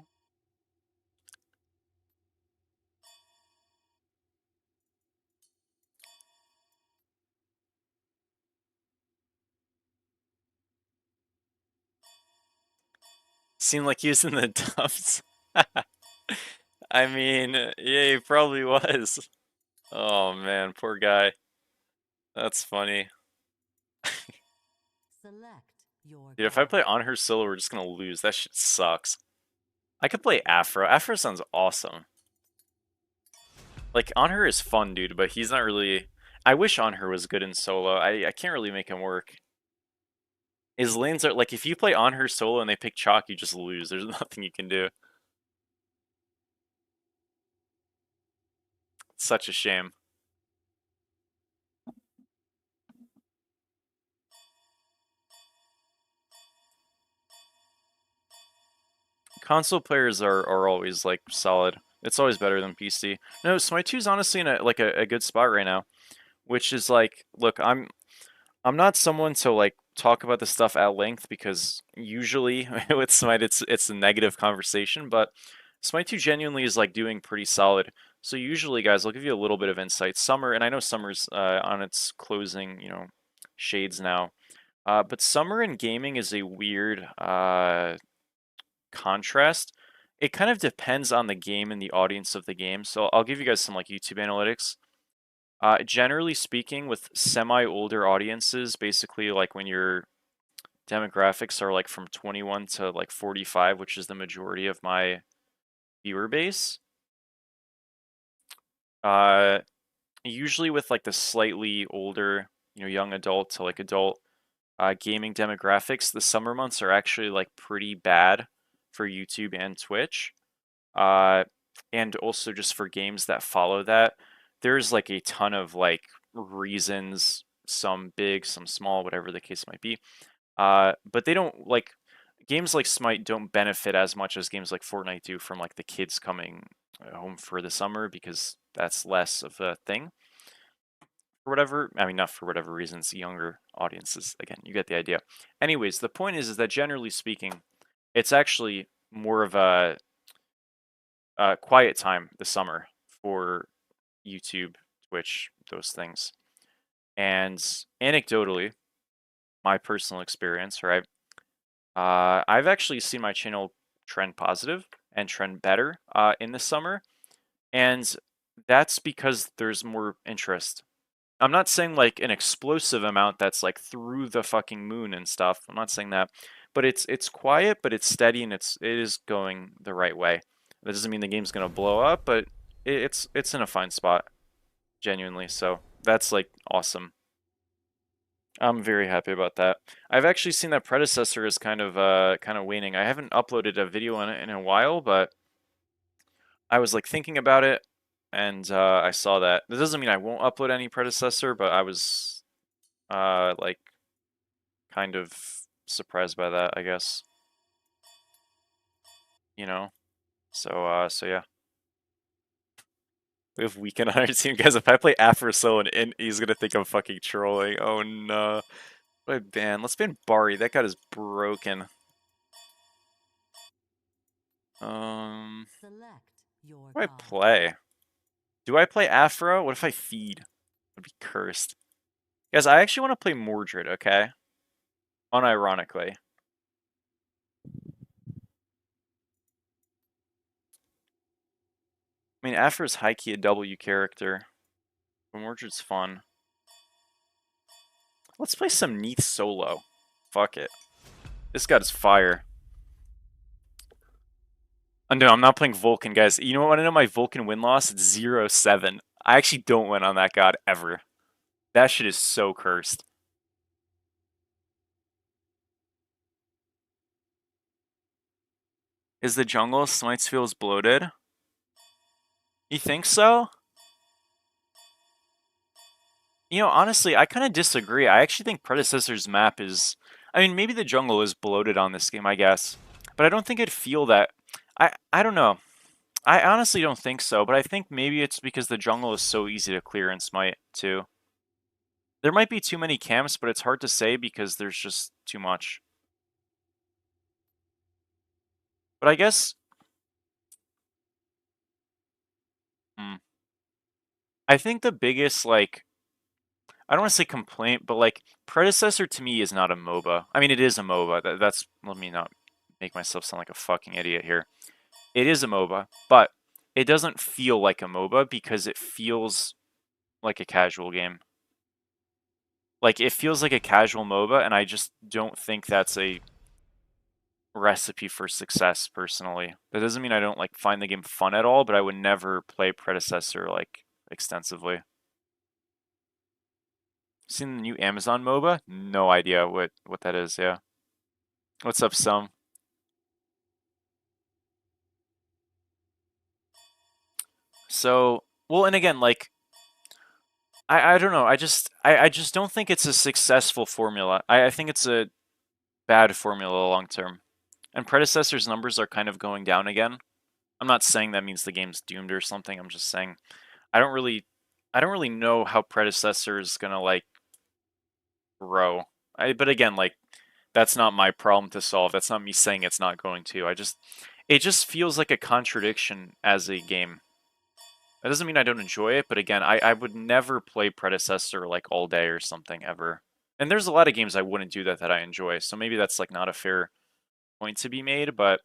Seemed like he was in the dumps. I mean, yeah, he probably was. Oh man, poor guy. That's funny. Select your Dude, if I play on her solo, we're just gonna lose. That shit sucks. I could play Afro. Afro sounds awesome. Like, on her is fun, dude, but he's not really... I wish on her was good in solo. I can't really make him work. His lanes are... Like, if you play on her solo and they pick Chalk, you just lose. There's nothing you can do. It's such a shame. Console players are always, like, solid. It's always better than PC. No, Smite2's honestly in a good spot right now. Which is, like, look, I'm not someone to, like, talk about this stuff at length because usually with Smite it's a negative conversation, but Smite 2 genuinely is like doing pretty solid. So usually, guys, I'll give you a little bit of insight. Summer, and I know Summer's on its closing, shades now, but Summer in gaming is a weird contrast. It kind of depends on the game and the audience of the game. So I'll give you guys some like YouTube analytics. Generally speaking, with semi-older audiences, basically like when your demographics are like from 21 to like 45, which is the majority of my viewer base. Usually with like the slightly older, young adult to like adult gaming demographics, the summer months are actually like pretty bad for YouTube and Twitch. And also just for games that follow that, there's like a ton of like reasons, some big, some small, whatever the case might be. But they don't like games like Smite don't benefit as much as games like Fortnite do from like the kids coming home for the summer because that's less of a thing. For whatever, I mean, not for whatever reasons, younger audiences. Again, you get the idea. Anyways, the point is that generally speaking, it's actually more of a quiet time this summer for YouTube, Twitch, those things. And anecdotally, my personal experience, right? I've actually seen my channel trend positive and trend better in the summer. And that's because there's more interest. I'm not saying like an explosive amount that's like through the fucking moon and stuff. I'm not saying that. But it's quiet, but it's steady and it is going the right way. That doesn't mean the game's gonna blow up, but it's in a fine spot, genuinely. So that's like awesome. I'm very happy about that. I've actually seen that Predecessor is kind of waning. I haven't uploaded a video on it in a while, but I was like thinking about it. and I saw that. That doesn't mean I won't upload any predecessor, but I was like kind of surprised by that, I guess. You know, so yeah. We have weekend on our team, guys. If I play Afro and he's gonna think I'm fucking trolling. Oh no. What do I ban? Let's ban Bari. That guy is broken. Select your What do I god. play? Do I play Afro? What if I feed? I'd be cursed. Guys, I actually want to play Mordred, okay? Unironically. I mean, Afro's high-key a W character. But Mordred's fun. Let's play some Neath solo. Fuck it. This guy's fire. No, I'm not playing Vulcan, guys. You know what? I want to know my Vulcan win-loss? It's 0-7. I actually don't win on that god ever. That shit is so cursed. Is the jungle Smites feels bloated? You think so? You know, honestly, I kind of disagree. I actually think Predecessor's map is... I mean, maybe the jungle is bloated on this game, I guess. But I don't think it'd feel that... I don't know. I honestly don't think so, but I think maybe it's because the jungle is so easy to clear in Smite, too. There might be too many camps, but it's hard to say because there's just too much. But I guess... I think the biggest, like... I don't want to say complaint, but, like, Predecessor to me is not a MOBA. I mean, it is a MOBA. That's... Let me not make myself sound like a fucking idiot here. It is a MOBA, but it doesn't feel like a MOBA because it feels like a casual game. Like, it feels like a casual MOBA, and I just don't think that's a recipe for success, personally. That doesn't mean I don't, like, find the game fun at all, but I would never play Predecessor, like, extensively. Seen the new Amazon MOBA? No idea what that is, yeah. What's up, Sum? So, well, and again, like, I don't know. I just don't think it's a successful formula. I think it's a bad formula long term. And Predecessor's numbers are kind of going down again. I'm not saying that means the game's doomed or something. I'm just saying I don't really know how Predecessor is gonna like grow. But again, like that's not my problem to solve. That's not me saying it's not going to. It just feels like a contradiction as a game. That doesn't mean I don't enjoy it, but again, I would never play Predecessor like all day or something ever. And there's a lot of games I wouldn't do that I enjoy, so maybe that's like not a fair point to be made, but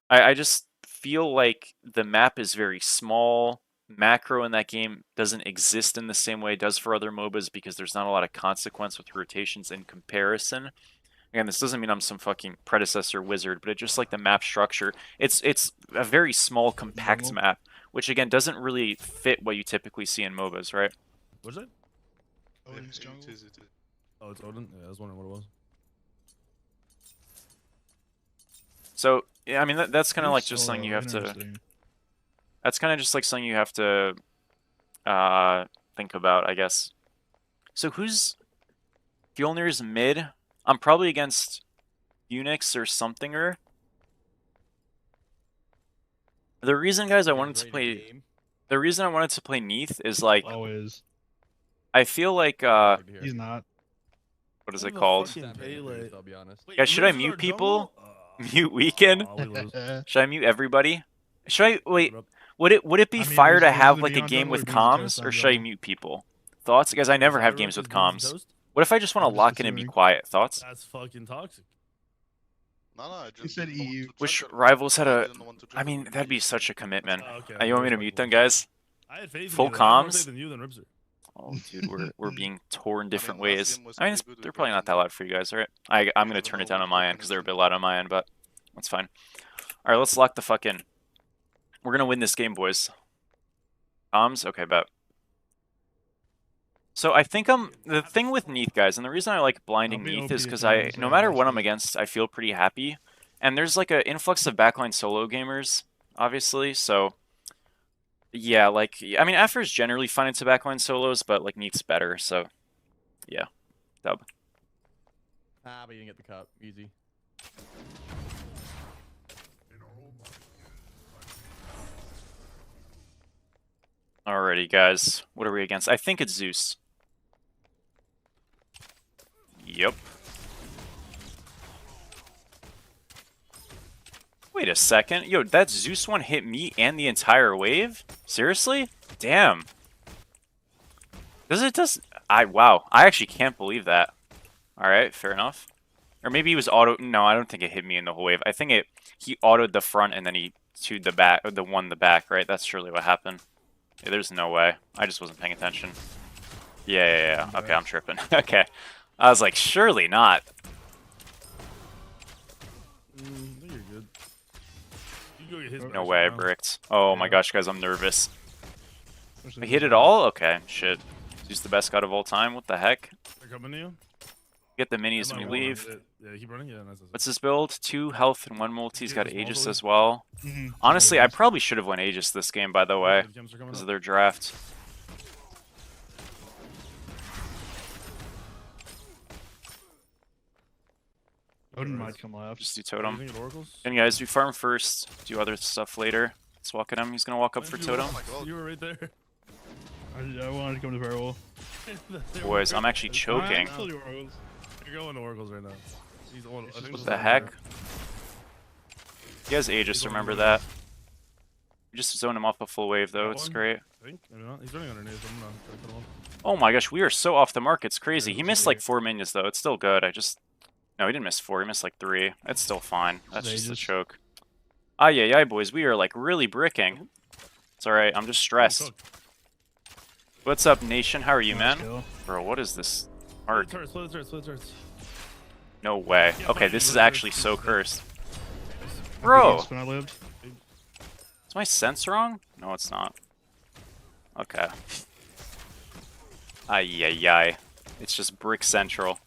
I just feel like the map is very small. Macro in that game doesn't exist in the same way it does for other MOBAs because there's not a lot of consequence with rotations in comparison. Again, this doesn't mean I'm some fucking Predecessor wizard, but it's just like the map structure. It's a very small, compact map, which again doesn't really fit what you typically see in MOBAs, right? What's it? Odin's jungle. It is. Oh, it's Odin? Yeah, I was wondering what it was. So, yeah, I mean, that's kind of like just something you have to... That's kind of just like something you have to think about, I guess. So who's... Fjolnir's mid? I'm probably against Unix or somethinger. The reason, guys, I wanted to play... The reason I wanted to play Neath is like... Always. I feel like... He's not. What is it called? I'll be honest. Guys, should I mute people? Mute Weekend? Should I mute everybody? Should I... Wait... Would it be I mean, fire to it's have either like be a on game jungle with or be on comms, toast or on should I jungle. mute people? Thoughts? Guys, I never have games with comms. What if I just want to I'm just lock in and be assuming. quiet? Thoughts? That's fucking toxic. No, I just He said didn't want EU. to Wish jungle. rivals had I a... didn't want to I mean, jungle. that'd be such a commitment. Okay, You want me to mute them, guys? I had faith Full in you. I had more comms? faith in you than Ripster. Oh, dude, we're being torn different last ways. game was I mean, pretty good they're with probably not that Ripster. loud for you guys, right? I'm gonna don't turn it know down what on my the end because they're a bit connection loud on my end, but that's fine. All right, let's lock the fuck in. We're gonna win this game, boys. Comms? Okay, bet. So I think the thing with Neath, guys, and the reason I like blinding I'll be Neath OP is because if no I matter watch what I'm it. against, I feel pretty happy. And there's like an influx of backline solo gamers, obviously, so Yeah, like I mean, After is generally fine into backline solos, but like Neath's better. So, yeah, dub. Ah, but you didn't get the cup. Easy. Alrighty, guys. What are we against? I think it's Zeus. Yep. Wait a second. Yo, that Zeus one hit me and the entire wave? Seriously? Damn. Wow. I actually can't believe that. Alright, fair enough. Or maybe he was no, I don't think it hit me in the whole wave. I think he autoed the front and then he 2'd the back, or the 1 the back, right? That's surely what happened. Yeah, there's no way. I just wasn't paying attention. Yeah. Okay, I'm tripping. Okay. I was like, surely not. I think you're good. You go get his No back way, I now. bricked. Oh my Yeah. gosh, guys, I'm nervous. Especially I this hit it one. all? Okay, shit. He's the best god of all time. What the heck? They're coming to you. Get the minis Am and I we one? leave. Yeah, keep running. Yeah, nice. What's his build? 2 health and 1 multi. He's Yeah, got small Aegis build. as well. Mhm. Honestly, I Yes. probably should have won Aegis this game, by the way, The gems are coming because of up. their draft. Odin might come left. Just do What do you totem. think of Oracles? And guys, we farm first, do other stuff later. Let's walk at him. He's gonna walk up for You totem. Oh my god. You were right there. I wanted to come to Firewall. They Boys, were- I'm actually choking. I told you Oracles. You're going to Oracles right now. He's on. I think What this What is the on heck? there. He has Aegis, He's on remember the that. We just zoned him off a full wave, though. That It's one? great. I think. Maybe not. He's running underneath. I'm not trying to cut him off. Oh my gosh, we are so off the mark. It's crazy. Yeah, He it's missed great. like 4 minions, though. It's still good. No, he didn't miss 4. He missed like 3. It's still fine. That's just a Aegis. choke. Ay, boys. We are like really bricking. It's alright. I'm just stressed. Cook. What's up, Nation? How are you, Nice man? kill. Bro, what is this Split arc? the turrets, split the turrets, split the turrets. No way. Yeah, Okay, but this you is were actually first, so you said. cursed. I Bro! think When I lived. Is my sense wrong? No, it's not. Okay. Ay. It's just brick central.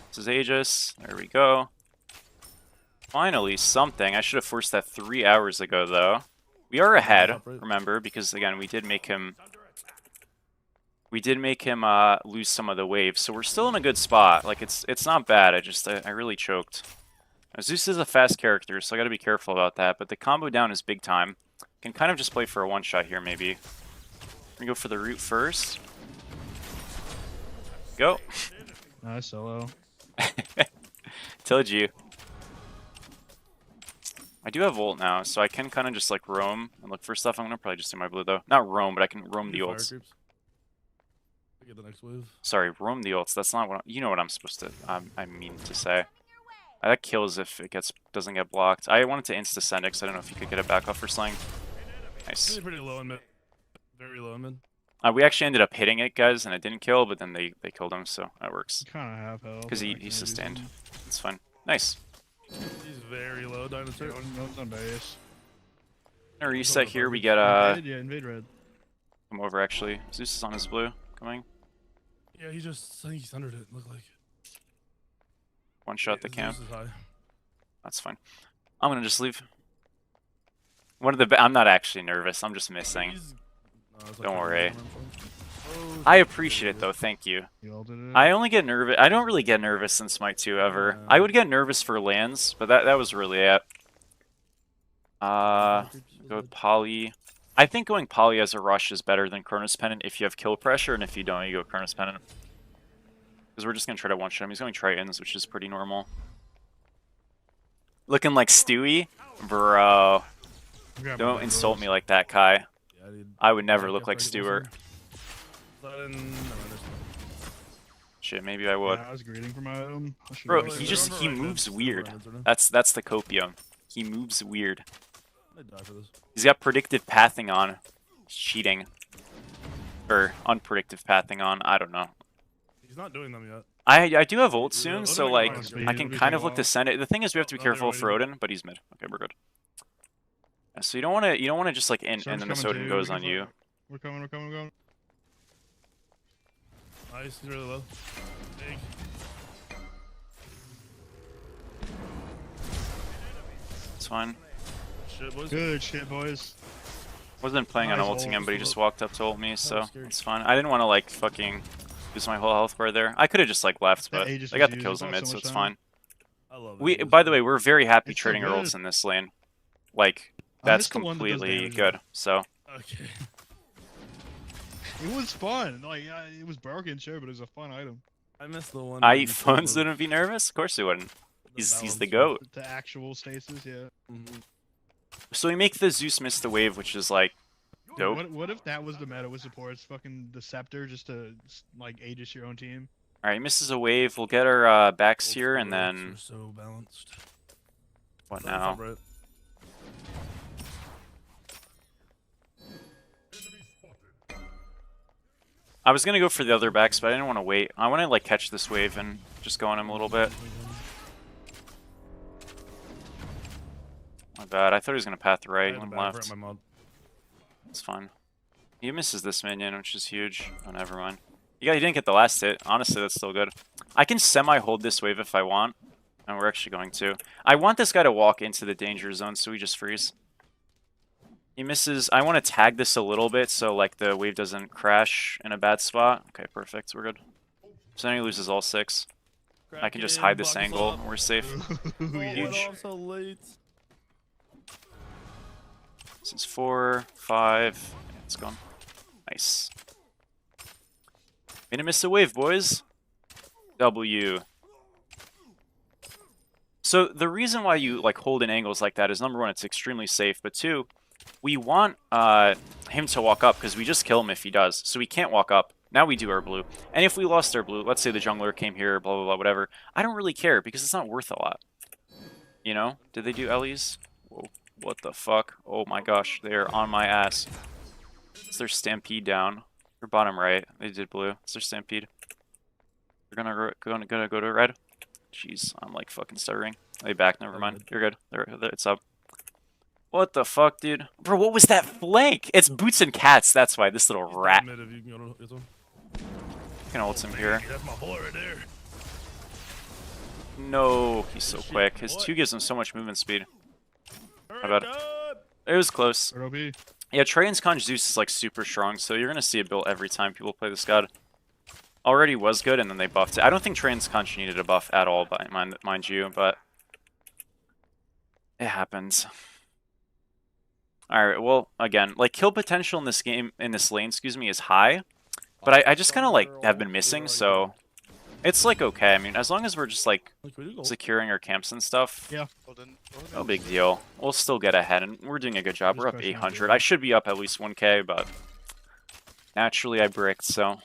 This is Aegis. There we go. Finally, something. I should have forced that 3 hours ago, though. We are ahead, Top right. remember, because again, we did make him lose some of the waves, so we're still in a good spot. Like it's not bad. I really choked. Now, Zeus is a fast character, so I got to be careful about that. But the combo down is big time. Can kind of just play for a one shot here, maybe. We're gonna go for the root first. Go. Nice solo. Told you. I do have ult now, so I can kind of just like roam and look for stuff. I'm gonna probably just do my blue though. Not roam, but I can roam the You fire ults. creeps. We get the next wave. Sorry, roam the ults. That's not what you know what I'm supposed to. I mean to say. That kills if it doesn't get blocked. I wanted to insta send it 'cause I don't know if you could get it back off for slang. Nice. Really pretty low in mid. Very low in mid. We actually ended up hitting it, guys, and it didn't kill, but then they killed him, so that works. You kind of have health. 'Cause but I he can't do sustained. something. It's fine. Nice. He's very low. Dinosaur. Odin's on base. A reset here. We get Invade, yeah, invade red. come over actually. Zeus is on his blue. Coming. Yeah, he just. I think he's under it. Look like. One shot the Zeus camp. is high. That's fine. I'm gonna just leave. I'm not actually nervous. I'm just missing. He's- no, it's Don't okay. worry. Oh, I shit. appreciate it though. Thank you. You ulted it. I only get nervous. I don't really get nervous in Smite 2 ever. I would get nervous for lands, but that was really it. Go with Poly. I think going Poly as a rush is better than Chronos Pendant if you have kill pressure, and if you don't, you go Chronos Pendant. Because we're just gonna try to one-shot him. He's going Tritons, which is pretty normal. Looking like Stewie? Bro. Don't insult me like that, Kai. Yeah, dude. I would never Yeah, look get like Frank Stewart. Wilson. But no, there's- Shit, maybe I would. Yeah, I was greeting for my item. I should Bro, go They're he for just it. on he right moves mid. weird. They're on right mid. That's the copium. He moves weird. I'd die for this. He's got predictive pathing on. He's cheating. Or unpredictive pathing on. I don't know. He's not doing them yet. I do have ult Yeah, soon, Odin so might like go on speed. I It'll can be kind taking of a look to while. send it. The thing is we have to be Oh, they're careful for waiting. Odin, but he's mid. Okay, we're good. Yeah, so you don't want to just like end Storm's and then this coming Odin too, goes we on can you. We're coming. Nice, he's really low. Big. It's fine. shit, boys. Good shit, boys. Wasn't planning on Nice ulting him, ult. but he just walked up to ult me, so scary. it's fine. I didn't want to like fucking use my whole health bar there. I could have just like left, That but Aegis I was got the used. kills It in bought mid, so so much it's time. fine. I love We, it. by the way, we're very happy It's so trading our good. ults in this lane. Like I that's missed the one that does completely damage, good. So Okay. It was fun. Like it was broken, sure, but it was a fun item. I missed the one. I where eat you phones cover wouldn't be nervous. Of course he wouldn't. the He's the balance. goat. The actual stasis, yeah. Mhm. So we make the Zeus miss the wave, which is like Dude, dope. what if that was the meta with supports? Fucking the scepter just to like Aegis your own team. All right, misses a wave. We'll get our backs Both here, and supports then are so balanced. what Sorry, top now? right. I was gonna go for the other backs, but I didn't want to wait. I want to like catch this wave and just go on him a little bit. My bad. I thought he was gonna path I right had and a bad left. for my mod. It's fine. He misses this minion, which is huge. Oh, never mind. Yeah, he didn't get the last hit. Honestly, that's still good. I can semi-hold this wave if I want. And we're actually going to. I want this guy to walk into the danger zone, so we just freeze. He misses. I want to tag this a little bit so like the wave doesn't crash in a bad spot. Okay, perfect. We're good. So then he loses all 6. I can just hide this angle. And we're safe. Ooh, Oh, yeah. went Huge. off so late. This is 4, 5. Yeah, it's gone. Nice. Gonna miss a wave, boys. W. So the reason why you like hold in angles like that is number 1, it's extremely safe, but 2, we want him to walk up because we just kill him if he does. So we can't walk up. Now we do our blue. And if we lost our blue, let's say the jungler came here, blah, blah, blah, whatever, I don't really care because it's not worth a lot. You know? Did they do Ellie's? Whoa, what the fuck? Oh my gosh, they're on my ass. Is their stampede down? Or bottom right. They did blue. It's their stampede. They're gonna go to red. Jeez, I'm like fucking stuttering. They back, never mind. You're good. It's up. What the fuck, dude? Bro, what was that flank? It's boots and cats, that's why. This little He's rat. down mid if you can go to this one. Can ult him here. That's my boy right there. No, he's so Shit, quick. His what? 2 gives him so much movement speed. Alright, bad. God. It was close. Or OP. Yeah, Trajan's Conj Zeus is like super strong, so you're gonna see it built every time people play this god. Already was good, and then they buffed it. I don't think Trajan's Conj needed a buff at all, by mind you, but it happens. Alright, well, again, like kill potential in this game, in this lane, excuse me, is high, but I just kind of like have been missing, so it's like okay. I mean, as long as we're just like Look, we do go. securing our camps and stuff, Yeah. Well, then, no big deal. We'll still get ahead, and we're doing a good job. We're up Especially on 800. blue. I should be up at least 1k, but naturally I bricked, so.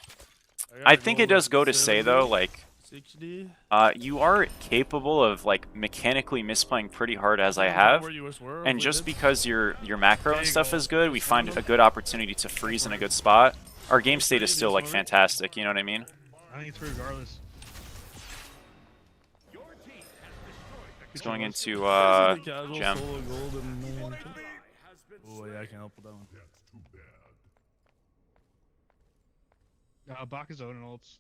got I a think goal it does of go to say, though, 70, like, 60. you are capable of, like, mechanically misplaying pretty hard as I Not have, where you were, and we just did. because your macro There and you stuff go. is good, we find a good opportunity to freeze in a good spot. Our game state is still, like, fantastic, you know what I mean? I think it's free regardless. He's going into, This is the casual gem. solo gold and, oh yeah, I can't help with that one. Bak is owning ults.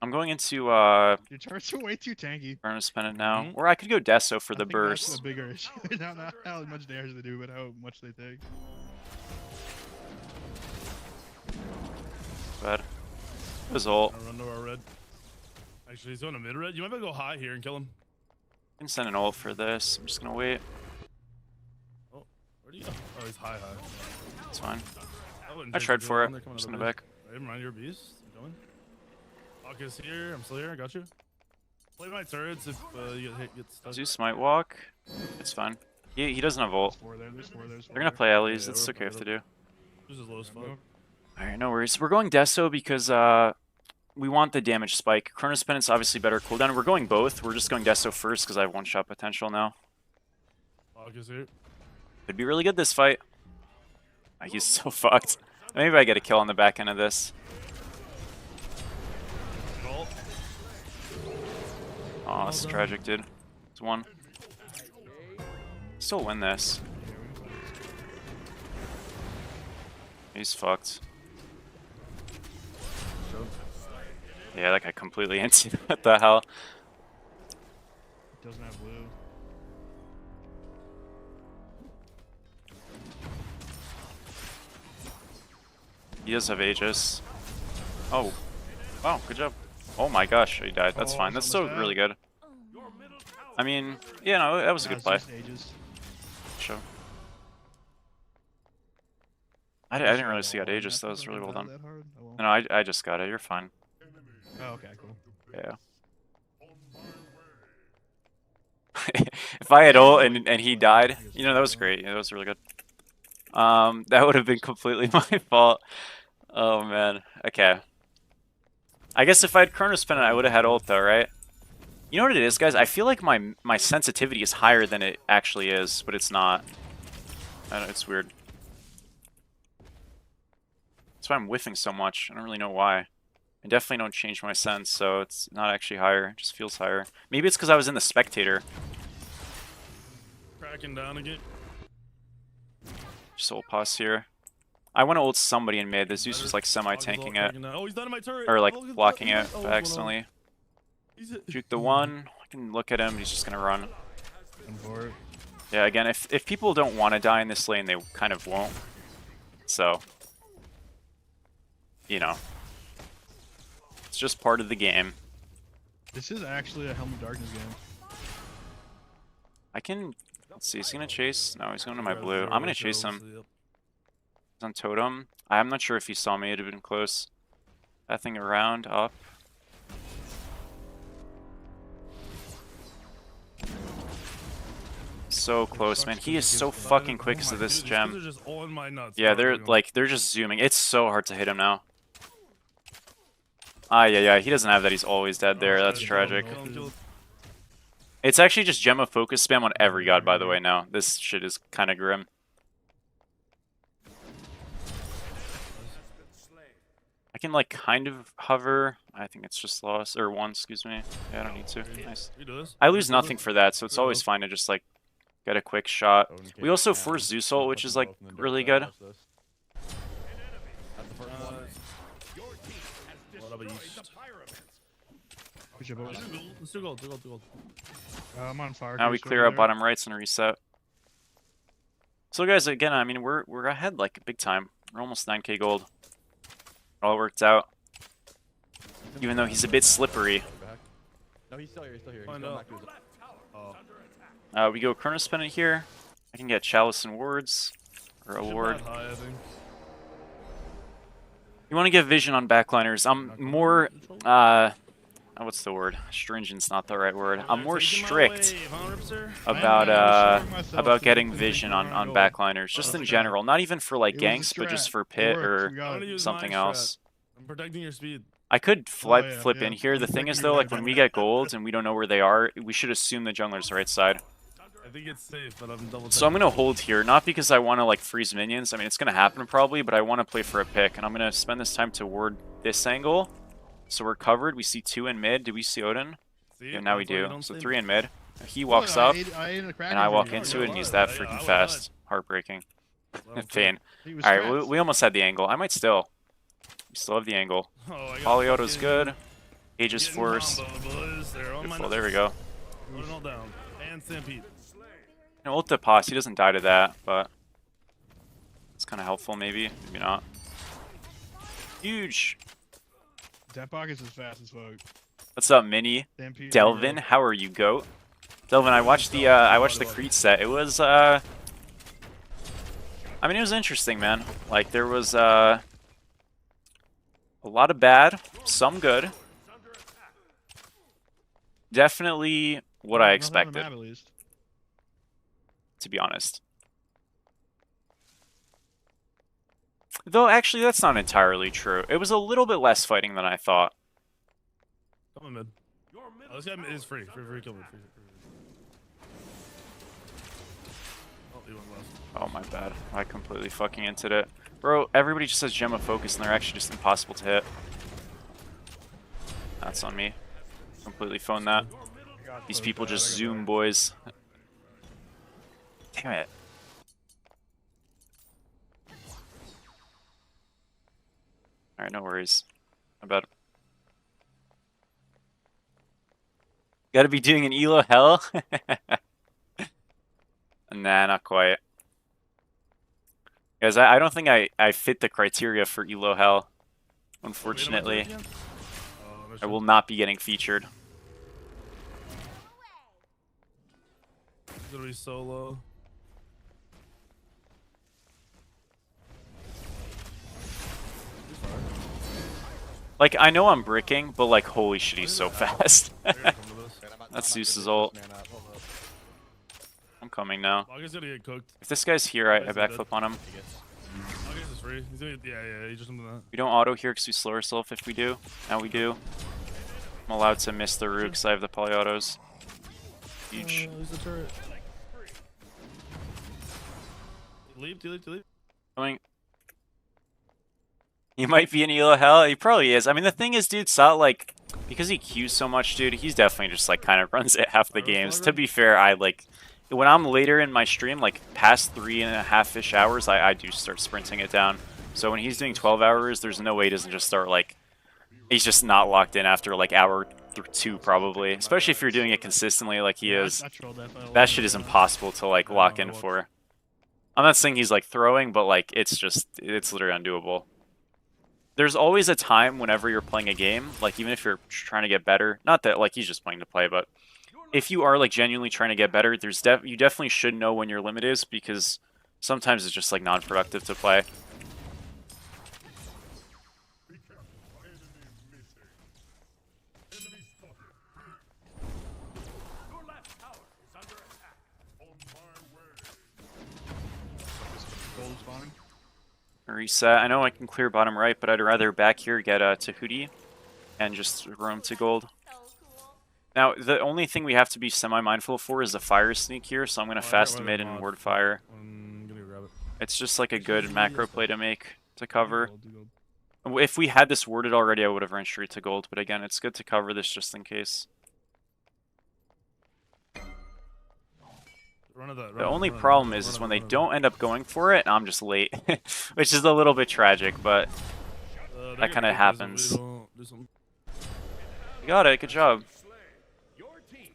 I'm going into, Your turrets are way too tanky. Furnace Pennant now. Mhm. Or I could go Deso for I the think burst. That's the bigger issue. not how much damage they do, but how much they take. But it was ult. I run to our red. Actually, he's on a mid red. You might be able to go high here and kill him. I can send an ult for this. I'm just gonna wait. Oh, where'd he go? Oh, he's high. It's fine. wouldn't I take tried the for kill it. when they're coming Just out in of the base. back. Hey, mind your beast. I'm going. Hawk is here. I'm still here. I got you. Play my turrets if you get hit, get stuck. Zeus might walk. It's fine. He doesn't have ult. There's four there. There's four there. They're gonna play Ellie's. Yeah, It's we're okay if they playing do. This is low as fuck. Alright, no worries. We're going Deso because we want the damage spike. Chronos Penance obviously better cooldown. We're going both. We're just going Deso first because I have one-shot potential now. Hawk is here. Could be really good this fight. He's so fucked. Maybe I get a kill on the back end of this. Ult. Oh, that's done. tragic, dude. It's one. Still win this. He's fucked. Yeah, that guy completely empty. What the hell? Doesn't have blue. He does have Aegis. Oh. Wow, good job. Oh my gosh, he died. That's Oh, fine. That's it's still almost really out. good. I mean, yeah, no, that was a Nah, good it's play. just Aegis. Sure. I didn't really see that Aegis. That was really well done. Oh, well. No, I just got it. You're fine. Oh, okay, cool. Yeah. If I had ult and he died, you know, that was great. Yeah, that was really good. That would have been completely my fault. Oh man. Okay. I guess if I had Chronos Pendant, I would have had ult though, right? You know what it is, guys? I feel like my sensitivity is higher than it actually is, but it's not. I don't, it's weird. That's why I'm whiffing so much. I don't really know why. I definitely don't change my sense, so it's not actually higher. It just feels higher. Maybe it's because I was in the spectator. Cracking down again. Just ult pause here. I want to ult somebody in mid. The Zeus was like semi-tanking it. Oh, he's done in my turret. Or like Oh, he's blocking done- it oh, by accidentally. he's hit- Shoot the one. I can look at him. He's just gonna run. I'm for it. Yeah, again, if people don't want to die in this lane, they kind of won't. So, you know, it's just part of the game. This is actually a Helm of Darkness game. I can. Let's see. Is he gonna chase? No, he's going to my blue. I'm gonna chase him. He's on totem. I'm not sure if he saw me. It'd have been close. That thing around, up. So close, man. He is so fucking quick because of this gem. They're just on my nuts. Yeah, they're just zooming. It's so hard to hit him now. Ah, yeah. He doesn't have that. He's always dead there. That's tragic. It's actually just Gemma focus spam on every god, by the way, now. This shit is kind of grim. I can, like, kind of hover. I think it's just lost. Or one, excuse me. Yeah, I don't need to. Nice. I lose nothing for that, so it's always fine to just, like, get a quick shot. We also force Zeus ult, which is, like, really good. Push your boys. Let's do gold. I'm on fire. Now we Cruise clear over out there. bottom rights and reset. So guys, again, I mean, we're ahead like big time. We're almost 9k gold. It all worked out. Even though he's a bit slippery. No, he's still here. He's still here. He's Find going out. back to his... We go Chronos Pendant here. I can get Chalice and Wards. Or a Should Ward. bat high, I think. You want to get vision on backliners. I'm more, what's the word? Stringent's not the right word. I'm more strict about getting vision on backliners, just in general. Not even for like It was a ganks, but just strat. for It pit worked. or We got I'm it. gonna use something my else. strat. I'm protecting your speed. I could Oh, yeah, flip yeah. in here. The I'm thing is thinking though, you like might when do we that. get gold and we don't know where they are, we should assume the jungler's the right side. I think it's safe, but I'm double. So I'm gonna hold here, not because I want to like freeze minions. I mean, it's gonna happen probably, but I want to play for a pick, and I'm gonna spend this time to ward this angle. So we're covered. We see 2 in mid. Do we see Odin? Yeah, now we do. So 3 in mid. He walks up, and I walk into it, and he's that freaking fast. Heartbreaking. Pain. Alright, we almost had the angle. I might still. We still have the angle. Polyauto's good. Aegis Force. Beautiful, there we go. Down. And Stampede. And ult the Pos, he doesn't die to that, but it's kind of helpful maybe. Maybe not. Huge. That pocket's as fast as fuck. What's up, Mini? Stampede, Delvin, how are you, goat? Delvin, I watched the Creed set. It was I mean, it was interesting, man. Like there was a lot of bad, some good. Definitely what I Nothing on the expected, map, at least. to be honest. Though actually that's not entirely true. It was a little bit less fighting than I thought. Come on, mid. Oh, this guy is free. Free kill me. Free. Oh, he went left. Oh my bad. I completely fucking entered it. Bro, everybody just says Gemma focus and they're actually just impossible to hit. That's on me. Completely phoned that. These people just zoom, boys. Damn it. Alright, no worries. I bet. Gotta be doing an Elo hell? Nah, not quite. Guys, I don't think I fit the criteria for Elo Hell. Wait, am I Unfortunately, turret again? Oh, I will not be getting featured. He's gonna be solo. Like, I know I'm bricking, but like, holy shit, he's so fast. They're gonna come to this. That's Zeus's ult. I'm coming now. August gonna get cooked. If this guy's here, I backflip on him. August is free. He's gonna, yeah, he's just something that. We don't auto here because we slow ourselves if we do. Now we do. I'm allowed to miss the root because I have the poly autos. Huge. He's the turret. Leap. Coming. He might be in Elo Hell. He probably is. I mean, the thing is, dude, Sot, like, because he queues so much, dude, he's definitely just, like, kind of runs it half the games. To be fair, I, like, when I'm later in my stream, like, past 3.5-ish hours, I do start sprinting it down. So when he's doing 12 hours, there's no way he doesn't just start, like, he's just not locked in after, like, hour 2, probably. Especially if you're doing it consistently like he is. I trolled that by a That little shit is bit. impossible to, like, lock in for. I'm not saying he's, like, throwing, but, like, it's literally undoable. There's always a time whenever you're playing a game, like, even if you're trying to get better, not that, like, he's just playing to play, but if you are, like, genuinely trying to get better, you definitely should know when your limit is, because sometimes it's just, like, non-productive to play. Gold spawning. Reset. I know I can clear bottom right, but I'd rather back here get Tahuti and just roam to gold. Now, the only thing we have to be semi-mindful for is the fire sneak here, so I'm going to fast mid and ward fire. I'm gonna grab it. It's just like a good macro play to make to cover. Do gold. If we had this warded already, I would have run straight to gold, but again, it's good to cover this just in case. The only problem is when they don't end up going for it, I'm just late, which is a little bit tragic, but that kind of happens. You got it, good job.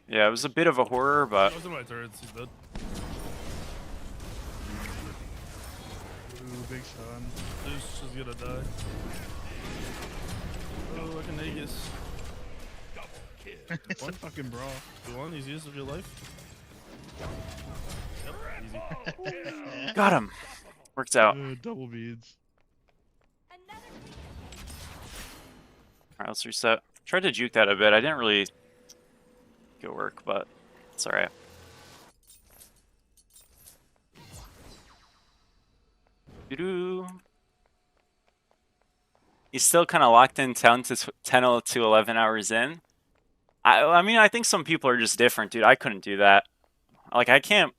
Yeah, it was a bit of a horror, but Those are my turrets. He's dead. Ooh, big stun. Zeus is gonna die. Oh, like an Aegis. It's a fucking brawl. You want easiest of your life? Yep, easy. got him. Worked out. Double beads. Alright, let's reset. Tried to juke that a bit. I didn't really get work, but it's alright. Doo-doo. He's still kind of locked in 10 to 11 hours in. I mean, I think some people are just different, dude. I couldn't do that. Like, I can't...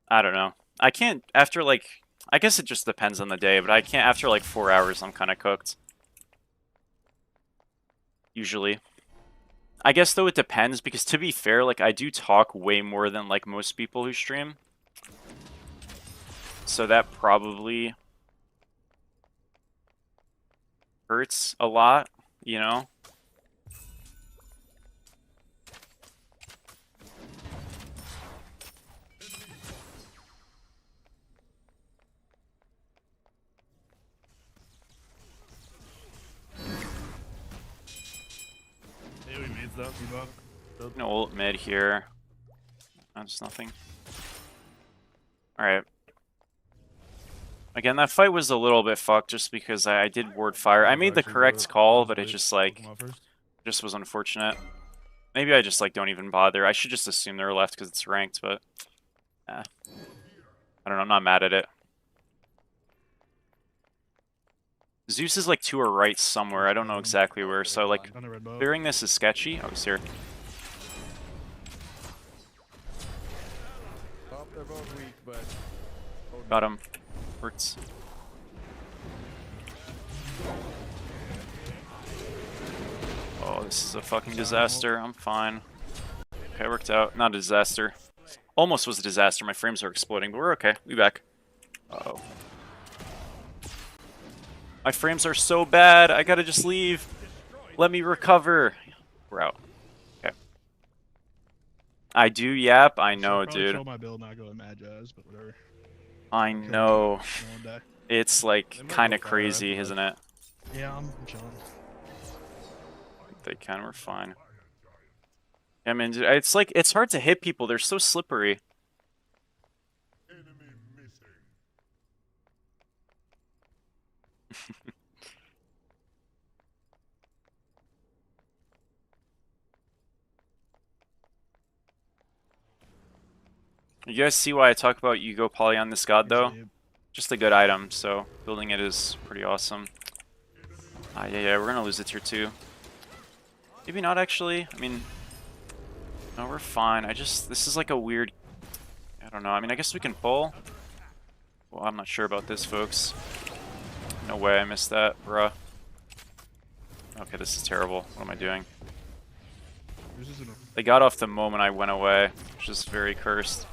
I don't know. I can't after, like... I guess it just depends on the day, but I can't... After, like, 4 hours, I'm kind of cooked. Usually. I guess, though, it depends, because to be fair, like, I do talk way more than, like, most people who stream. So that probably hurts a lot, you know? Hey, we made that. No ult mid here. That's nothing. Alright. Again, that fight was a little bit fucked just because I did ward fire. I made the correct call, but it just, like, just was unfortunate. Maybe I just, like, don't even bother. I should just assume they're left because it's ranked, but... I don't know, I'm not mad at it. Zeus is, like, to our right somewhere. I don't know exactly where, so, like, On the red boat. clearing this is sketchy. Oh, he's here. Oh, they're both weak, but Got him. Works. Oh, this is a fucking disaster. I'm fine. Okay, worked out. Not a disaster. Almost was a disaster. My frames are exploding, but we're okay. We back. Uh-oh. My frames are so bad. I gotta just leave. Let me recover. We're out. Okay. I do yap. I know, Probably dude. troll my build, not go with Magi's, but whatever. I Kill me. know. No one die. It's They like might kind go of fire crazy, after isn't that. it? Yeah, I'm chilling. They can, we're fine. I mean, dude, it's like, it's hard to hit people. They're so slippery. You guys see why I talk about you go poly on this god, though? Usually- Just a good item, so building it is pretty awesome. Yeah, we're gonna lose it tier 2. Maybe not, actually. I mean, no, we're fine. This is like a weird, I don't know. I mean, I guess we can pull. Well, I'm not sure about this, folks. No way I missed that, bruh. Okay, this is terrible. What am I doing? Yours isn't a- They got off the moment I went away, which is very cursed.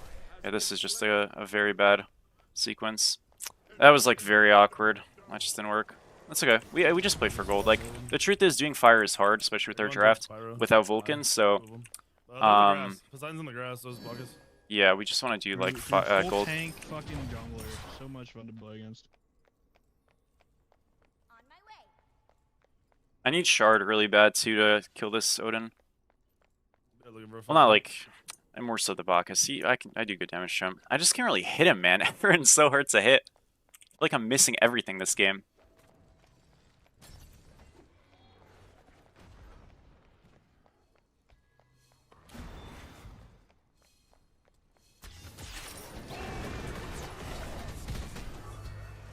Yeah, this is just a very bad sequence. That was like very awkward. That just didn't work. That's okay. We just play for gold. Like, the truth is, doing fire is hard, especially with our Everyone's draft on Pyro. without Vulcan. So Two of 'em. Those are um, grass. Poseidon's in the grass. Those buckets. yeah, we just want to do like Full gold. tank fucking jungler. So much fun to play against. I need shard really bad too to kill this Odin. Yeah, looking for a Well, not fight. like, I'm more so the Bacchus. See, I do good damage to him. I just can't really hit him, man. Everyone's so hard to hit. I feel like I'm missing everything this game.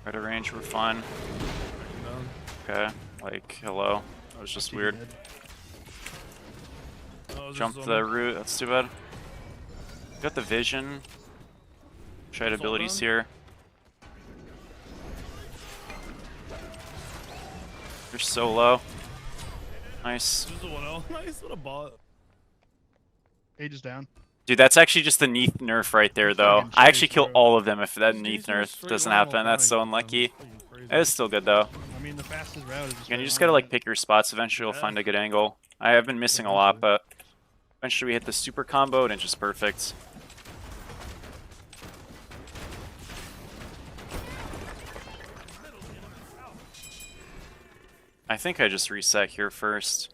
Out of range, we're fine. Down. Okay, like, hello. That was just weird. Oh, it was Jump just the on- root, that's too bad. Got the vision. Tried Fall abilities down? here. You're so low. Nice. Just a 1L. Nice. What a bot. Age is down. Dude, that's actually just the Neath nerf right there, though. Fucking I actually chase, kill bro. all of them if that These Neath are nerf straight doesn't line happen. all That's so time. unlucky. It's fucking crazy. It's still good, though. I mean, the fastest route is just. Again, you right just on gotta, it. like, pick your spots. Eventually, you'll find a good angle. I have been missing a lot, but eventually we hit the super combo, and it's just perfect. I think I just reset here first.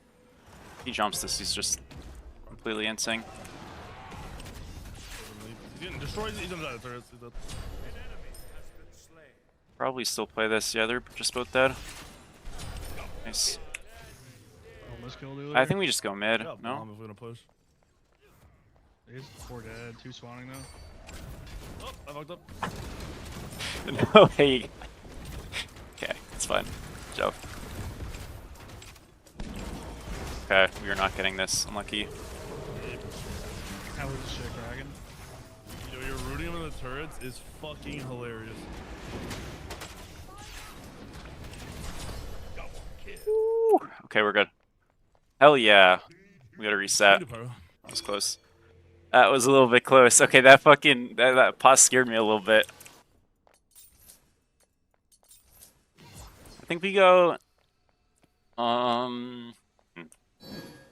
He jumps this, he's just completely insane. He's getting destroyed. He jumps out of turrets. He's dead. Probably still play this. Yeah, they're just both dead. Nice. Almost killed the other. I think we just go mid. Yeah, No? bomb if we're gonna push. He's 4 dead, 2 spawning though. Oh, I fucked up. No way. Okay, it's fine. Joe. Okay, we are not getting this. Unlucky. How was the shit dragon? Yo, you're rooting him in the turrets is fucking hilarious. Woo. Okay, we're good. Hell yeah. We gotta reset. Need a pyro. That was close. That was a little bit close. Okay, that fucking that pause scared me a little bit. I think we go.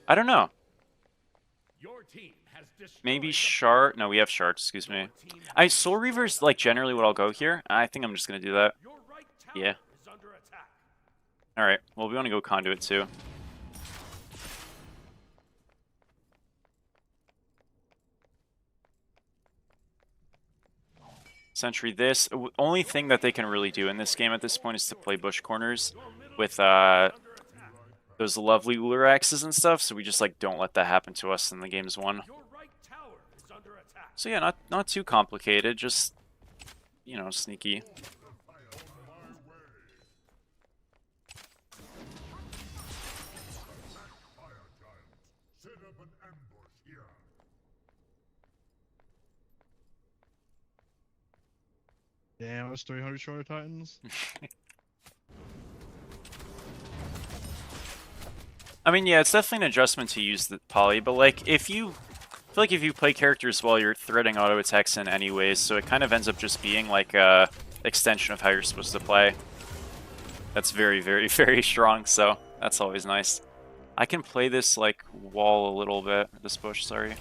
I don't know. Your team has destroyed Maybe the Shard. No, we have Shard. Excuse me. Soul Reaver's like generally what I'll go here. I think I'm just gonna do that. Your right tower Yeah. is under attack. All right. Well, we want to go Conduit too. Sentry this. Only thing that they can really do in this game at this point is to play bush corners with those lovely Uller axes and stuff, so we just like don't let that happen to us in the game's one. Your right tower is under attack. So yeah, not too complicated, just you know, sneaky. Damn, it was 300 shorter titans. I mean, yeah, it's definitely an adjustment to use the poly, but like I feel like if you play characters while you're threading auto attacks in anyways, so it kind of ends up just being like a extension of how you're supposed to play. That's very, very, very strong, so that's always nice. I can play this like wall a little bit, this bush, sorry.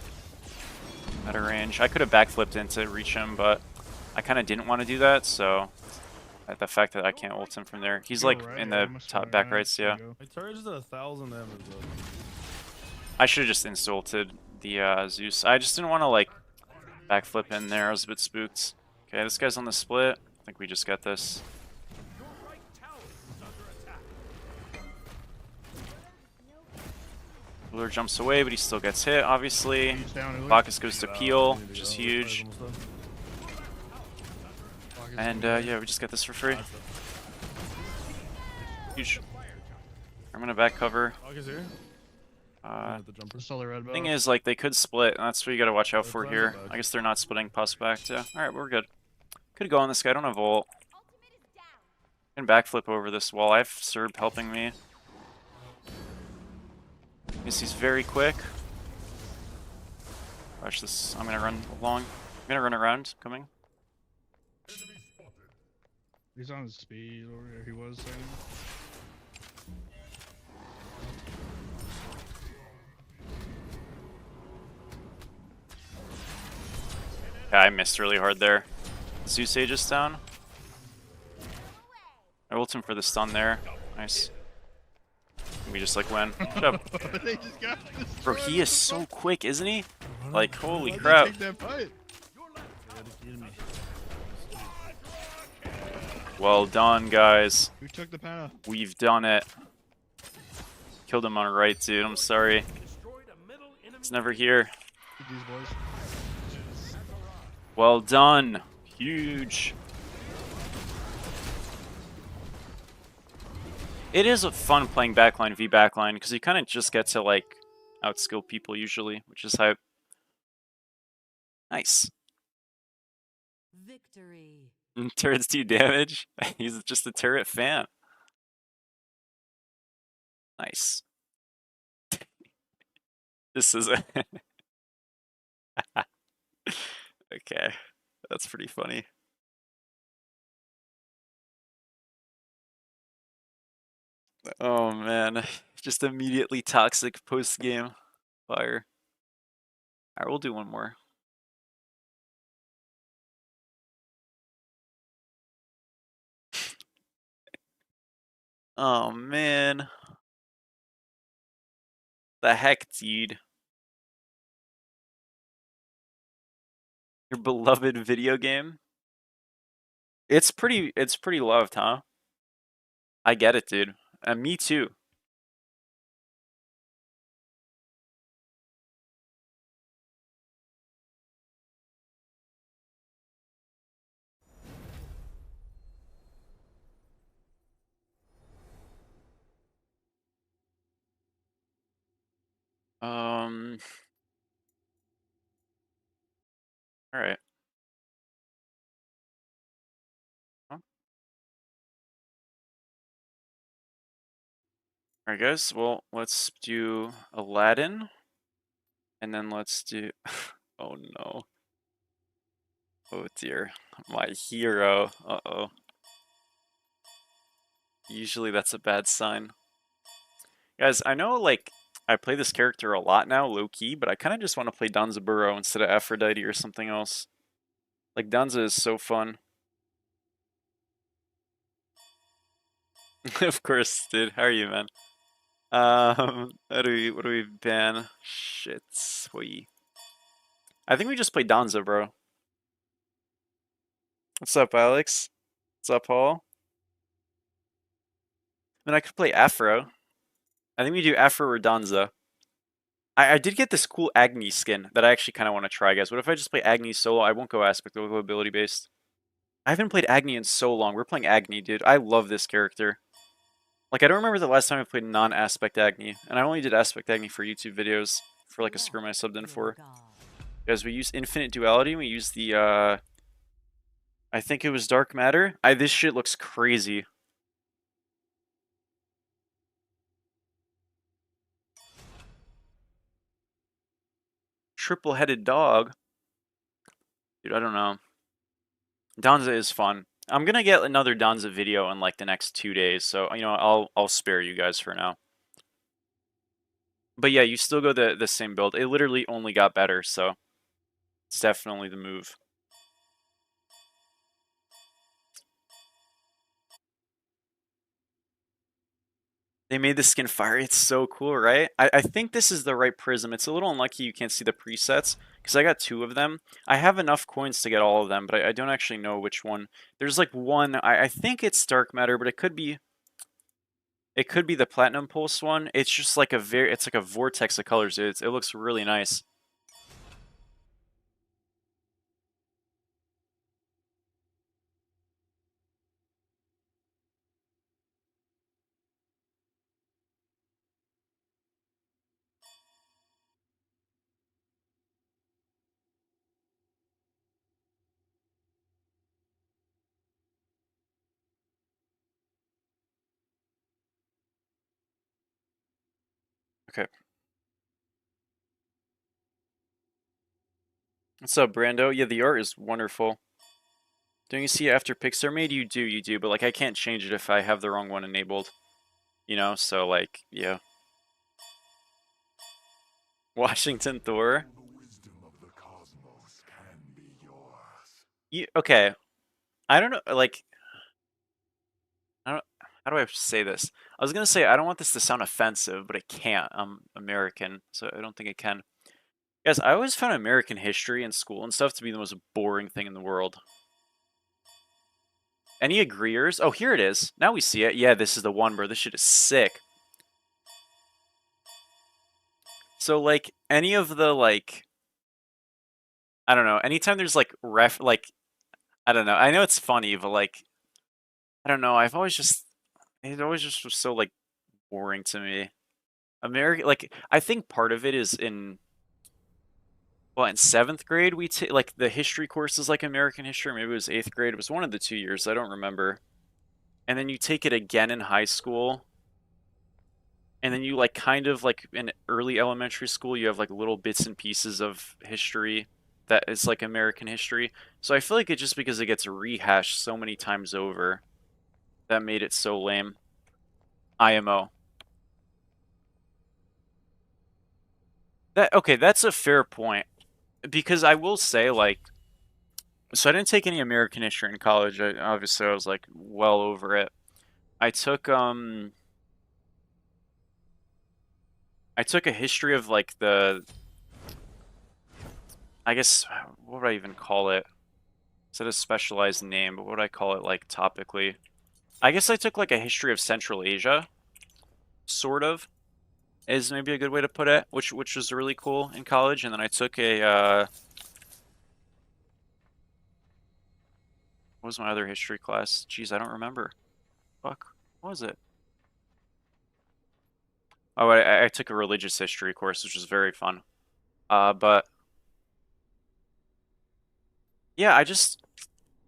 Out of range. I could have backflipped in to reach him, but I kind of didn't want to do that, so the fact that I can't ult him from there. He's Go like right, in yeah, the must top go back right, rights, there yeah. you go. My turret is at 1,000 damage though. I should have just insulted the Zeus. I just didn't want to like backflip in there. I was a bit spooked. Okay, this guy's on the split. I think we just got this. Your right tower is under attack. Ullr jumps away, but he still gets hit, obviously. He's down, Ullr. Bacchus goes to peel, We need to which is go. huge. Almost done. Bacchus And is yeah, we just got this for free. That's it. Huge. I'm gonna back cover. Bacchus here. The jumper. Still the red Thing buff. is, like, they could split, and that's what you gotta watch out They're for playing here. it back. I guess they're not splitting pus back, too. Alright, we're good. Could go on this guy, I don't have ult. Can backflip over this wall. I have Serb helping me. Yes, he's very quick. Watch this. I'm gonna run along. I'm gonna run around, coming. He's on his speed over here. He was saying. Yeah, I missed really hard there. Zeus Aegis down. I ult him for the stun there. Nice. We just like win. Shut up. They just got Bro, he is so quick, isn't he? Like, holy Why'd they crap. take that fight? Yeah, just eating me. Well done, guys. Who took the pana? We've done it. Killed him on right, dude. I'm sorry. Destroyed a middle enemy. It's never here. These boys. Well done. Huge. It is fun playing backline v backline because you kind of just get to like outskill people usually, which is hype. Nice. Victory. Turrets do damage. He's just a turret fan. Nice. This is a okay. That's pretty funny. Oh man, just immediately toxic post game fire. Alright, we'll do one more. Oh man. The heck, dude. Your beloved video game? It's pretty loved, huh? I get it, dude. Me too. All right. Huh? All right, guys. Well, let's do Aladdin, and then let's do. Oh no. Oh dear, my hero. Uh-oh. Usually that's a bad sign. Guys, I know like I play this character a lot now, low-key, but I kind of just want to play Danzaburou instead of Aphrodite or something else. Like, Danza is so fun. Of course, dude. How are you, man? What do we ban? Shit. Wee. I think we just play Danza, bro. What's up, Alex? What's up, Paul? Then I could play Afro. I think we do Afro or Danza. I did get this cool Agni skin that I actually kind of want to try, guys. What if I just play Agni solo? I won't go aspect, I'll go ability based. I haven't played Agni in so long. We're playing Agni, dude. I love this character. Like, I don't remember the last time I played non-aspect Agni. And I only did aspect Agni for YouTube videos for like a scrim I subbed in for. Guys, we use Infinite Duality. We use the, I think it was Dark Matter. This shit looks crazy. Triple-headed dog. Dude, I don't know. Danza is fun. I'm gonna get another Danza video in like the next 2 days, so you know I'll spare you guys for now. But yeah, you still go the same build. It literally only got better, so it's definitely the move. They made the skin fire. It's so cool, right? I think this is the right prism. It's a little unlucky you can't see the presets because I got 2 of them. I have enough coins to get all of them, but I don't actually know which one. There's like one. I think it's dark matter, but it could be. It could be the platinum pulse one. It's just like it's like a vortex of colors. It looks really nice. Okay. What's up, Brando? Yeah, the art is wonderful. Don't you see after pics are made? You do, but like I can't change it if I have the wrong one enabled. You know, so like, yeah. Washington Thor. Okay. I don't know, like, I don't, how do I say this? I was gonna say I don't want this to sound offensive, but it can't. I'm American, so I don't think it can. Guys, I always found American history in school and stuff to be the most boring thing in the world. Any agreeers? Oh, here it is. Now we see it. Yeah, this is the one, bro. This shit is sick. So, like, any of the, like, I don't know. Anytime there's, like, I don't know. I know it's funny, but, like, I don't know. It always just was so, like, boring to me. American, like, I think part of it is in 7th grade, we take, like, the history courses, like American history, maybe it was 8th grade. It was one of the 2 years. I don't remember. And then you take it again in high school. And then you, like, kind of, like, in early elementary school, you have, like, little bits and pieces of history that is, like, American history. So I feel like it's just because it gets rehashed so many times over that made it so lame. IMO. Okay, that's a fair point. Because I will say, like, so I didn't take any American history in college. Obviously, I was, like, well over it. I took a history of, like, I guess, what would I even call it? It's a specialized name, but what would I call it, like, topically? I guess I took, like, a history of Central Asia, sort of, is maybe a good way to put it, which was really cool in college. And then I took a, what was my other history class? Jeez, I don't remember. Fuck, what was it? Oh, I took a religious history course, which was very fun. But yeah, I just,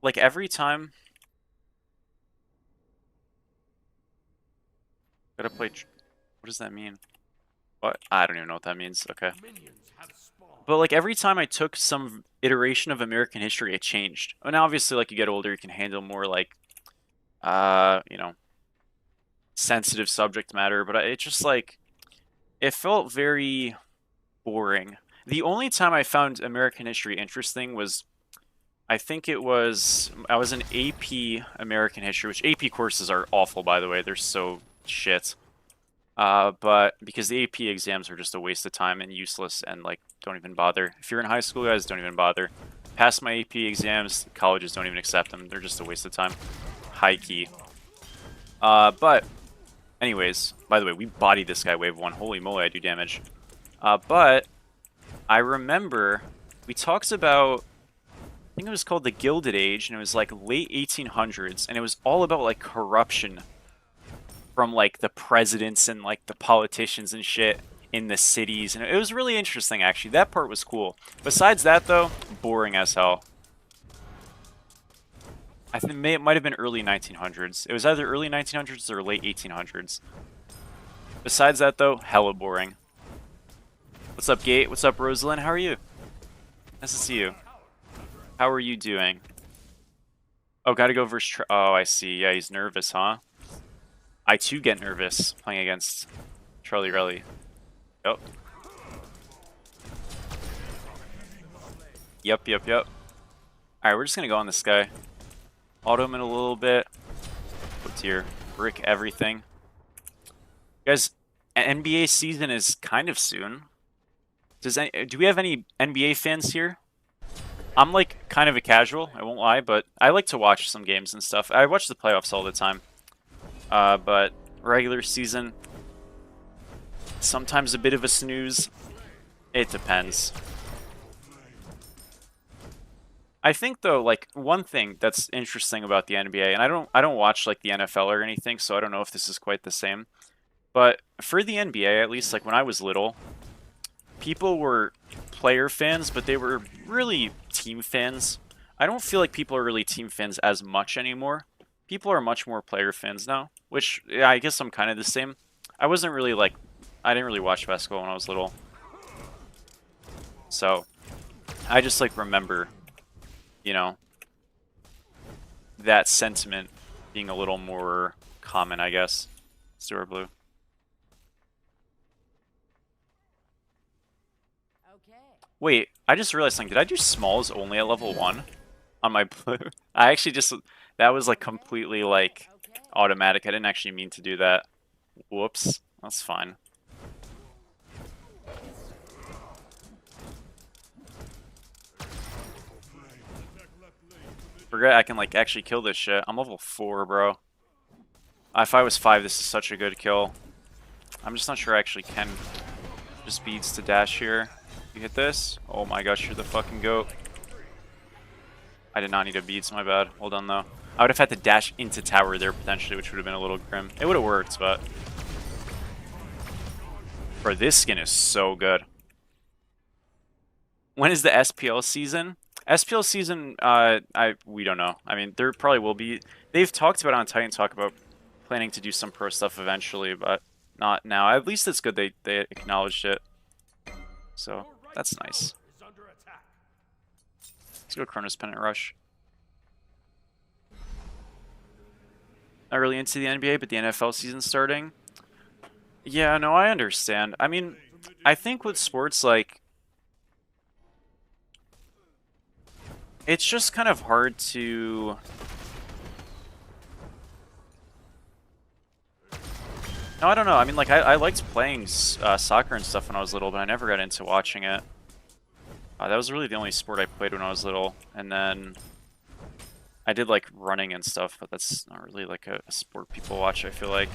like, every time gotta play. What does that mean? What? I don't even know what that means. Okay. But, like, every time I took some iteration of American history, it changed. And obviously, like, you get older, you can handle more, like, you know, sensitive subject matter. But it just, like, it felt very boring. The only time I found American history interesting was, I think it was, I was in AP American history, which AP courses are awful, by the way. They're so shit. But because the AP exams are just a waste of time and useless and, like, don't even bother. If you're in high school, guys, don't even bother. Pass my AP exams, colleges don't even accept them. They're just a waste of time. High key. But anyways, by the way, we bodied this guy wave 1. Holy moly, I do damage. But I remember we talked about, I think it was called the Gilded Age, and it was like late 1800s, and it was all about, like, corruption from, like, the presidents and, like, the politicians and shit in the cities. And it was really interesting, actually. That part was cool. Besides that, though, boring as hell. I think it might have been early 1900s. It was either early 1900s or late 1800s. Besides that, though, hella boring. What's up, Gate? What's up, Rosalind? How are you? Nice to see you. How are you doing? Oh, gotta go versus... Oh, I see. Yeah, he's nervous, huh? I, too, get nervous playing against Charlie Relly. Yep. Yep. Alright, we're just gonna go on this guy. Auto him in a little bit. What's here? Brick everything. Guys, NBA season is kind of soon. Do we have any NBA fans here? I'm like kind of a casual, I won't lie, but I like to watch some games and stuff. I watch the playoffs all the time. But regular season, sometimes a bit of a snooze. It depends. I think though, like one thing that's interesting about the NBA, and I don't watch like the NFL or anything, so I don't know if this is quite the same. But for the NBA, at least like when I was little, people were player fans, but they were really team fans. I don't feel like people are really team fans as much anymore. People are much more player fans now, which yeah, I guess I'm kind of the same. I wasn't really like, I didn't really watch basketball when I was little. So, I just like remember, you know, that sentiment being a little more common, I guess. Stewart Blue. Wait, I just realized something. Did I do smalls only at level 1 on my blue? I actually just, that was like completely like automatic. I didn't actually mean to do that. Whoops. That's fine. Forget I can like actually kill this shit. I'm level 4, bro. If I was 5, this is such a good kill. I'm just not sure I actually can. Just beats to dash here. You hit this? Oh my gosh, you're the fucking goat. I did not need a beats, my bad. Well done though. I would have had to dash into tower there potentially, which would have been a little grim. It would have worked, but... Bro, this skin is so good. When is the SPL season? SPL season, we don't know. I mean, there probably will be. They've talked about it on Titan Talk about planning to do some pro stuff eventually, but not now. At least it's good they acknowledged it. So, that's nice. Let's go Chronos Pennant Rush. Not really into the NBA, but the NFL season's starting. Yeah, no, I understand. I mean, I think with sports, like... It's just kind of hard to... No, I don't know. I mean, like, I liked playing soccer and stuff when I was little, but I never got into watching it. That was really the only sport I played when I was little. And then I did, like, running and stuff, but that's not really, like, a sport people watch, I feel like.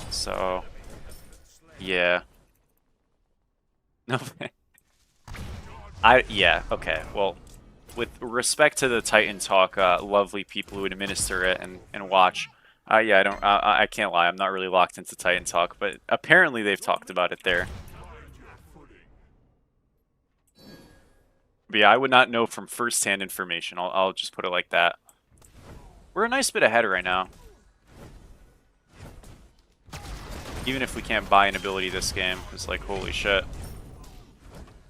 So, yeah. No, yeah, okay, well, with respect to the Titan Talk, lovely people who administer it and watch, yeah, I can't lie, I'm not really locked into Titan Talk, but apparently they've talked about it there. But yeah, I would not know from first-hand information, I'll just put it like that. We're a nice bit ahead right now. Even if we can't buy an ability this game, it's like, holy shit.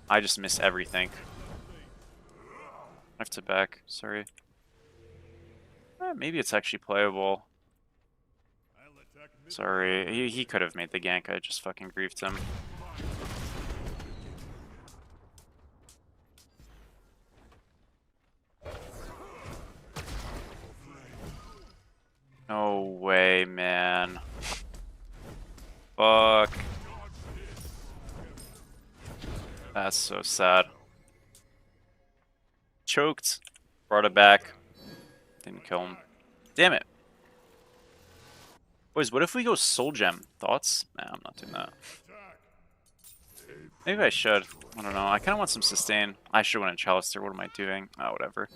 I just miss everything. I have to back, sorry. Maybe it's actually playable. Sorry, he could have made the gank, I just fucking griefed him. No way, man. Fuck. That's so sad. Choked. Brought it back. Didn't kill him. Damn it. Boys, what if we go Soul Gem? Thoughts? Nah, I'm not doing that. Maybe I should. I don't know. I kind of want some sustain. I should went in Chalister. What am I doing? Oh, whatever.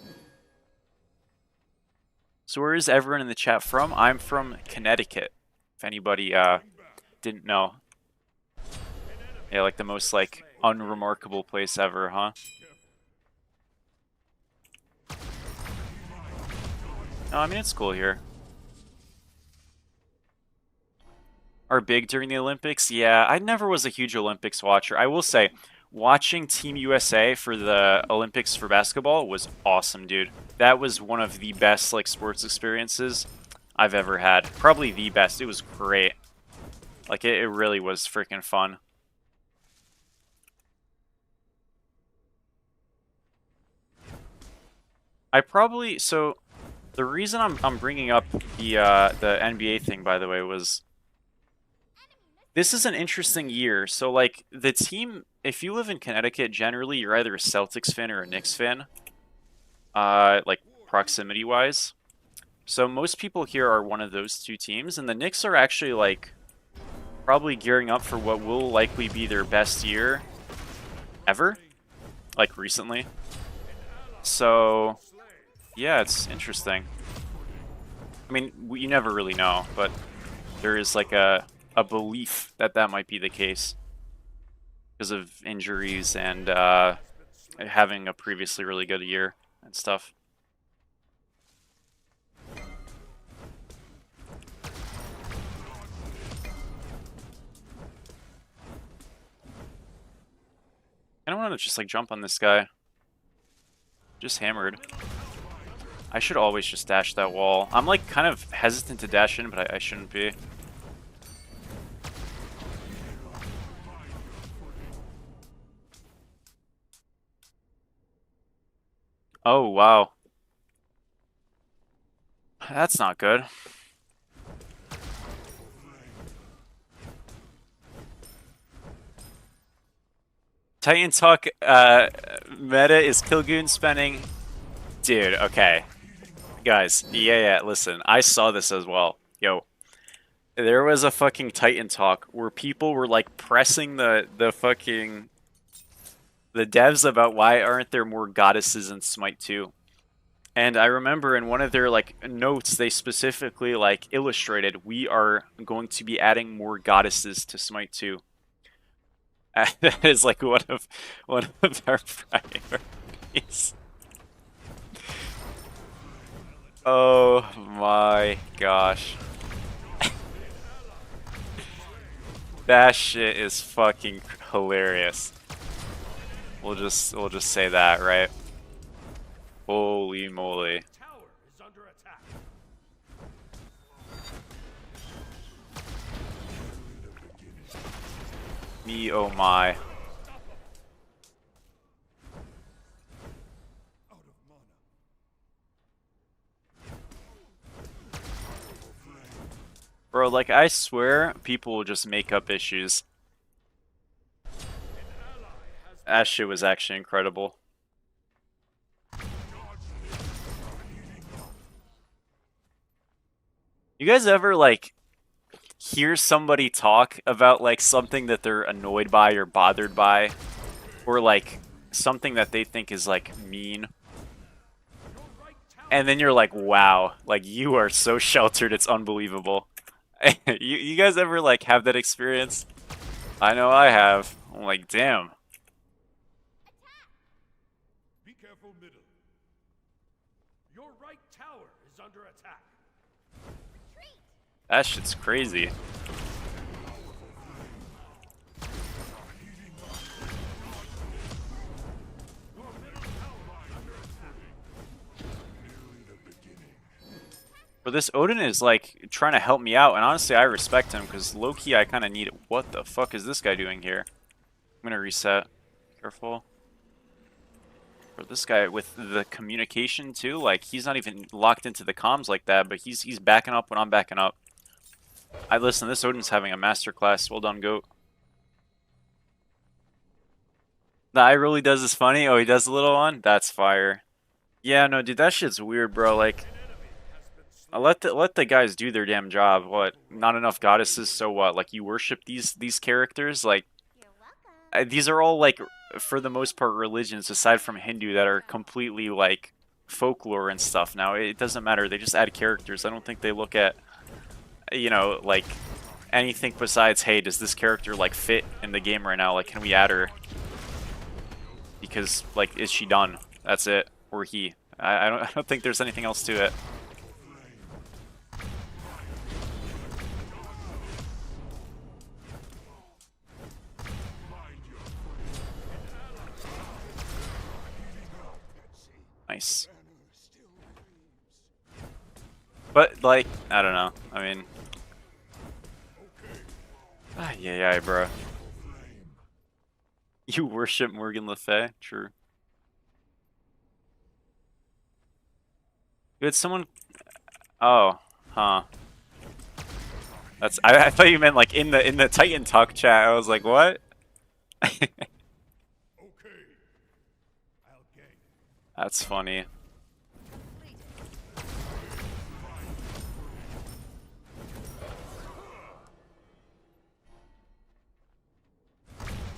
So where is everyone in the chat from? I'm from Connecticut. If anybody didn't know. Yeah, like the most like unremarkable place ever, huh? No, I mean it's cool here. Are big during the Olympics? Yeah, I never was a huge Olympics watcher. I will say, watching Team USA for the Olympics for basketball was awesome, dude. That was one of the best like sports experiences I've ever had. Probably the best. It was great. Like it really was freaking fun. I probably, so The reason I'm bringing up the NBA thing, by the way, was this is an interesting year. So like the team, if you live in Connecticut, generally you're either a Celtics fan or a Knicks fan. Like proximity wise. So most people here are one of those two teams, and the Knicks are actually like probably gearing up for what will likely be their best year ever, like recently. So yeah, it's interesting. I mean, you never really know, but there is like a belief that that might be the case because of injuries and having a previously really good year and stuff. I don't want to just like jump on this guy. Just hammered. I should always just dash that wall. I'm like kind of hesitant to dash in, but I shouldn't be. Oh, wow. That's not good. Titan Talk meta is Kilgoon spending. Dude, okay. Guys, yeah, listen. I saw this as well. Yo. There was a fucking Titan Talk where people were like pressing the fucking the devs about why aren't there more goddesses in Smite 2. And I remember in one of their like notes they specifically like illustrated we are going to be adding more goddesses to Smite 2. That is like one of our priorities. Oh my gosh. That shit is fucking hilarious. We'll just say that, right? Holy moly. Tower is under attack. Me oh my. Out of mana. Bro, like I swear people will just make up issues. That shit was actually incredible. You guys ever like hear somebody talk about like something that they're annoyed by or bothered by, or like something that they think is like mean, and then you're like, wow, like you are so sheltered, it's unbelievable. You guys ever like have that experience? I know I have. I'm like, damn. Be careful middle. Your right tower is under attack. That shit's crazy. But this Odin is like trying to help me out, and honestly I respect him because low-key I kind of need it. What the fuck is this guy doing here? I'm gonna reset. Careful. For this guy with the communication too, like he's not even locked into the comms like that, but he's backing up when I'm backing up. Listen, this Odin's having a masterclass. Well done, GOAT. The eye really does is funny. Oh, he does a little one? That's fire. Yeah, no, dude, that shit's weird, bro. Like, let the guys do their damn job. What? Not enough goddesses, so what? Like, you worship these characters? Like, these are all, like, for the most part, religions, aside from Hindu, that are completely, like, folklore and stuff. Now, it doesn't matter. They just add characters. I don't think they look at, you know, like, anything besides, hey, does this character, like, fit in the game right now? Like, can we add her? Because, like, is she done? That's it. Or he. I don't think there's anything else to it. Nice. But, like, I don't know. I mean... yeah, bro. You worship Morgan Le Fay? True. You had someone Oh, huh. That's I thought you meant like in the Titan Talk chat. I was like, what? Okay. I'll gang. That's funny.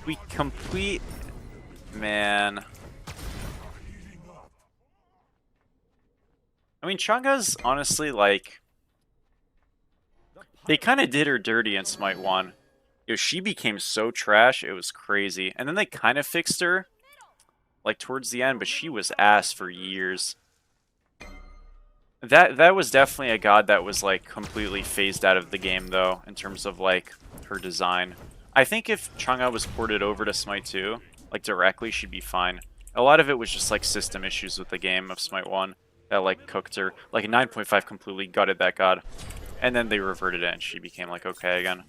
We complete, man. I mean, Chang'e's honestly like, they kind of did her dirty in Smite 1. Yo, she became so trash, it was crazy. And then they kind of fixed her, like towards the end, but she was ass for years. That was definitely a god that was like completely phased out of the game though, in terms of like her design. I think if Chang'e was ported over to Smite 2, like directly, she'd be fine. A lot of it was just like system issues with the game of Smite 1 that like cooked her. Like 9.5 completely gutted that god, and then they reverted it and she became like okay again.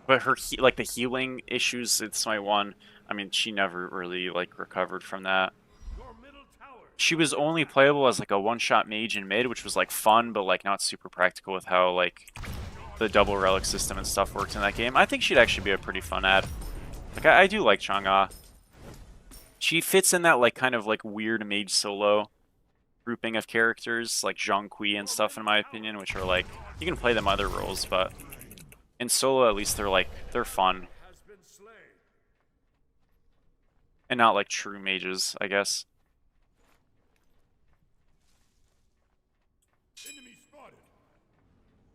But her like the healing issues in Smite 1, I mean, she never really like recovered from that. Your middle tower. She was only playable as like a one-shot mage in mid, which was like fun, but like not super practical with how like the double relic system and stuff worked in that game. I think she'd actually be a pretty fun ad. Like I do like Chang'e. She fits in that like kind of like weird mage solo grouping of characters like Zhong Kui and stuff in my opinion, which are like you can play them other roles, but in solo at least they're fun. Has been slain. And not like true mages, I guess. Enemy spotted.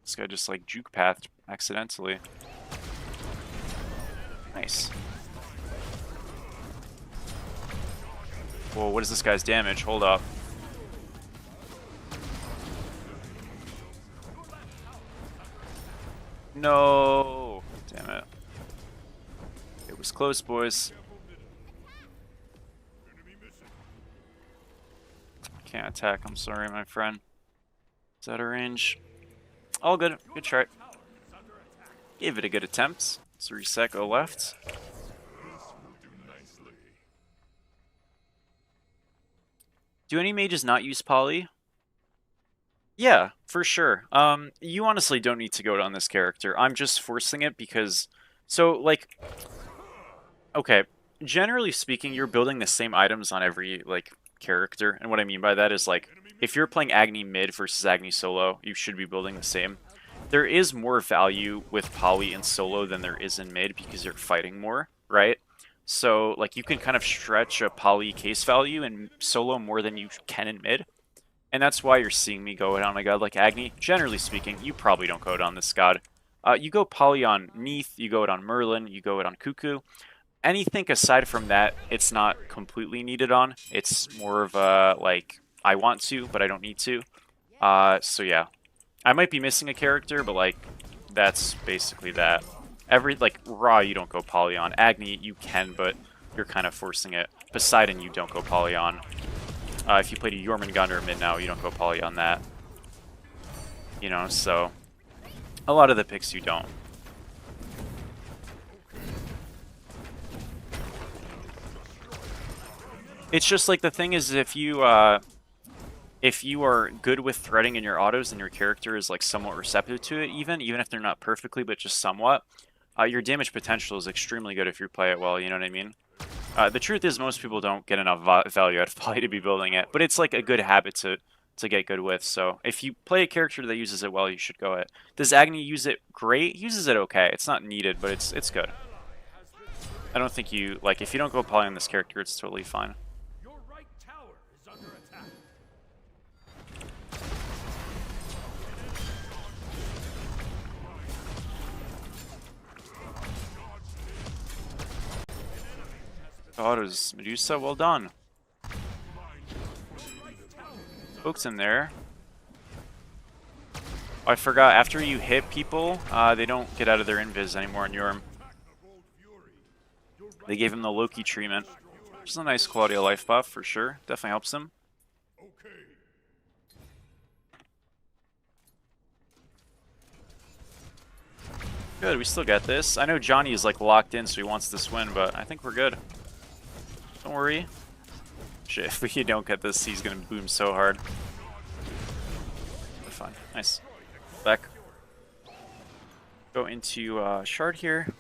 This guy just like juke pathed accidentally. Nice. Whoa, what is this guy's damage? Hold up. No! Damn it. It was close, boys. Enemy missing. Can't attack, I'm sorry, my friend. Is that a range? All good. Good try. Gave it a good attempt. Let's reset, go left. Do any mages not use poly? Yeah, for sure. You honestly don't need to go on this character. I'm just forcing it because... So, like... Okay, generally speaking, you're building the same items on every, like, character. And what I mean by that is, like, if you're playing Agni mid versus Agni solo, you should be building the same. There is more value with poly in solo than there is in mid because you're fighting more, right? So, like, you can kind of stretch a poly case value in solo more than you can in mid. And that's why you're seeing me go on a god like Agni. Generally speaking, you probably don't go it on this god. You go poly on Neith, you go it on Merlin, you go it on Cuckoo. Anything aside from that, it's not completely needed on. It's more of a, like, I want to, but I don't need to. So yeah. I might be missing a character, but, like, that's basically that. Like, Ra, you don't go poly on. Agni, you can, but you're kind of forcing it. Poseidon, you don't go poly on. If you played a Jormungandr or mid now, you don't go poly on that. You know, so... A lot of the picks you don't. It's just like the thing is if you are good with threading in your autos and your character is like somewhat receptive to it even if they're not perfectly but just somewhat, your damage potential is extremely good if you play it well, you know what I mean? The truth is most people don't get enough value out of poly to be building it, but it's like a good habit to get good with, so if you play a character that uses it well, you should go it. Does Agni use it great? He uses it okay. It's not needed, but it's good. I don't think you, like, if you don't go poly on this character, it's totally fine. Your right tower is under attack. Autos, Medusa, well done. Folks in there. Oh, I forgot, after you hit people, they don't get out of their invis anymore in Yorm. They gave him the Loki treatment, which is a nice quality of life buff for sure. Definitely helps him. Okay. Good, we still got this. I know Johnny is like locked in, so he wants this win, but I think we're good. Don't worry. Shit, if we don't get this, he's gonna boom so hard. fine. Nice. Back. Go into Shard here.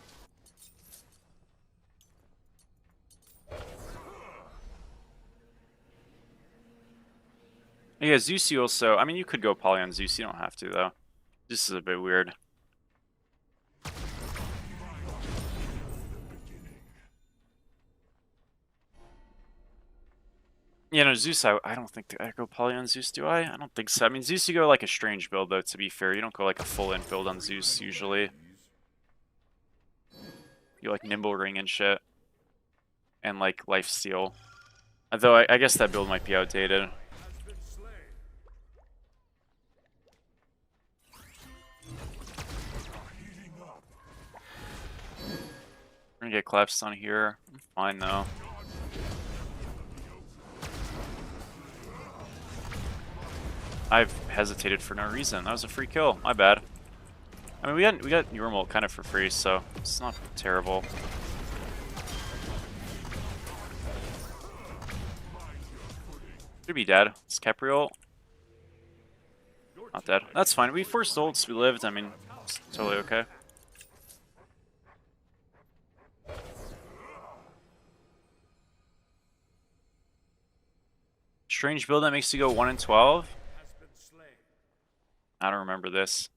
Yeah, Zeus you also... I mean, you could go Poly on Zeus. You don't have to, though. This is a bit weird. Yeah, no, Zeus, I don't think I go Poly on Zeus, do I? I don't think so. I mean, Zeus, you go like a strange build, though, to be fair. You don't go like a full-in build on Zeus, usually. You like Nimble Ring and shit. And like Lifesteal. Though I guess that build might be outdated. We're gonna get collapsed on here. I'm fine though. I've hesitated for no reason. That was a free kill. My bad. I mean, we got normal kind of for free, so it's not terrible. Should be dead. It's Capriol. Not dead. That's fine. We forced ults. We lived. I mean, it's totally okay. Strange build that makes you go 1 in 12. I don't remember this.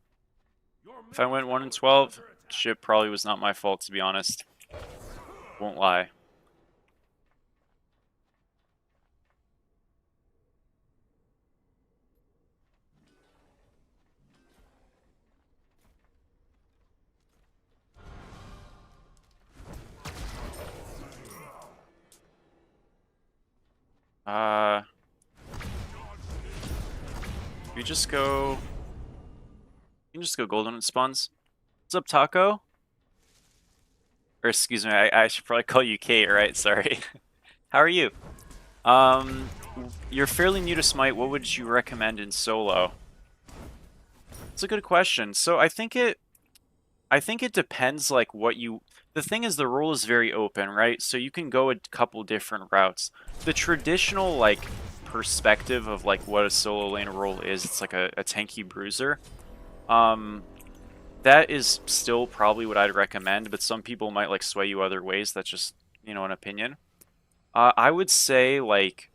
If I went 1 in 12, shit probably was not my fault, to be honest. Won't lie. You just go... You can just go golden when it spawns. What's up, Taco? Or excuse me, I should probably call you Kate, right? Sorry. How are you? You're fairly new to Smite. What would you recommend in solo? It's a good question. So I think it depends like what you... The thing is, the role is very open, right? So you can go a couple different routes. The traditional like perspective of like what a solo lane role is, it's like a tanky bruiser. That is still probably what I'd recommend, but some people might like sway you other ways. That's just, you know, an opinion. I would say like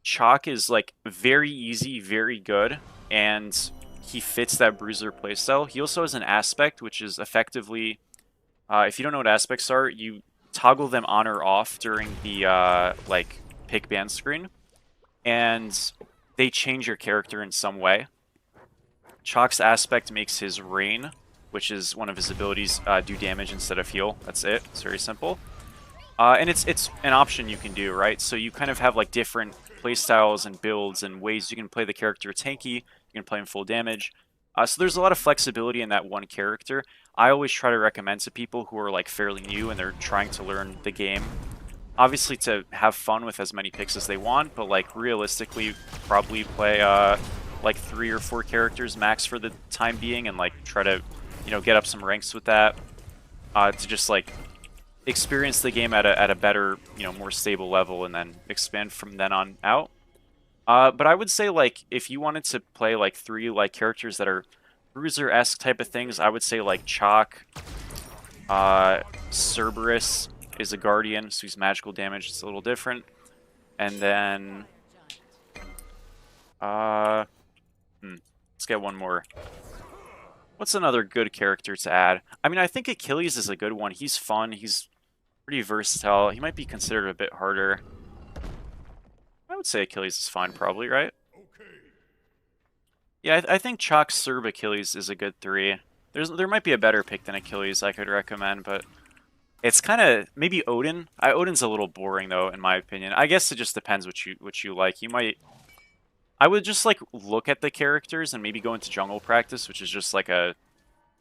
Chalk is like very easy, very good, and he fits that bruiser playstyle. He also has an aspect, which is effectively, if you don't know what aspects are, you toggle them on or off during the like pick ban screen, and they change your character in some way. Chalk's aspect makes his Rain, which is one of his abilities, do damage instead of heal. That's it. It's very simple. And it's an option you can do, right? So you kind of have like different playstyles and builds and ways you can play the character tanky. You can play him full damage. So there's a lot of flexibility in that one character. I always try to recommend to people who are like fairly new and they're trying to learn the game, obviously to have fun with as many picks as they want, but like realistically probably play like 3 or 4 characters max for the time being, and like try to, you know, get up some ranks with that, to just like experience the game at a better, you know, more stable level, and then expand from then on out. But I would say like if you wanted to play like 3 like characters that are bruiser-esque type of things, I would say like Chalk, Cerberus is a guardian, so he's magical damage. It's a little different, and then let's get one more. What's another good character to add? I mean, I think Achilles is a good one. He's fun. He's pretty versatile. He might be considered a bit harder. I would say Achilles is fine, probably, right? Yeah, I think Chalk, Cerb, Achilles is a good 3. There might be a better pick than Achilles I could recommend, but it's kind of maybe Odin. Odin's a little boring though, in my opinion. I guess it just depends what you like. You might. I would just like look at the characters and maybe go into jungle practice, which is just like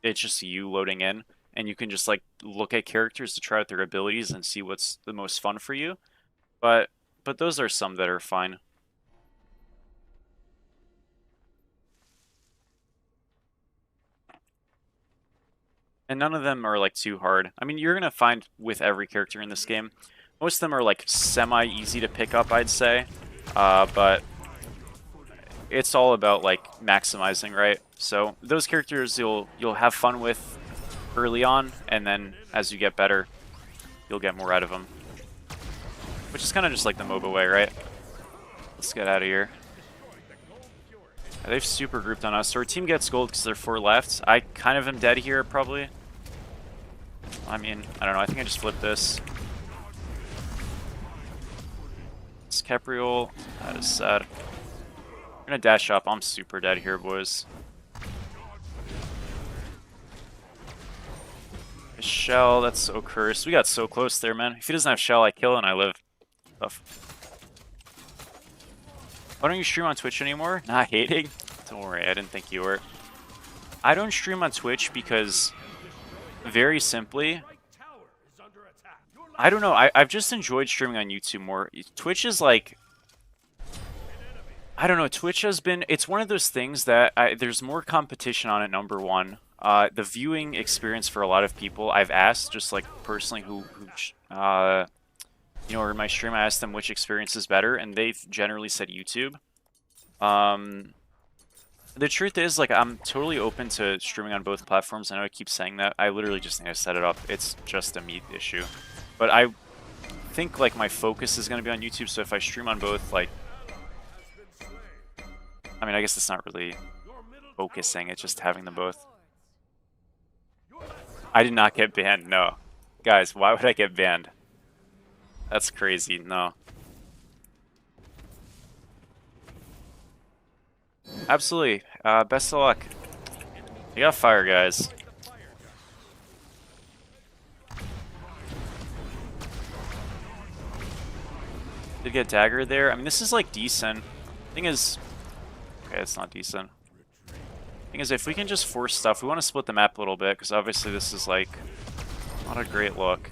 it's just you loading in, and you can just like look at characters to try out their abilities and see what's the most fun for you. But those are some that are fine. And none of them are like too hard. I mean, you're gonna find with every character in this game, most of them are like semi-easy to pick up, I'd say. But it's all about like maximizing, right? So those characters you'll have fun with early on, and then as you get better, you'll get more out of them. Which is kind of just like the MOBA way, right? Let's get out of here. They've super grouped on us, so our team gets gold because they're 4 left. I kind of am dead here, probably. I mean, I don't know, I think I just flipped this. It's Capriol. That is sad. I'm gonna dash up. I'm super dead here, boys. Shell, that's so cursed. We got so close there, man. If he doesn't have Shell, I kill and I live. Tough. Why don't you stream on Twitch anymore? Not hating? Don't worry, I didn't think you were. I don't stream on Twitch because, very simply, I don't know, I've just enjoyed streaming on YouTube more. Twitch is like, I don't know, Twitch has been, it's one of those things that there's more competition on it, number one. The viewing experience for a lot of people, I've asked, just like personally who you know, in my stream, I asked them which experience is better, and they've generally said YouTube. The truth is, like, I'm totally open to streaming on both platforms. I know I keep saying that. I literally just need to set it up. It's just a me issue. But I think, like, my focus is going to be on YouTube, so if I stream on both, like... I mean, I guess it's not really focusing, it's just having them both. I did not get banned, no. Guys, why would I get banned? That's crazy, no. Absolutely. Best of luck. You got fire, guys. Did get dagger there. I mean, this is like decent. Thing is, okay, it's not decent. Thing is, if we can just force stuff, we want to split the map a little bit because obviously this is like not a great look.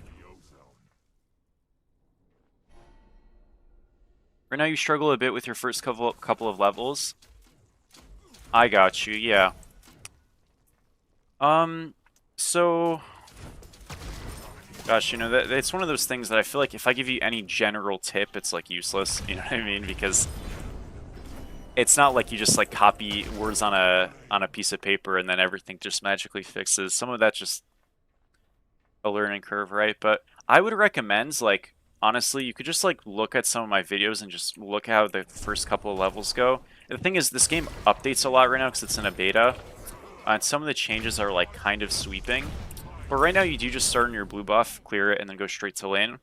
Right now, you struggle a bit with your first couple of levels. I got you, yeah. So, gosh, you know, it's one of those things that I feel like if I give you any general tip, it's like useless. You know what I mean? Because it's not like you just like copy words on a piece of paper and then everything just magically fixes. Some of that's just a learning curve, right? But I would recommend, like, honestly, you could just like look at some of my videos and just look how the first couple of levels go. And the thing is, this game updates a lot right now because it's in a beta. And some of the changes are like kind of sweeping. But right now you do just start on your blue buff, clear it, and then go straight to lane.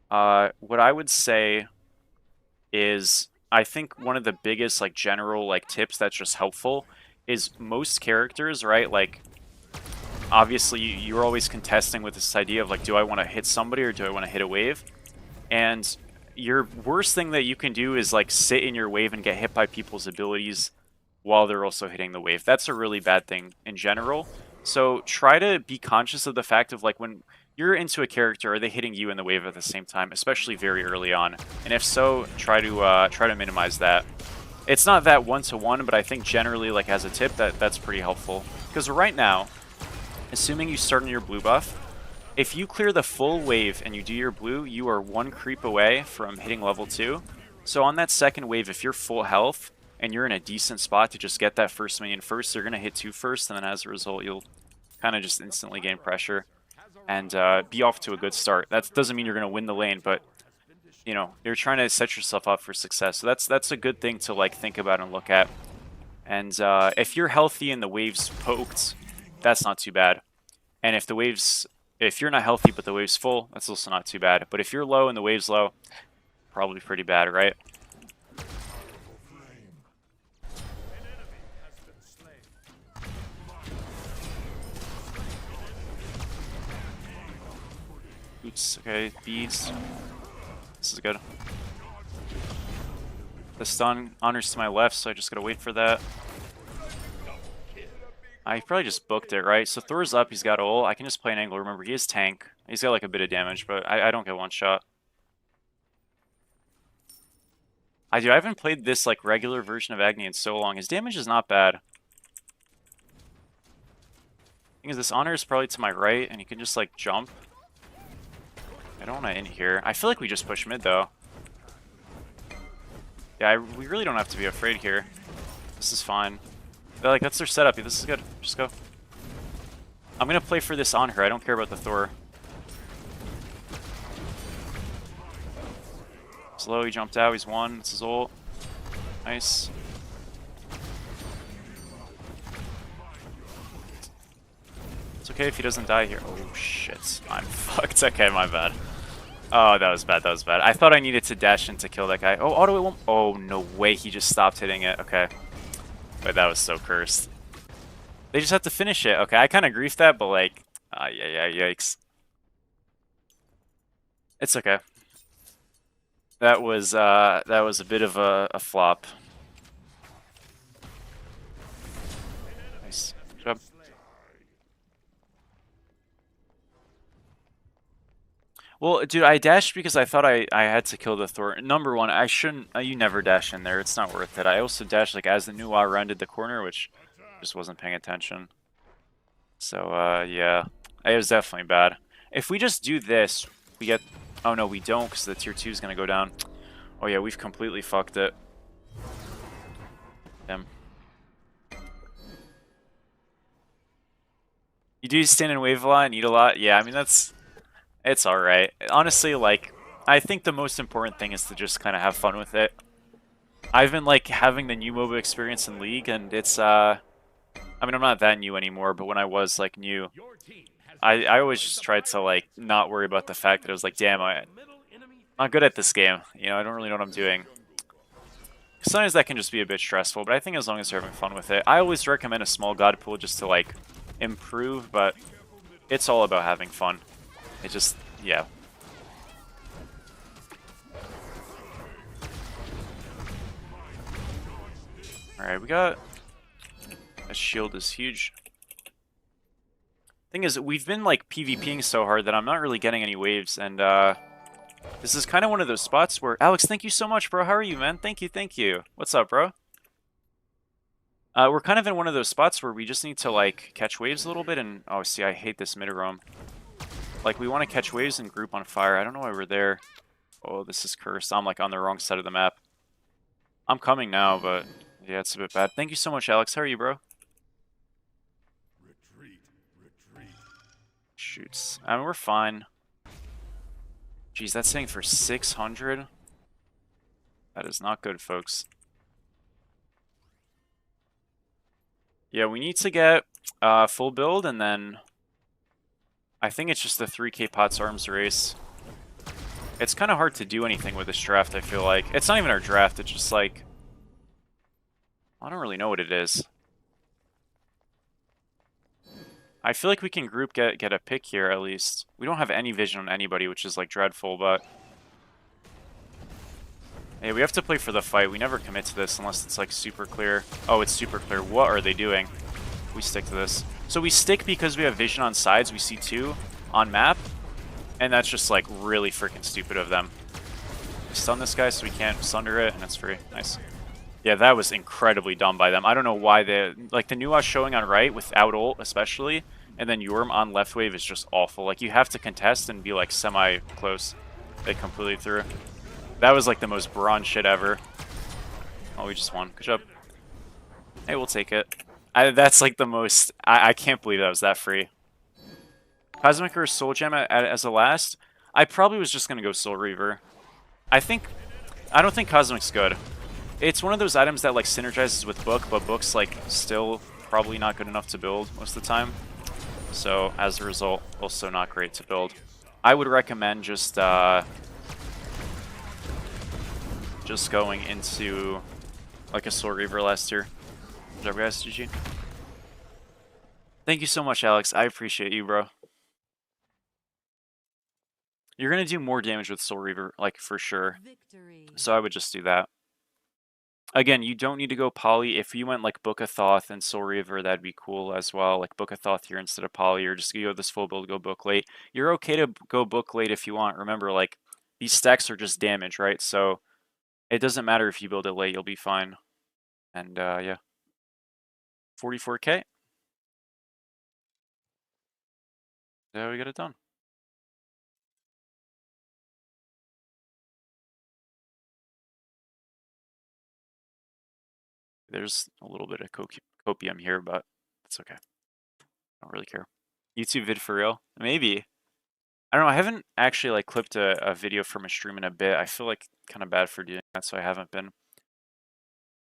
What I would say is, I think one of the biggest like general like tips that's just helpful is most characters, right? Like, obviously you're always contesting with this idea of like, do I want to hit somebody or do I want to hit a wave? And your worst thing that you can do is like sit in your wave and get hit by people's abilities while they're also hitting the wave. That's a really bad thing in general. So try to be conscious of the fact of like when you're into a character, are they hitting you in the wave at the same time, especially very early on? And if so, try to minimize that. It's not that one-to-one, but I think generally, like as a tip, that's pretty helpful. Because right now, assuming you start on your blue buff, if you clear the full wave and you do your blue, you are 1 creep away from hitting level 2. So on that second wave, if you're full health and you're in a decent spot to just get that first minion first, you're going to hit 2 first, and then as a result, you'll kind of just instantly gain pressure and be off to a good start. That doesn't mean you're going to win the lane, but you know, you're trying to set yourself up for success. So that's a good thing to like think about and look at. And if you're healthy and the wave's poked, that's not too bad. And if you're not healthy but the wave's full, that's also not too bad. But if you're low and the wave's low, probably pretty bad, right? Oops, okay, beads. This is good. The stun honors to my left, so I just gotta wait for that. I probably just booked it, right? So Thor's up, he's got ult. I can just play an angle. Remember, he is tank. He's got like a bit of damage, but I don't get one shot. I haven't played this like regular version of Agni in so long. His damage is not bad. Thing is, this honor is probably to my right, and he can just like jump. I don't want to in here. I feel like we just push mid though. Yeah, we really don't have to be afraid here. This is fine. They're like, that's their setup. This is good. Just go. I'm gonna play for this on her. I don't care about the Thor. Slow, he jumped out. He's won. It's his ult. Nice. It's okay if he doesn't die here. Oh shit. I'm fucked. Okay, my bad. Oh, that was bad. That was bad. I thought I needed to dash in to kill that guy. Oh, auto it won't. Oh, no way. He just stopped hitting it. Okay. But that was so cursed. They just have to finish it. Okay, I kind of griefed that, but like, yeah, yikes. It's okay. That was a bit of a flop. Nice. Good job. Well, dude, I dashed because I thought I had to kill the Thor. Number one, I shouldn't. You never dash in there. It's not worth it. I also dashed like as the Nuwa rounded the corner, which just wasn't paying attention. So, yeah. It was definitely bad. If we just do this, we get... Oh, no, we don't, because the tier 2 is going to go down. Oh, yeah, we've completely fucked it. Damn. You do stand and wave a lot and eat a lot? Yeah, I mean, that's... It's alright. Honestly, like, I think the most important thing is to just kind of have fun with it. I've been, like, having the new MOBA experience in League, and it's, I mean, I'm not that new anymore, but when I was, like, new, I always just tried to, like, not worry about the fact that I was like, damn, I'm not good at this game. You know, I don't really know what I'm doing. Sometimes that can just be a bit stressful, but I think as long as you're having fun with it. I always recommend a small god pool just to, like, improve, but it's all about having fun. It just, yeah. Alright, we got... A shield is huge. Thing is, we've been, like, PvPing so hard that I'm not really getting any waves, and, this is kind of one of those spots where... Alex, thank you so much, bro. How are you, man? Thank you, thank you. What's up, bro? We're kind of in one of those spots where we just need to, like, catch waves a little bit, and... Oh, see, I hate this mid-roam. Like, we want to catch waves and group on fire. I don't know why we're there. Oh, this is cursed. I'm, like, on the wrong side of the map. I'm coming now, but... Yeah, it's a bit bad. Thank you so much, Alex. How are you, bro? Shoots. I mean, we're fine. Jeez, that's saying for 600? That is not good, folks. Yeah, we need to get full build, and then... I think it's just the 3k pots arms race. It's kind of hard to do anything with this draft, I feel like. It's not even our draft, it's just like... I don't really know what it is. I feel like we can group get a pick here, at least. We don't have any vision on anybody, which is, like, dreadful, but... Hey, we have to play for the fight. We never commit to this unless it's, like, super clear. Oh, it's super clear. What are they doing? We stick to this. So we stick because we have vision on sides. We see 2 on map. And that's just, like, really freaking stupid of them. We stun this guy so we can't sunder it, and it's free. Nice. Yeah, that was incredibly dumb by them. I don't know why they... Like, the Nuwa showing on right, without ult especially, and then Yorm on left wave is just awful. Like, you have to contest and be, like, semi-close. They completely threw. That was, like, the most brawn shit ever. Oh, we just won. Good job. Hey, we'll take it. That's, like, the most... I can't believe that was that free. Cosmic or Soul Gem as a last? I probably was just going to go Soul Reaver. I don't think Cosmic's good. It's one of those items that, like, synergizes with Book, but Book's, like, still probably not good enough to build most of the time. So, as a result, also not great to build. I would recommend just going into, like, a Soul Reaver last year. Good job, guys. GG. Thank you so much, Alex. I appreciate you, bro. You're going to do more damage with Soul Reaver, like, for sure. Victory. So I would just do that. Again, you don't need to go Poly. If you went, like, Book of Thoth and Soul Reaver, that'd be cool as well. Like, Book of Thoth here instead of Poly, or just go this full build, go Book late. You're okay to go Book late if you want. Remember, like, these stacks are just damage, right? So it doesn't matter if you build it late, you'll be fine. And, yeah. 44k. There we get it done. There's a little bit of copium here, but it's okay. I don't really care. YouTube vid for real? Maybe. I don't know. I haven't actually like clipped a video from a stream in a bit. I feel like kind of bad for doing that, so I haven't been.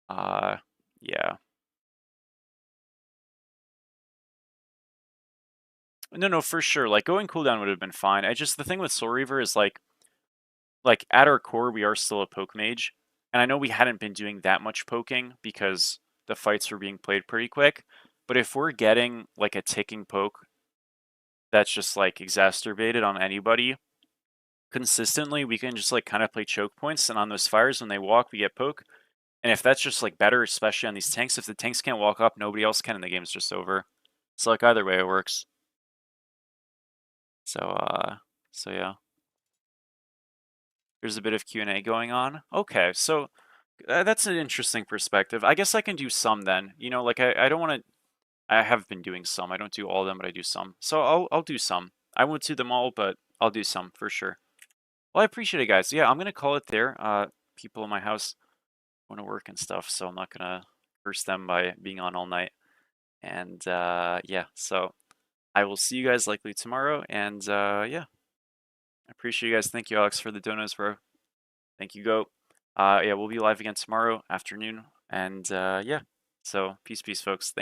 Yeah. No, for sure. Like going cooldown would have been fine. The thing with Soul Reaver is like at our core we are still a poke mage, and I know we hadn't been doing that much poking because the fights were being played pretty quick. But if we're getting like a ticking poke that's just like exacerbated on anybody consistently, we can just like kind of play choke points, and on those fires when they walk, we get poke. And if that's just like better, especially on these tanks, if the tanks can't walk up, nobody else can, and the game's just over. So like either way, it works. So yeah. There's a bit of Q&A going on. Okay, so that's an interesting perspective. I guess I can do some then. You know, like I don't want to. I have been doing some. I don't do all of them, but I do some. So I'll do some. I won't do them all, but I'll do some for sure. Well, I appreciate it, guys. Yeah, I'm gonna call it there. People in my house want to work and stuff, so I'm not gonna curse them by being on all night. And yeah, so I will see you guys likely tomorrow. And yeah, I appreciate you guys. Thank you, Alex, for the donuts, bro. Thank you, Goat. Yeah, we'll be live again tomorrow afternoon. And yeah, so peace, folks. Thank